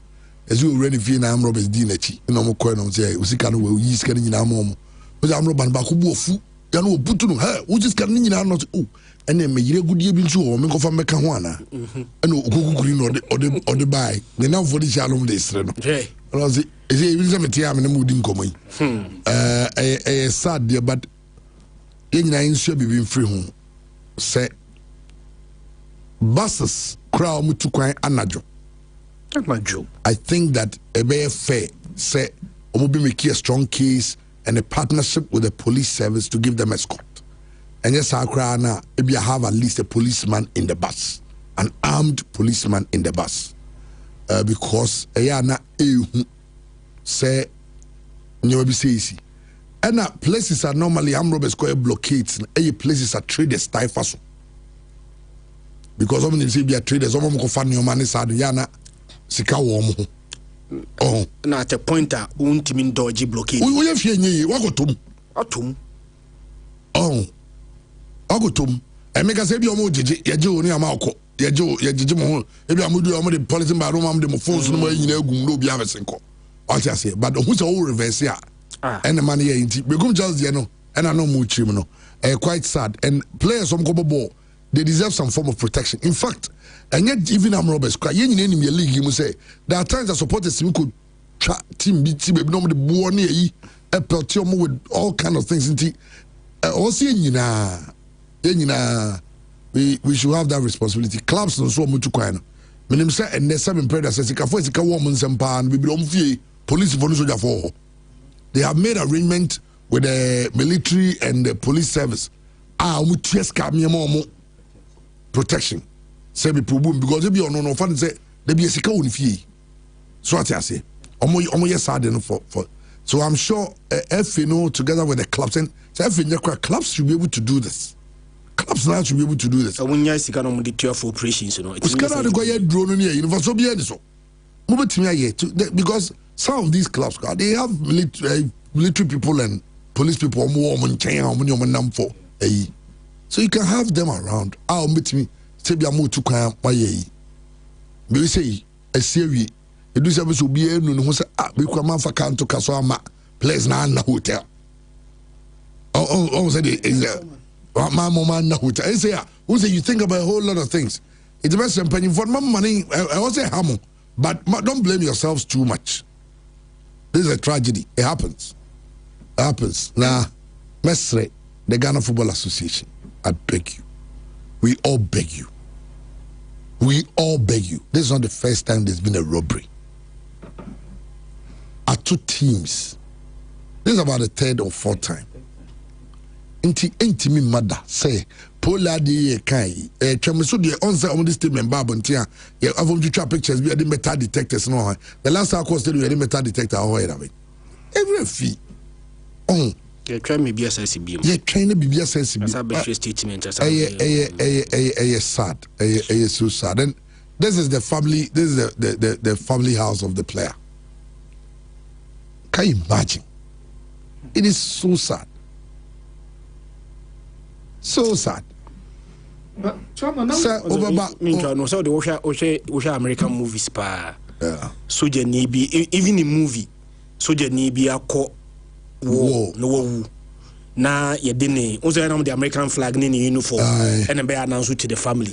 As you already feel na am robbers di na chi no mo ko no say usika no we yi sika nyina mo mo. We am robber ba ko bu ofu ya no obutu no he wo sika nyina no oh ene me yire gudie bi nso o me ko fa meka ho ana ene okukukuri no ode buy the now for this alum this no okay I say even some time na mo di nkomo yi sad there but ye nyina nso bi free ho say buses crowd mutu kwan anajo. I think that a very fair say Omobi make a strong case and a partnership with the police service to give them escort. And yes, I now maybe I have at least a policeman in the bus, an armed policeman in the bus, because na say you be say and places are normally armed robbers called blockades. Places are traders type faso. Because some of them say be a traders, some of them go find your money sad yana. Sika warm. Oh, na at a point a untimin dodgy blockade. We have here, wagotum. Atum. Oh, Agotum. And make us say, your moji, Yajo, near Malco, Yajo, Yajimo, maybe I'm going to the policy by Roman Demophones, no more in a gumbo biavesenko. I just say, but who's all reverse here? And the money ain't it. We go just, you know, and I know Muchimino. Quite sad. And players from Kobo Ball, they deserve some form of protection. In fact, and yet even I'm robbers cry in enemy league you must say there are times that supporters could team beat team normally born near a peltium with all kind of things in also we should have that responsibility. Clubs and so much to menim say and there's 7 predators ka for sika woman sempa and we on fie police for soldier for they have made arrangement with the military and the police service we tieska me protection. Say be problem because be on no fan say there be a sika on fie. So what I say, omo yes sad for so I'm sure FNO together with the clubs and FNO clubs should be able to do this. Clubs now should be able to do this. So when you sika no mo dey for operations, you know. It's kind of go here drone here. You know so be so. Because some of these clubs they have military people and police people more for so you can have them around. I'll meet me. Say be amu tukwan waye be say asiewi edu say be so be enu no say be kwa man fa kan to kaso ama place na hotel say the mama na hotel say who say you think about a whole lot of things. It depends on paying for money. I was say hamo, but don't blame yourselves too much. This is a tragedy. It happens now. Mesre, the Ghana Football Association, I beg you, we all beg you. We all beg you. This is not the first time there's been a robbery. At 2 teams. This is about the 3rd or 4th time. Inti me mother say Pola de kai so the onset on this statement Bible ntia yeah I've only try pictures we the metal detectors no the last time I was we the metal detector every fee you try me be SSB you trying to be SSB statement sad so sad. And this is the family house of the player. Can you imagine? It is so sad. So sad. Sir, no, so the American movies pa. Soldier ni bi even in movie soldier ni bi akọ war no wu na ye de ne also na the American flag ni uniform and be announce to the family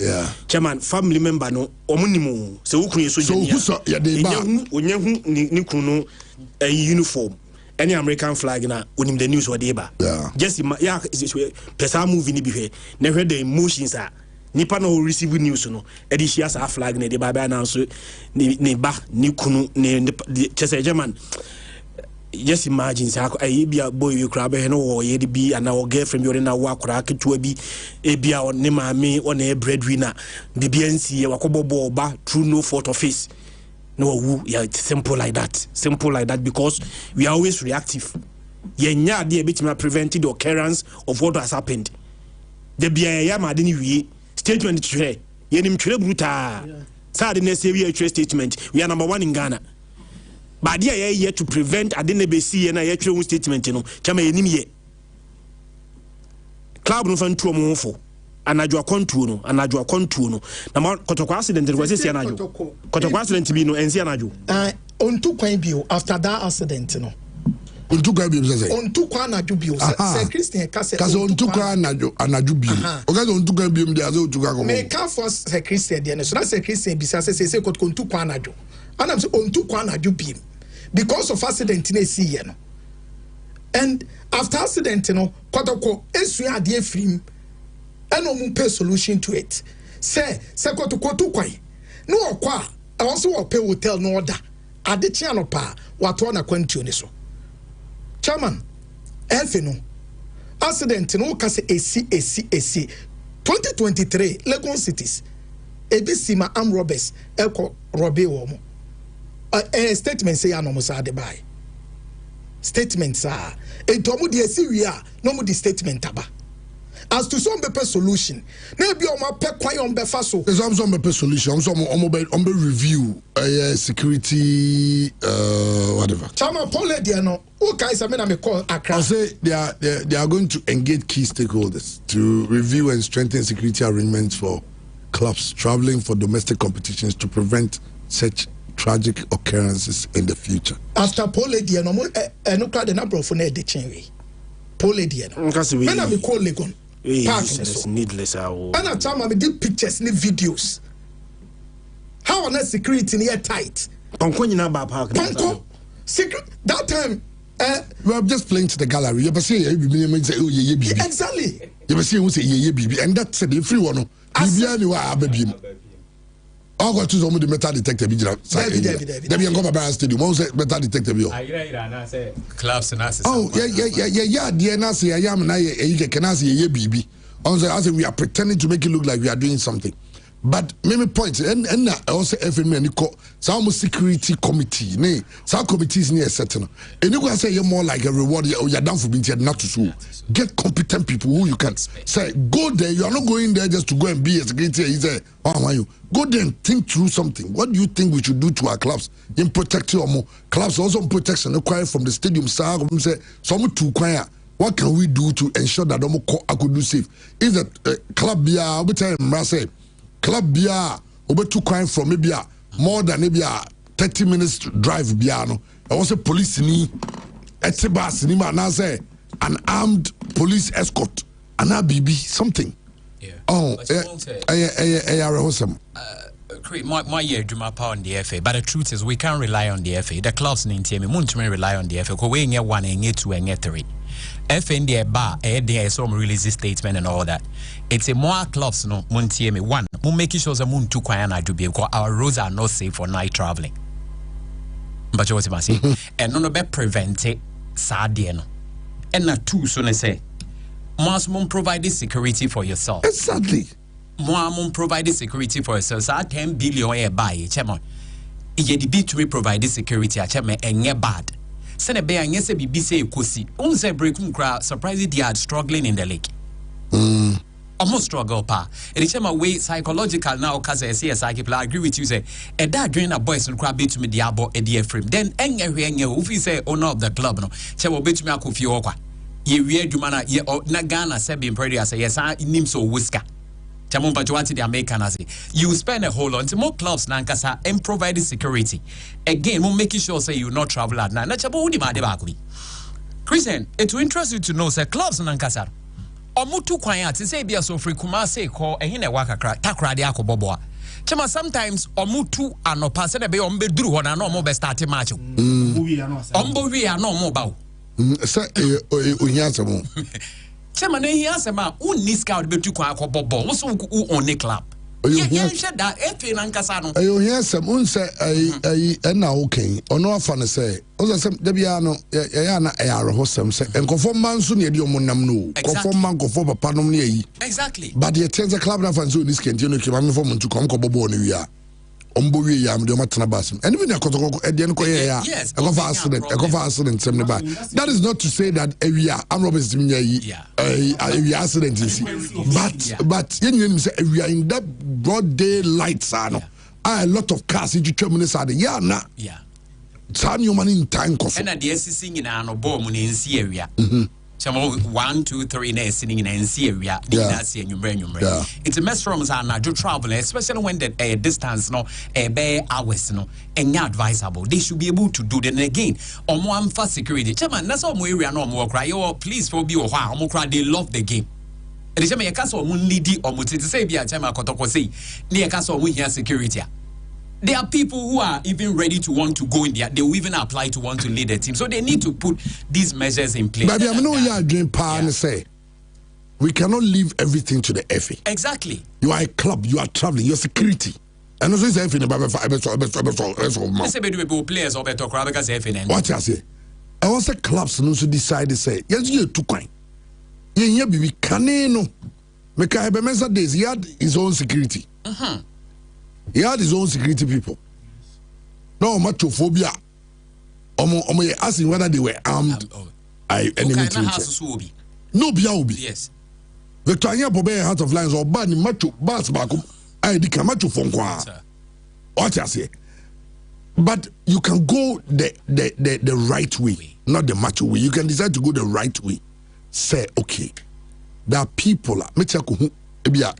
chairman family member no omunimo se wukun soldier ni so ye de ba onyehu ni kunu uniform any American flag na onim the news or dey ba just pesa movie ni bi hwe na hwe the emotions are nipa no receive news no edi share sa flag na de ba announce ni ba ni kunu ni chese German just imagine say ayi bia boy you crab he no wo ye de bi ana wo girlfriend bi na wo akora ketua bi e bia ne maame o na breadwinner bibia nsi ye wakobobo ba through no fault of face no wu yeah simple like that because we are always reactive ye nya de e bitima prevent the occurrence of what has happened the bia ya ma de ni wie statement tire yenim tire bruta sa de na say we a statement we are number 1 in Ghana but there here to prevent adene be see na ye tire statement no chama yenim ye club no fan tuo mo fo anadwo kontuo no na ma kotokwa accident was say anadwo kotokwa accident bi no ensi anadwo ontu kwan bio after that accident no ontu kwa bio say ontu kwa anadwo bio say Christian ka say ontu kwa anadwo bio o ga ontu kwa bio mde azo ontu kwa ko me ka for say Christian dey no so na say Christian bisa say ontu kwa anadwo anam say ontu kwa anadwo bio because of accident na see ye no and after accident no kotoko esu ade afrim eno mu pay solution to it say kotoko tu kwan no okwa also wo pay hotel no order ade chia no pa wato na kwantuo ni so chairman elfe no accident no ka say esi 2023 Lagos cities ebisima armed robbers eko robe wo mo statement say ya no mo sa de buy statements are etomu de asiria no mo di statement aba as to some better solution na bi o ma pe kwan on be fa so some better solution some on be review security whatever chama pole dia no o kai say me na me call Accra I say they are going to engage key stakeholders to review and strengthen security arrangements for clubs traveling for domestic competitions to prevent such tragic occurrences in the future. After pole dia no no crowd na brofo na de chenwe pole dia no me na me call Legon it's needless and at time I did pictures and videos how on security near tight Ponko nyina ba park secret that time we are just playing to the gallery you say exactly you say who say and that's the free one bibia ni wa ababim I got to some the metal detector bi jira Debbie and go by stadium one say metal detector bi na say clubs na say yeah there na say I am na you can say ye bibi on say we are pretending to make it look like we are doing something but maybe point and also FM and some security committee ne some committees near certain and you go say you're more like a reward you're down for being not to so get competent people who you can say go there you are not going there just to go and be a security he say you go there and think through something what do you think we should do to our clubs in protect your clubs also protection required from the stadium say some to choir what can we do to ensure that I could do safe is that club bia we tell him say club bia over two crime from maybe more than maybe 30 minutes drive bia no I was a police ni etibas ni man say an armed police escort and a BB something my year do my power on the FA but the truth is we can't rely on the FA the clubs in team we rely on the FA because we get 1 and 2 and 3 FA in the bar there some release statement and all that it's a more clubs no muntie me one we make sure that moon too quiet na do because our roads are not safe for night traveling but you what say and no be prevent it sad no and na two so ne say must provide security for yourself exactly mum provide security for yourself so 10 billion e buy chemo e dey be to provide security a chemo enye bad say na be anya say bibi say ekosi un say break nkra surprisingly they are struggling in the league almost struggle pa e chema way psychological now cause I say I agree with you say e da adwen boys nkra bet me dia abo e dia frame then enye hwe enye ofi say owner of the club no chema bet me akofie okwa ye wie adwuma na ye na Ghana say be imperial say yes nim so whisker Chamumpa Joati the American as you spend a whole lot more clubs nankasa and providing security. Again, we're making sure say you not travel at night. Nachabo udi madebakubi. Christian, it will interest you to know say clubs nankasa. Omutu kwanya ti say bia so free Kumase call ehine waka takra de akoboboa. Chama sometimes omutu anopa se na be ombe duru ho na no mo be start match. Ombo wi ano mo ba. Say ohiasemo. Chama na hiasema unni scout betu kwa akobobo. Wo so on the club. Yeah, that efe nankasa no. Ohiasem unse na okay. Ono afa ne say. Oza sem da bia no ya na ayare hosem say enkofo manso ne de omonam no. Kofo man kofo papa nom ne yi. Exactly. But the tense club na fanso this kenti no ke ma for muntu kom ko bobo no wi a. Ombo wi ya am de matena basem. And even akotoko e de no ko ya. Ekofa accident sem ne ba. That is not to say that ewia am Roberts minya yi. Ewia accident is. But yen say ewia in that broad day lights are no. A lot of cars in 2 minutes are yeah na. Yeah. Time you money in time coffee. And at the SC in an obom in NC area. Some 1, 2, 3 days sitting in NC area. It's a mess from Zana to travel, especially when the distance no a bare hours no and advisable. They should be able to do that again. On one for security. Chairman, that's all we are no more cry. Oh, please for be a while. They love the game. And the Jamaica castle moon lady or muti to say be a Chama Kotoko say near castle we hear security. There are people who are even ready to want to go in there. They will even apply to want to lead the team. So they need to put these measures in place. But I know you are doing power and say we cannot leave everything to the FA. Exactly. You are a club, you are traveling, you're security. And also say FA players or better crowd because FA. What I say? I was a clubs no to decide to say, yes, you too kind. Yeah, baby, caneno. Make I have days, he had his own security. He had his own security people. No machophobia. Omo asking whether they were armed. Enemy to each other. No biaubi. Yes. Victoria Bobe Heart of Lions or bad macho bas bakum. I di macho fonkwa. What I say? But you can go the right way, not the macho way. You can decide to go the right way. Say okay. There are people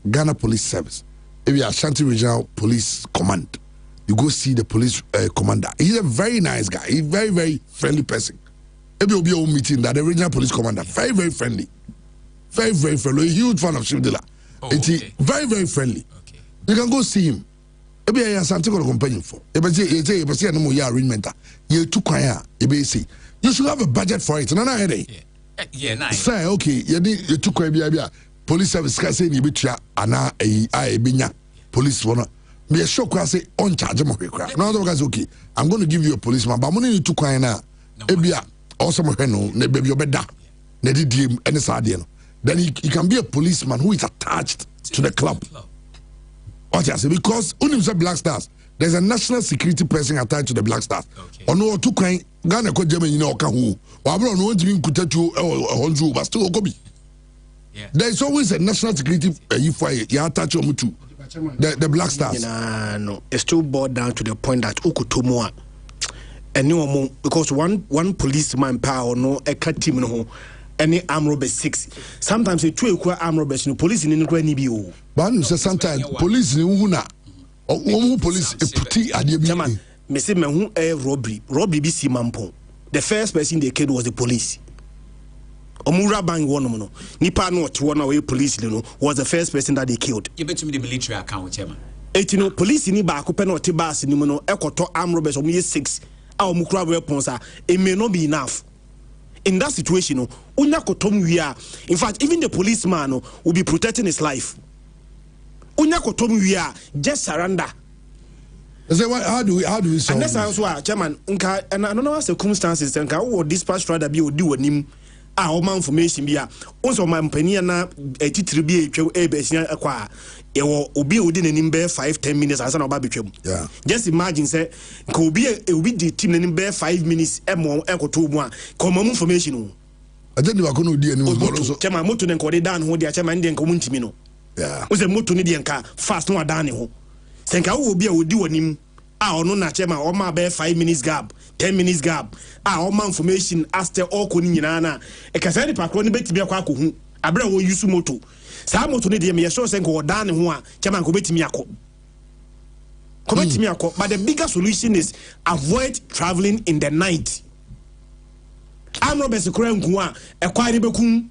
Ghana Police Service. If you are Ashanti Regional Police Command, you go see the police commander. He's a very nice guy. He's a very, very friendly person. If you'll be a meeting that the regional police commander, very, very friendly. Very, very friendly. A huge fan of Shivdila. Okay. Very, very friendly. Okay. You can go see him. If you are Ashanti companion for, if you say no more arrangement, you too quiet. You should have a budget for it. No, yeah, nice. Say okay, you too quiet. Police service can say you betray ana binya police one. Me shock I say on charge mo kra. No other guys okay. I'm going to give you a policeman, but money to kwan na. Ebia also mo no na baby obeda. Na di any side no. Then he can be a policeman who is attached to the club. What I say because unim say Black Stars. There's a national security person attached to the Black Stars. Ono to kwan Ghana ko Germany na oka hu. Wa bro no ntimi nkutatu honju but still go be. Yeah. There is always a national security you attach to the Black Stars. No, it's still boiled down to the point that Ukutumwa and no because one policeman power no a cut team no any arm robber 6. Sometimes a 2 arm robbers no police in any bio. But you say sometimes police in Una or police a putty at the Messi me a robbery be Simampon. The first person they killed was the police. Omura bang one no nipa no to one away police no was the first person that they killed. You bet me the military account chairman. Police ni ba ko pe no te bas ni no ekoto arm robbers omo 6 a omo kura weapons it may not be enough. In that situation no unya kotom wia. In fact even the policeman will be protecting his life. Unya kotom wia just surrender. How do we solve this? And that's chairman nka and I don't know what circumstances nka wo dispatch rather be odi wanim a o information bia onso ma mpania na titiri bi etwa e besia akwa e wo obi odi nanim be 5-10 minutes asa na oba betwam. Yeah. Just imagine say nka obi di team nanim be 5 minutes e mo ekoto mu a common information o ajeni wa kono odi anim bolo so chairman moto ne nka odi dan ho dia chairman de nka mu ntimi no. Yeah. O se moto ne de nka fast no dan ne ho senka wo obi a odi wanim a ono na chairman o ma be 5 minutes gap 10 minutes gap a o ma information after all ko ni nyina na e ka say the pakro ni betimi akwa ko hu abra wo use moto sa moto ne de me yeso se nko odan ne ho a chairman ko betimi akọ but the bigger solution is avoid traveling in the night. I'm Robert Sekura a quiet bekum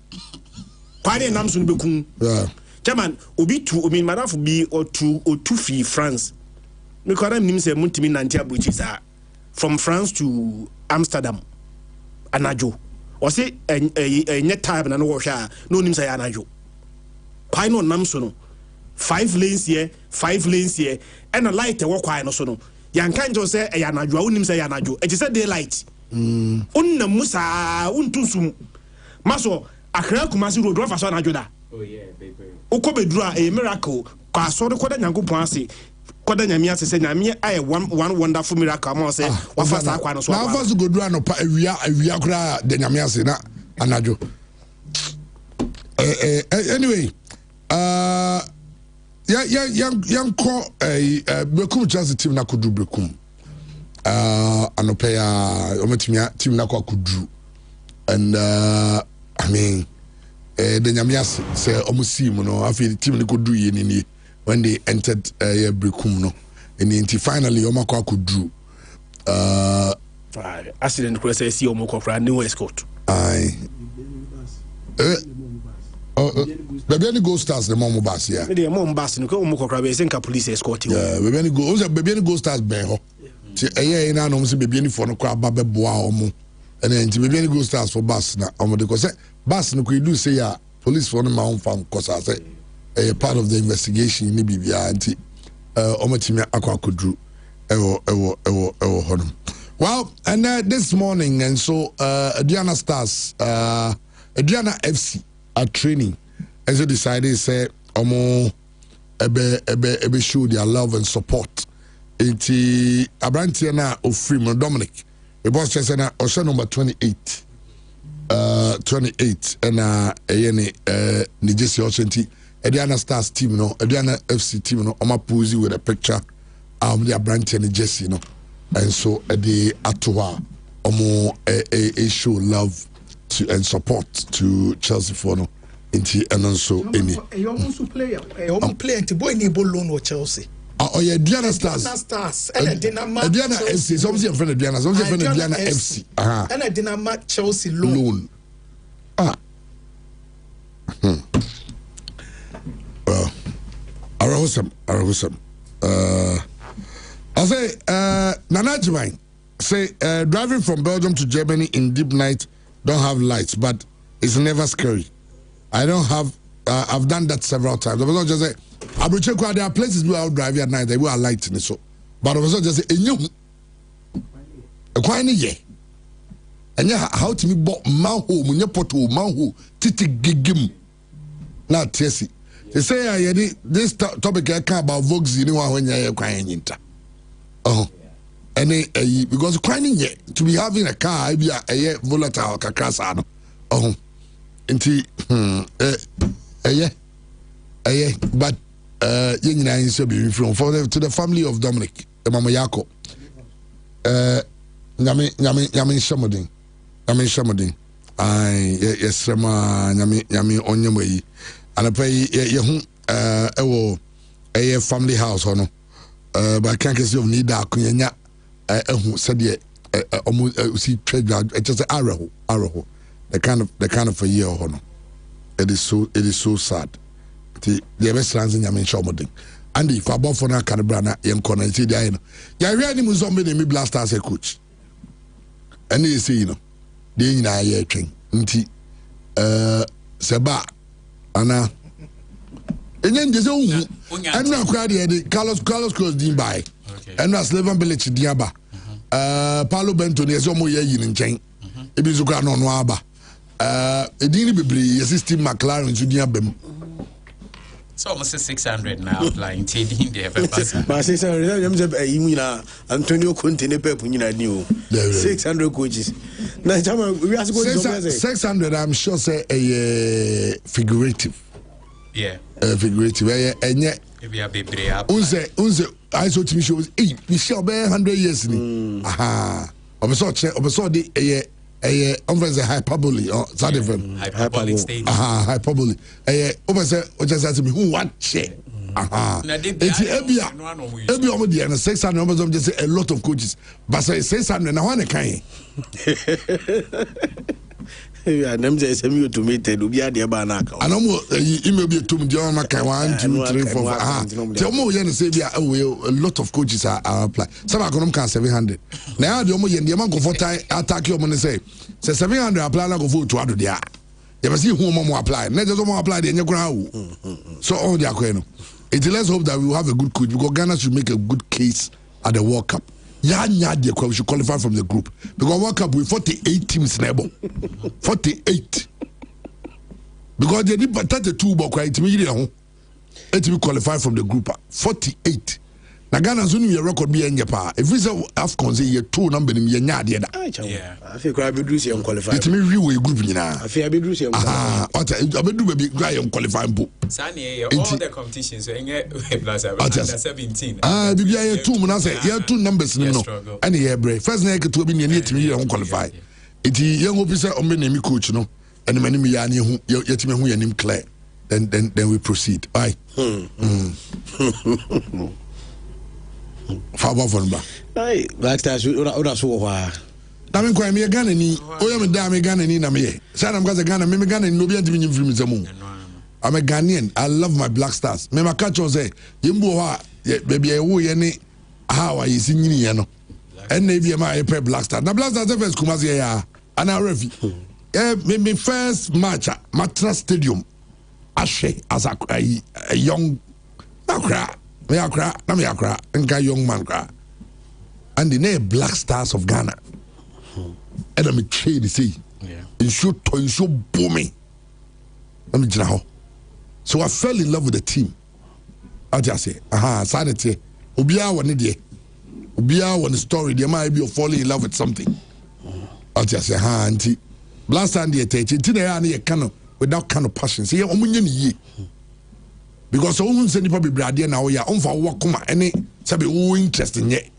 quiet namsun bekum. Chairman, obi two, I mean, madam be or two fee France. Me kwara nim say muntimi nante abuchi from France to Amsterdam. Anajo. Or say net time na no hwa no nim say anajo. Kwai no namso no. 5 lanes here, 5 lanes here, and a light walk kwai no so no. Yan kan jo say anajo, unim say anajo. It is a daylight. Unna musa untusum. Maso akra kumasi road fa so anajo da. Oh yeah, baby. Ukobedura a miracle. Kwa so de koda nyankopon ase. Koda nyame ase se nyame ay one wonderful miracle am say wa fast akwa no so. Na fast go dura no pa awia kura de nyame ase na anajo. Anyway, yanko Bekum Chelsea team na kudu Bekum. Anopeya ometimia team na kwa kudu. And I mean the nyamias say omusi mu no afi team ni kudu ye ni when they entered Bekum no and finally omakwa kudu accident ko say see omokofra new escort baby any go stars the mom bus yeah the mom bus no ko omokofra be senka police escort yeah baby any go stars ben ho ti eye na no say baby any for no kwa ba be boa omo and then baby any go stars for bus na omo de ko say bus no ko do say ya police for no ma on fam cause I say a part of the investigation ni bibia anti omatimi akwa kodru ewo honum. Well, and this morning and so Aduana Stars Aduana FC are training and so decided say omo ebe show their love and support into Abrantia na Ofrim Dominic the boss says na osha number 28 and ayene ni Jesse Ochenti Aduana Stars team no Aduana FC team no oma pose with a picture the Abrantia ni Jesse no and so the atoa omo a show love to and support to Chelsea for no inti and also any almost player to boy ni loan or Chelsea oh yeah Aduana Stars and Aduana FC something in front of Aduana FC and Aduana Chelsea loan well Arahusam I say Nana Jumai say driving from Belgium to Germany in deep night don't have lights but it's never scary. I don't have I've done that several times. I was just say there are places where I'll drive at night they will light in it so but I was just say quite ye and how to me bought manhole munye poto manhole titi gigim na tesi they say this topic I can't about Vox you know when you're crying into and because crying yet to be having a car be a volatile kakasa inti but from to the family of Dominic Mama Yako Yamin Shamadin yes Yami Onyamwe and I pay a family house or no but I can't get you need that kunya said almost see trade just arrow the kind of a year or no it is so sad the best lands in Yamin Shamadin and if I bought for na Canabrana young corner see the I know ya really muzombe me blast as a coach and you see the na year train nti seba ana enyen je so and na crowd here Carlos close din by and na Slevan Village diaba Paulo Bento ne so mo ye yin nchen e bi so kra no aba edin bebre system McLaren so din abam so almost 600 now like taking there but 600 them say you na Antonio Conte ne pep nyina ni o 600 coaches na chama we ask go 600 I'm sure say a figurative figurative enye maybe a bebre unse I saw TV shows we shall be 100 years ni obeso de a hyperbole or hyperbolic state. Hyperbole. Over say just ask me who what share. It's every already and 600 numbers of just a lot of coaches. But say 600 now one kind. Yeah, them say semi automated. Ubi adi abanaka. I know email be to me. John Mackay 1, 2, 3, 4. Tell me you say a lot of coaches are apply. Some are going to 700. Now the omo the amount of attack your money say 700 apply na go for 200 there. You must see who more apply. Not just more apply the ground. So all the akwe. Let's hope that we will have a good coach because Ghana should make a good case at the World Cup. We should qualify from the group because World Cup with 48 teams never 48 because they need 32 but quite immediately to qualify from the group 48. Now Ghana's only a record be in Japan. If we say AFCON say year 2 number in year I feel I be do qualify. It me real group ni na. I feel I be do I be do be guy qualifying book. Sani all the competitions so under 17. Bibia year 2 na say year 2 numbers ni no. And year break. First na to be near to me qualify. It young hope say o me name coach no. And me ya ni hu yetime hu yanim clear. Then we proceed. Bye. Faba fonba. Hey, Black Stars oda so wa. Na me kwa me Ghana ni, oya me da me Ghana ni na me. Say na mkaze Ghana, me Ghana ni no bi antimi nyim film zamu. I'm a Ghanaian. I love my Black Stars. Me ma catch on say, yimbo ho baby e wo ye ni how yi sinyini ye no. En na bi ma e pre Black Stars. Na Black Stars first Kumasi ya. Ana refi. Me first match at Matra Stadium. Ashe as a young Accra. Me Accra, na me Accra, nka young man cry. And the name Black Stars of Ghana. And I'm a trade say. Yeah. In show booming. Let me jina. So I fell in love with the team. I just say, sanity. Ubia one idea. Ubia one story. There might be falling in love with something. I just say, auntie. Last time they take it, without kind of passion. See, ye. Because so who say nipa be brade na we ya onfa wo koma ene sabe wo interesting ye.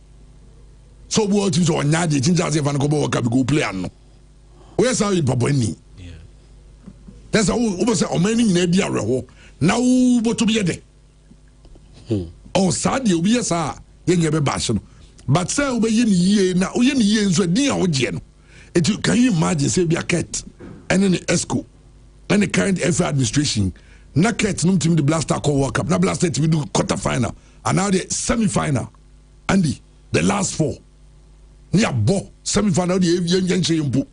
So wo tin so onya de tin just fan ko bo ka be go play an no. We say you papa ni. Yeah. That's how we say o mani nyina di areho. Na wo boto be de. On sa de obi yesa ye nye be bash no. But say we ye ni ye na o ye ni ye nso din a wo je no. Can you imagine say be a cat and then the ESCO and the current FA administration na cat no team the Blaster call World Cup na Blaster we do quarter final and now the semi final Andy the last 4 near bo semi final the yen mpo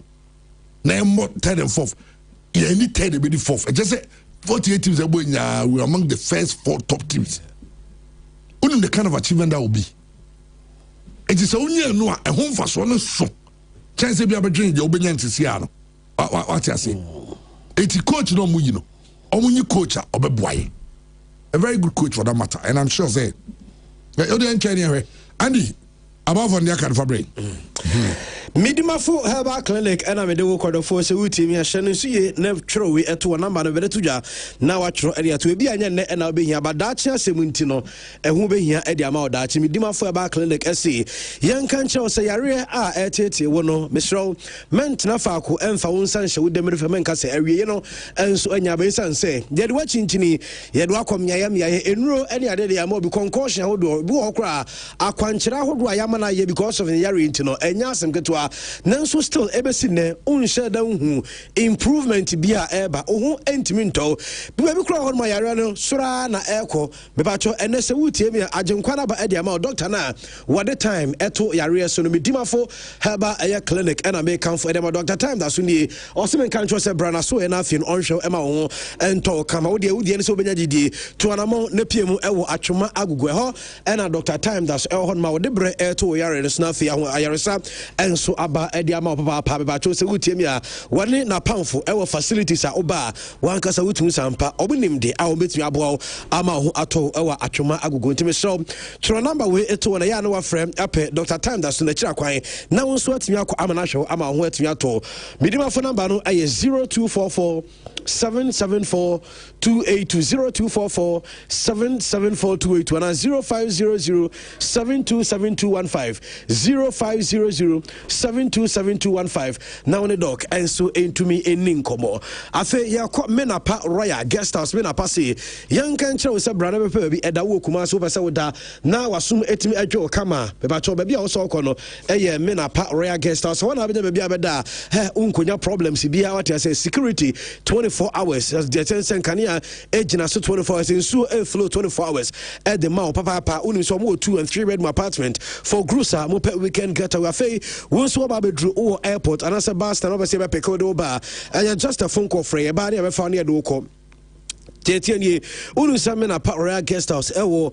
na mo 3rd and 4th yeah any 3rd and 4th I just say 48 teams we are among the first 4 top teams. Only the kind of achievement that will be it is only no a home for so chance be able to you be nyanti no what I say it coach no mu no omunyi coach obeboaye a very good coach for that matter and I'm sure say you dey engineer Andy above on the can fabric Midimafo Herbal Clinic and I'm a dewo kodofo se wuti mi ahye so ye na twero we eto number no bere tudwa na wa twero area to ebi anya ne na obehia badachi asemunti no ehu behia e dia ma odachi Midimafo Herbal Clinic ese yen kan che o se yare a etete wo no mesro mentna fa ko emfa wo nsan hye wo demere fa menka se awie no enso anya be nsan se de de wa chinchini ye de akom yaya ye enuro ene ade de ya ma bi concussion hodo bi wo kra akwankyera hodo ayama na ye because of the yare intino enya asem keto nanso still ebesine unhye da hu improvement bia eba ohu entimi nto bi bi kro ho ma yare no sura na eko be ba cho enese wutie mi agenkwa na ba edia ma doctor na what the time eto yare so no Midimafo Herbal Air Clinic and I make come for them Dr. Time that suni osime kan cho se brana so e na afin onhwe e ma ho ento kama wo de so benya didi to anamo na piemu ewo atwoma agugu ho and Dr. Time that e ho ma wo de bre eto yare no na afia ho ayaresa enso aba ediama papa ba cho se wutiemi a wone na pamfo ewo facilities a oba wankasa wutumi sampa obunimde a obetumi abo ama ho ato ewa atwoma agogo ntimi so tro number we eto na ya na wa frame ape Dr. Time that na kira kwan na wonso atimi akọ ama na hwe ama ho atimi ato Midimafo number no aye 0244 774 282 774 282 and 0500 727215 0500 027215 now on the dock and so into me in Ninkomo. I say ya kwa menapa royal guest house menapa say young country was a brother baby at the Wokuma super soda now assume etimi ajo kama bebacho baby also kono menapa royal guest house one have baby abeda unkonya problems bia what I say security 24 hours as the attention kania ejina so 24 hours in so flow 24 hours at the mount papa uni so more 2 and 3 bedroom apartment for grusa mo weekend getaway afei once we bedru o airport and as a bus stand over say be pekodo ba and just a phone call for e ba na be fa na do ko Tetiani, Unusamena Royal Guest House, Ewo,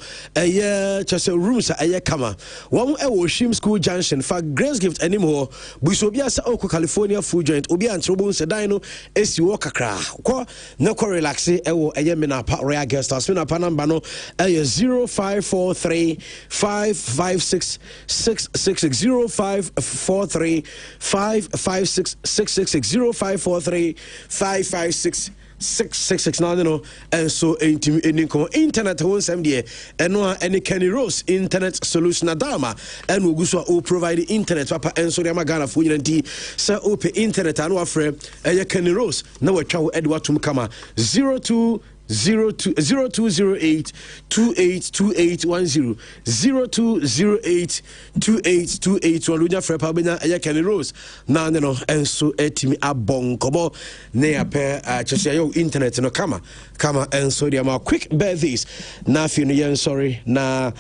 just a rooms a kama. One Ewo Shim School Junction for Grace Gift anymore. Busobia Oko California food joint, Ubia and Trobun Sedino, Esi Wakakra. Kwa no relaxi, Ewo, Ayemina Royal Guest House, Mina Panambano, 0543 556 666 0543 556 666 0543 556 666 now no and so internet won some there and no any Kenny Rose internet solution adama and we go o provide internet papa and so dem Ghana for unity say open internet and no frame Kenny Rose na we twa Edward tum kama 0208 282810 0208 282810 Lunya Frepa benya Kenny Rose na no enso etimi abon komo ne ape chese yo internet no kama enso dia ma quick birthdays na fi no yen sorry na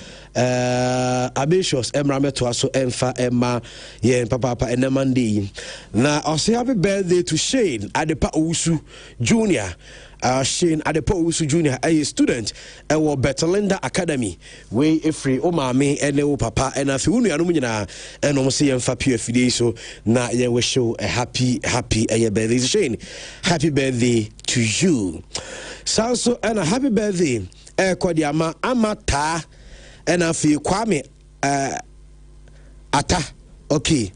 ambitious emrameto aso emfa emma yen papa enemande na also happy birthday to Shane Adepa Owusu Junior. Shane Adepa Owusu Junior, a student at Betalinda Academy, way free Omame and no papa and a few Numina and almost see for PFD. So now you will show a happy birthday, Shane. Happy birthday to you. So and a happy birthday, Kwadiama Amata and a few Kwame Ata. Okay,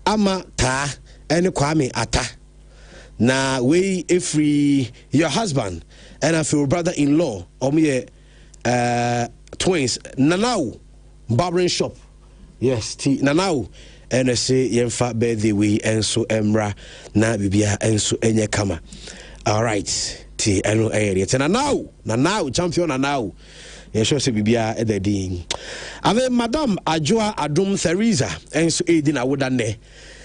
Amata and Kwame Ata. Na we free your husband and I feel brother-in-law or me twins Nanau barbering shop yes Nanau and I say yemfa birthday we and so emra na bibia and so enye kama all right ti eno area Nanau champion Nanau ye sure say bibia e the din ave madam Ajoa Adum Theresa and so edin awodane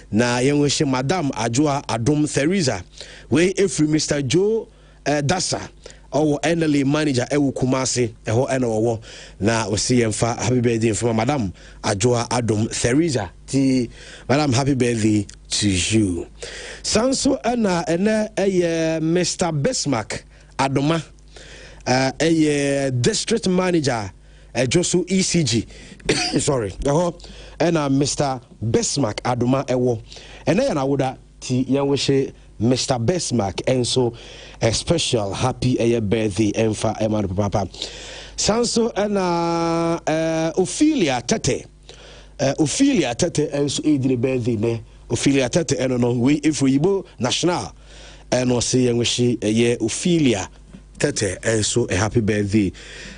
na yenwe madam Ajoa Adum Theresa we every Mr. Joe Dasa our NLA manager ewu Kumasi eho eno na we see yemfa happy birthday from madam Ajoa Adum Theresa ti madam happy birthday to you sanso na Mr. Bismarck Adoma district manager Josu ECG sorry and Mr. Bismarck Adoma ewo and then I would ti yanwishe Mr. Bismarck and so a special happy birthday and for Emma Papa Sanso and Ophelia Tete and so edri birthday ne Ophelia Tete and no we if we bo national and no say yanwishe Ophelia Tete and so a happy birthday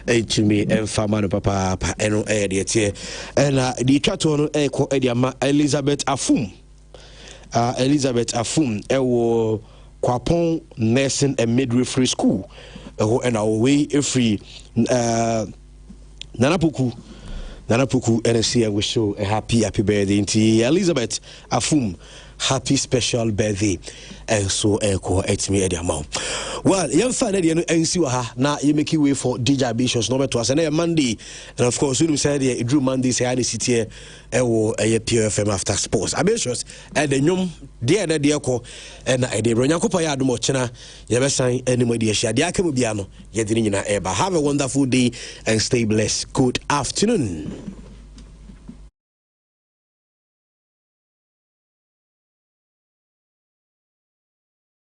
to me and family papa and no area and the chaton echo ediama Elizabeth Afum ewo Kwapon Nursing and Midwifery School and our way free Nanapuku and see and we show a happy birthday to Elizabeth Afum. Happy special birthday and so echo at me at the amount. Well, young fan now you make way for DJ Ambitious number to us and Monday and of course we said it drew Monday say I sit here a PFM after sports. Ambitious and the nyum dear ko and I did Ronyakopa Yadu Mochina Yabesan anybody Shadiaka Mubiano Yadinina Eba. Have a wonderful day and stay blessed. Good afternoon.